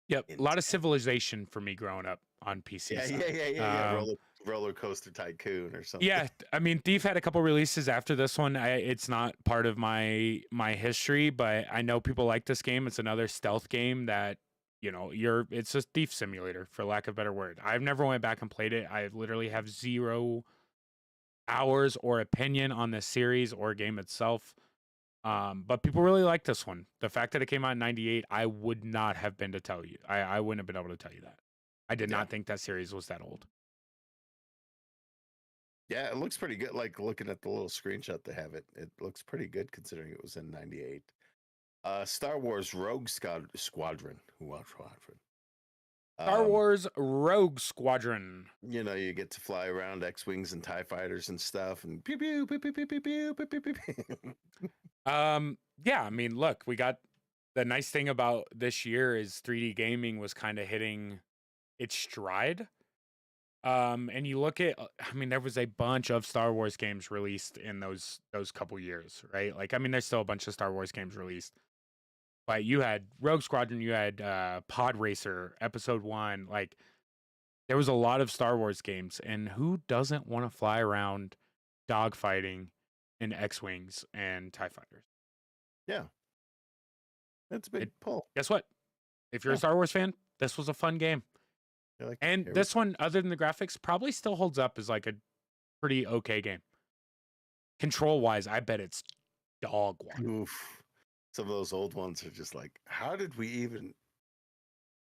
Yep. A lot of intense. civilization for me growing up on PC Yeah, yeah, side. yeah, yeah, yeah. Roller Coaster Tycoon or something. Yeah, I mean, Thief had a couple releases after this one. It's not part of my history, but I know people like this game. It's another stealth game that it's a thief simulator, for lack of a better word. I've never went back and played it. I literally have 0 hours or opinion on this series or game itself. But people really like this one. The fact that it came out in '98, I would not have been to tell you. I wouldn't have been able to tell you that. I did Yeah. not think that series was that old. Yeah, it looks pretty good. Like looking at the little screenshot they have it looks pretty good considering it was in '98. Star Wars Rogue Squadron. Star Um, Wars Rogue Squadron. you get to fly around X-wings and TIE fighters and stuff, and pew pew pew pew pew pew pew pew pew pew. Pew. Yeah, I mean, look, we got the nice thing about this year is 3D gaming was kind of hitting its stride. And you look at, I mean, there was a bunch of Star Wars games released in those couple years, right? Like, I mean, there's still a bunch of Star Wars games released, but you had Rogue Squadron, you had Pod Racer, Episode One. Like, there was a lot of Star Wars games, and who doesn't want to fly around dogfighting in X-wings and Tie fighters? Yeah, that's a big It, pull. guess what? If you're a Yeah. Star Wars fan, this was a fun game. You're like, And here we this one, other than the graphics, probably still holds up as like a pretty okay game. Control wise, I bet it's dog go. water. Oof. Some of those old ones are just like, how did we even?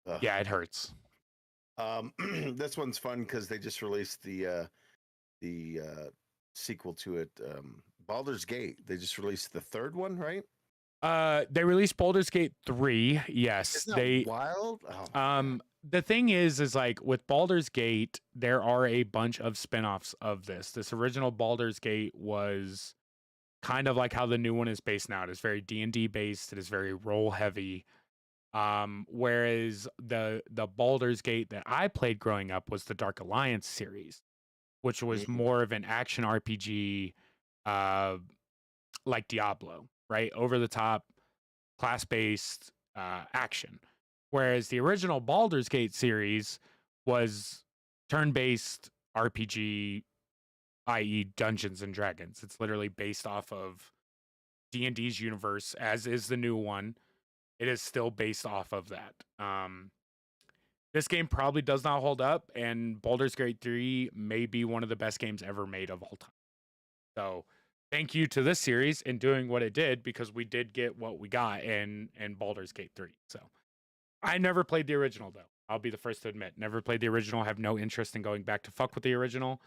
Ugh. Yeah, it hurts. This one's fun because they just released the sequel to it, Baldur's Gate. They just released the third one, right? They released Baldur's Gate 3. Yes, Isn't that they wild? Oh, my God. the thing is like with Baldur's Gate, there are a bunch of spin-offs of this. This original Baldur's Gate was kind of like how the new one is based now. It is very D&D based. It is very role heavy. Whereas the Baldur's Gate that I played growing up was the Dark Alliance series, which was more of an action RPG, like Diablo, right? Over the top, class based action. Whereas the original Baldur's Gate series was turn based RPG, i.e., Dungeons and Dragons. It's literally based off of D&D's universe, as is the new one. It is still based off of that. This game probably does not hold up, and Baldur's Gate 3 may be one of the best games ever made of all time. So, thank you to this series in doing what it did, because we did get what we got in Baldur's Gate 3. So, I never played the original, though. I'll be the first to admit. Never played the original. Have no interest in going back to fuck with the original.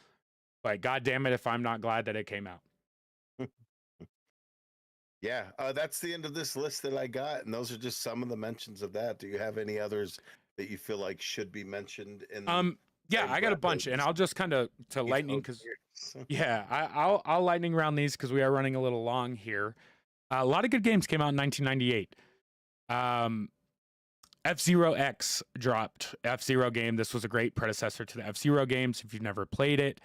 But god damn it if I'm not glad that it came out. Yeah, that's the end of this list that I got, and those are just some of the mentions of that. Do you have any others that you feel like should be mentioned in? Yeah, I got a bunch, and I'll just kind of to lightning because yeah, I'll lightning round these because we are running a little long here. A lot of good games came out in 1998. F-Zero X dropped. F-Zero game. This was a great predecessor to the F-Zero games. If you've never played it,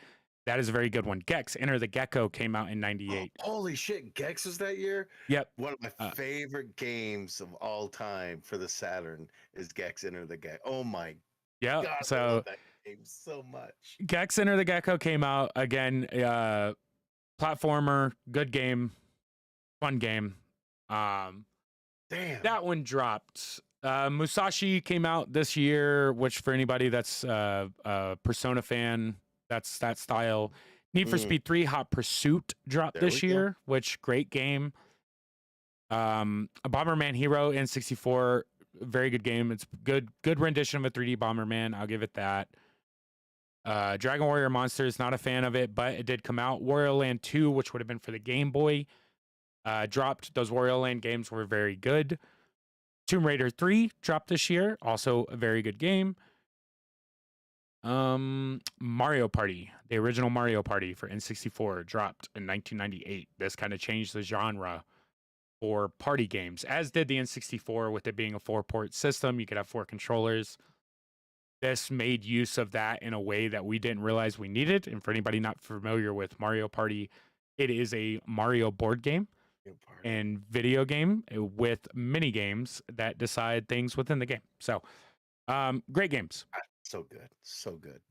that is a very good one. Gex, Enter the Gecko came out in 98. Oh, holy shit, Gex was that year? Yep. One of my favorite games of all time for the Saturn is Gex, Enter the Gecko. Oh my God, so I love that game so much. Gex, Enter the Gecko came out again. Platformer, good game, fun game. Damn. That one dropped. Musashi came out this year, which for anybody that's a Persona fan, that's that style. Need for Speed 3 Hot Pursuit dropped this year, which great game. Bomberman Hero N64, very good game. It's good rendition of a 3D Bomberman. I'll give it that. Dragon Warrior Monsters, not a fan of it, but it did come out. Wario Land 2, which would have been for the Game Boy, dropped. Those Wario Land games were very good. Tomb Raider 3 dropped this year, also a very good game. Mario Party, the original Mario Party for N64 dropped in 1998. This kind of changed the genre for party games, as did the N64 with it being a 4-port system. You could have 4 controllers. This made use of that in a way that we didn't realize we needed. And for anybody not familiar with Mario Party, it is a Mario board game and video game with mini games that decide things within the game. So, great games. So good. So good.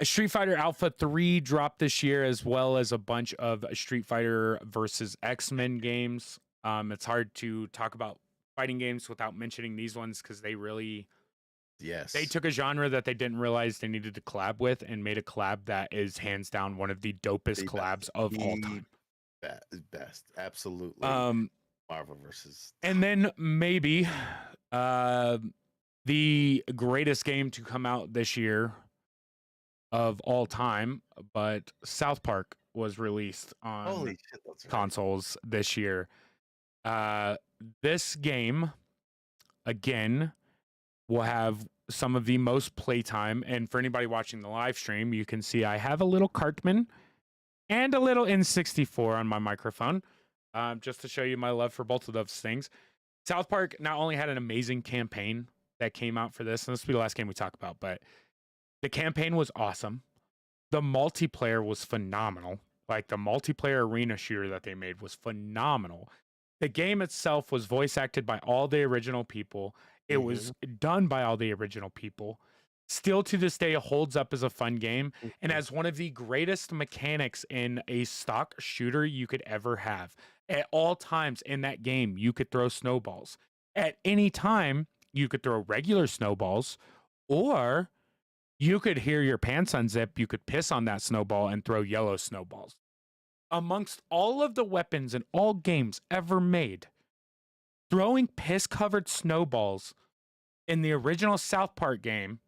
Street Fighter Alpha 3 dropped this year, as well as a bunch of Street Fighter versus X-Men games. It's hard to talk about fighting games without mentioning these ones because they really, they took a genre that they didn't realize they needed to collab with and made a collab that is hands down one of the dopest collabs of all time. Best, absolutely. Marvel versus, and then maybe the greatest game to come out this year of all time, but South Park was released on consoles this year. This game again will have some of the most playtime. And for anybody watching the live stream, you can see I have a little Cartman and a little N64 on my microphone, just to show you my love for both of those things. South Park not only had an amazing campaign that came out for this, and this will be the last game we talk about, but the campaign was awesome. The multiplayer was phenomenal. Like the multiplayer arena shooter that they made was phenomenal. The game itself was voice acted by all the original people. It was done by all the original people. Still to this day holds up as a fun game and as one of the greatest mechanics in a stock shooter you could ever have. At all times in that game, you could throw snowballs. At any time, you could throw regular snowballs, or you could hear your pants unzip. You could piss on that snowball and throw yellow snowballs. Amongst all of the weapons in all games ever made, throwing piss-covered snowballs in the original South Park game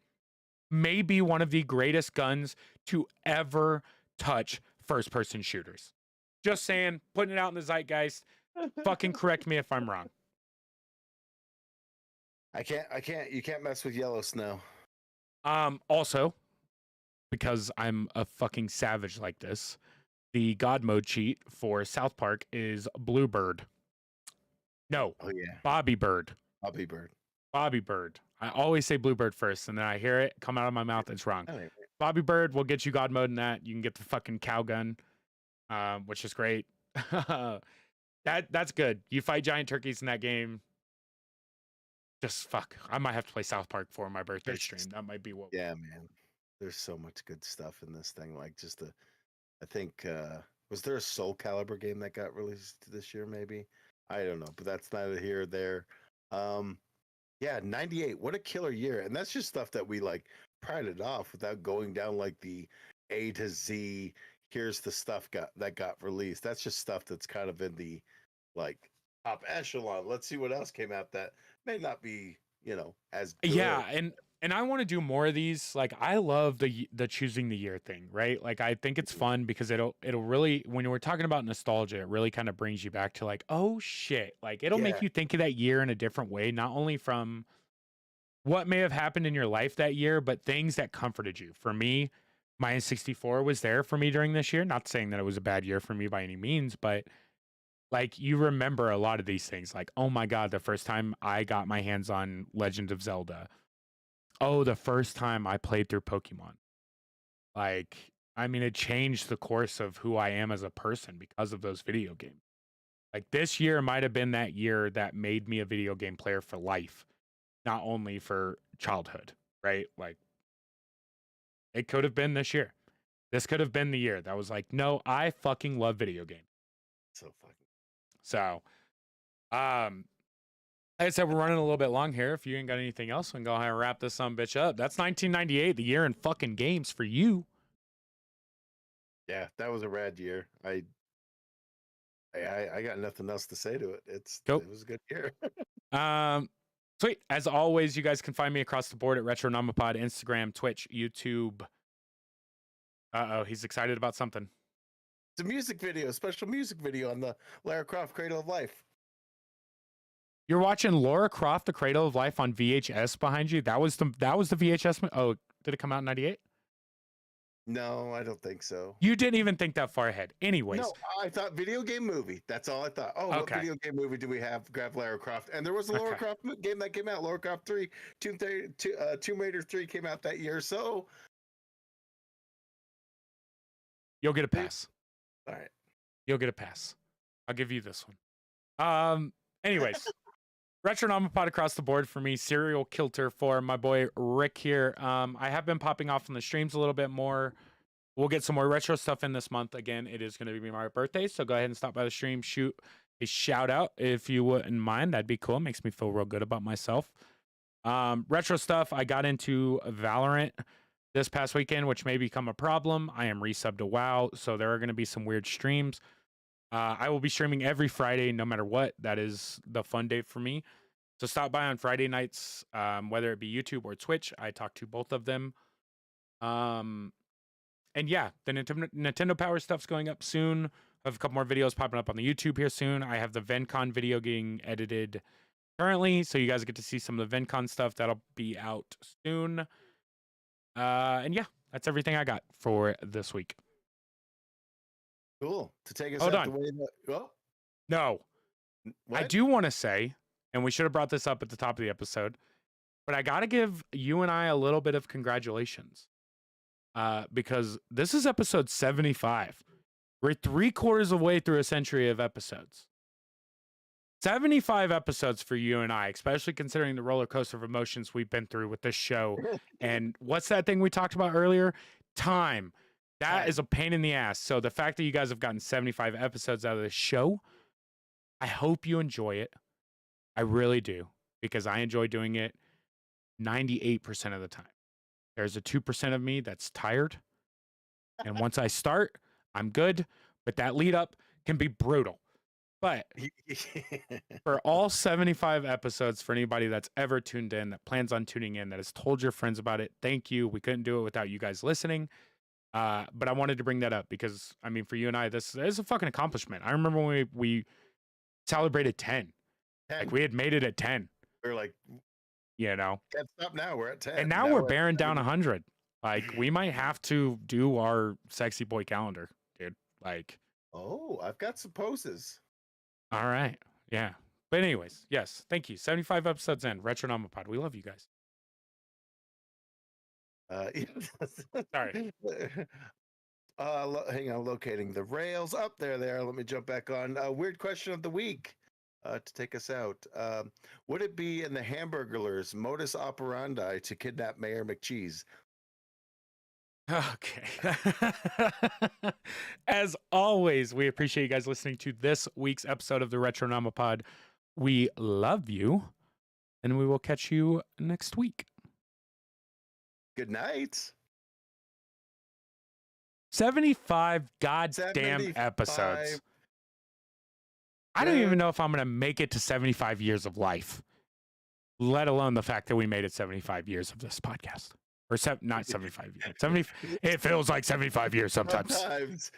may be one of the greatest guns to ever touch first-person shooters. Just saying, putting it out in the zeitgeist. Fucking correct me if I'm wrong. I can't. You can't mess with yellow snow. Also, because I'm a fucking savage like this, the God mode cheat for South Park is Bluebird. No. Oh yeah. Bobby Bird. Bobby Bird. Bobby Bird. I always say Bluebird first, and then I hear it come out of my mouth. It's wrong. Bobby Bird will get you God mode in that. You can get the fucking cow gun, which is great. That's good. You fight giant turkeys in that game. Just fuck. I might have to play South Park for my birthday stream. That might be what. Yeah, man. There's so much good stuff in this thing. Like just the, I think was there a Soul Calibur game that got released this year? Maybe, I don't know, but that's neither here or there. Yeah, 98. What a killer year, and that's just stuff that we like prided off without going down like the A to Z. Here's the stuff that got released. That's just stuff that's kind of in the like top echelon. Let's see what else came out that may not be, as good. Yeah, and I want to do more of these. Like I love the choosing the year thing, right? Like I think it's fun because it'll really, when we're talking about nostalgia, it really kind of brings you back to like, oh shit. Like it'll make you think of that year in a different way, not only from what may have happened in your life that year, but things that comforted you. For me, my N64 was there for me during this year. Not saying that it was a bad year for me by any means, but like you remember a lot of these things. Like, oh my God, the first time I got my hands on Legend of Zelda. Oh, the first time I played through Pokemon. Like, I mean, it changed the course of who I am as a person because of those video games. Like this year might have been that year that made me a video game player for life, not only for childhood, right? Like it could have been this year. This could have been the year that was like, no, I fucking love video games. So fucking. So, like I said, we're running a little bit long here. If you ain't got anything else, we can go ahead and wrap this bitch up. That's 1998, the year in fucking games for you. Yeah, that was a rad year. I got nothing else to say to it. It was a good year. Sweet. As always, you guys can find me across the board at Retronomipod, Instagram, Twitch, YouTube. He's excited about something. It's a music video, a special music video on the Lara Croft Cradle of Life. You're watching Lara Croft, The Cradle of Life on VHS behind you? That was the VHS. Oh, did it come out in 98? No, I don't think so. You didn't even think that far ahead. Anyways. No, I thought video game movie. That's all I thought. Oh, what video game movie do we have? Grab Lara Croft. And there was a Lara Croft game that came out. Lara Croft 3. Tomb Raider 3 came out that year. So you'll get a pass. All right. You'll get a pass. I'll give you this one. Anyways. Retronomipod across the board for me. Serial Kilter for my boy Rick here. I have been popping off on the streams a little bit more. We'll get some more retro stuff in this month. Again, it is going to be my birthday, so go ahead and stop by the stream. Shoot a shout out if you wouldn't mind. That'd be cool. Makes me feel real good about myself. Retro stuff. I got into Valorant this past weekend, which may become a problem. I am resubbed to WoW, so there are going to be some weird streams. I will be streaming every Friday, no matter what. That is the fun date for me. So stop by on Friday nights, whether it be YouTube or Twitch. I talk to both of them. And yeah, the Nintendo Power stuff's going up soon. I have a couple more videos popping up on the YouTube here soon. I have the VenCon video getting edited currently, so you guys get to see some of the VinCon stuff that'll be out soon. And yeah, that's everything I got for this week. Cool. To take us Hold out on. the way that. Oh, No, what? I do want to say, and we should have brought this up at the top of the episode, but I got to give you and I a little bit of congratulations. Because this is episode 75. We're 3/4 of the way through a century of episodes. 75 episodes for you and I, especially considering the roller coaster of emotions we've been through with this show. And what's that thing we talked about earlier? Time. That is a pain in the ass. So the fact that you guys have gotten 75 episodes out of this show, I hope you enjoy it. I really do, because I enjoy doing it 98% of the time. There's a 2% of me that's tired. And once I start, I'm good. But that lead up can be brutal. But for all 75 episodes, for anybody that's ever tuned in, that plans on tuning in, that has told your friends about it, thank you. We couldn't do it without you guys listening. But I wanted to bring that up because, I mean, for you and I, this is a fucking accomplishment. I remember when we celebrated 10. Like, we had made it at 10. We were like, you know? Can't stop now. We're at 10. And now we're bearing down 100. Like, we might have to do our sexy boy calendar, dude. Like, oh, I've got some poses. All right. Yeah. But anyways, yes. Thank you. 75 episodes in. Retronomipod. We love you guys. Sorry. Hang on, locating the rails. Up there. Let me jump back on. Weird question of the week to take us out. Would it be in the Hamburglers' modus operandi to kidnap Mayor McCheese? Okay. As always, we appreciate you guys listening to this week's episode of the Retronomipod. We love you, and we will catch you next week. Good night. 75 goddamn episodes. I don't even know if I'm going to make it to 75 years of life, let alone the fact that we made it 75 years of this podcast. Or not 75 years. 70. It feels like 75 years sometimes. Sometimes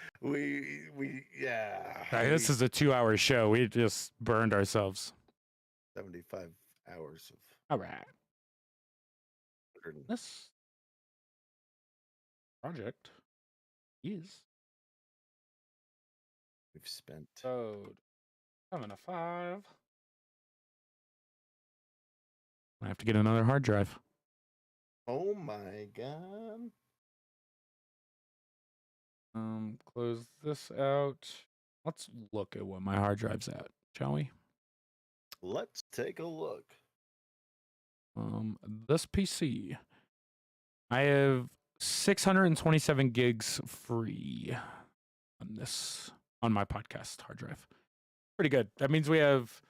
yeah. This is a 2-hour show. We just burned ourselves. 75 hours of. All right. This project is. We've spent. Code 7 of 5. I have to get another hard drive. Oh my god. Close this out. Let's look at what my hard drive's at, shall we? Let's take a look. This PC, I have 627 gigs free on my podcast hard drive. Pretty good. That means we have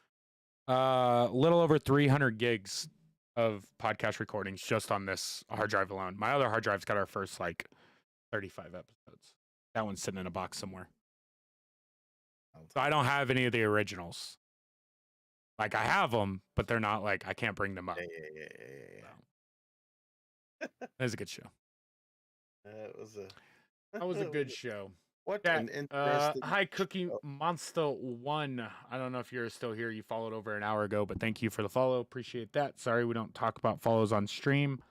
a little over 300 gigs of podcast recordings just on this hard drive alone. My other hard drive's got our first 35 episodes. That one's sitting in a box somewhere. So I don't have any of the originals. I have them, but they're not I can't bring them up. Yeah. So. That was a good show. That was a good show. What an interesting. Hi, Cookie Monster 1. I don't know if you're still here. You followed over an hour ago, but thank you for the follow. Appreciate that. Sorry we don't talk about follows on stream.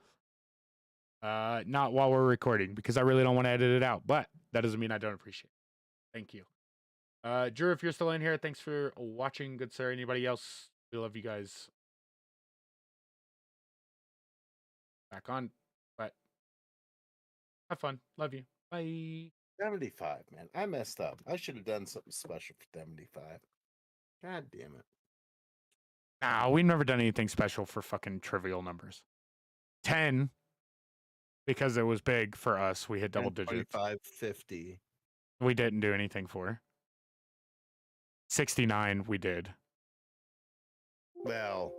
Not while we're recording, because I really don't want to edit it out, but that doesn't mean I don't appreciate it. Thank you. Drew, if you're still in here, thanks for watching, good sir. Anybody else? We love you guys. Back on, but have fun. Love you. Bye. 75, man. I messed up. I should have done something special for 75. God damn it. Nah, we've never done anything special for fucking trivial numbers. 10, because it was big for us. We hit double digits. 25, 50. We didn't do anything for. 69, we did. Well,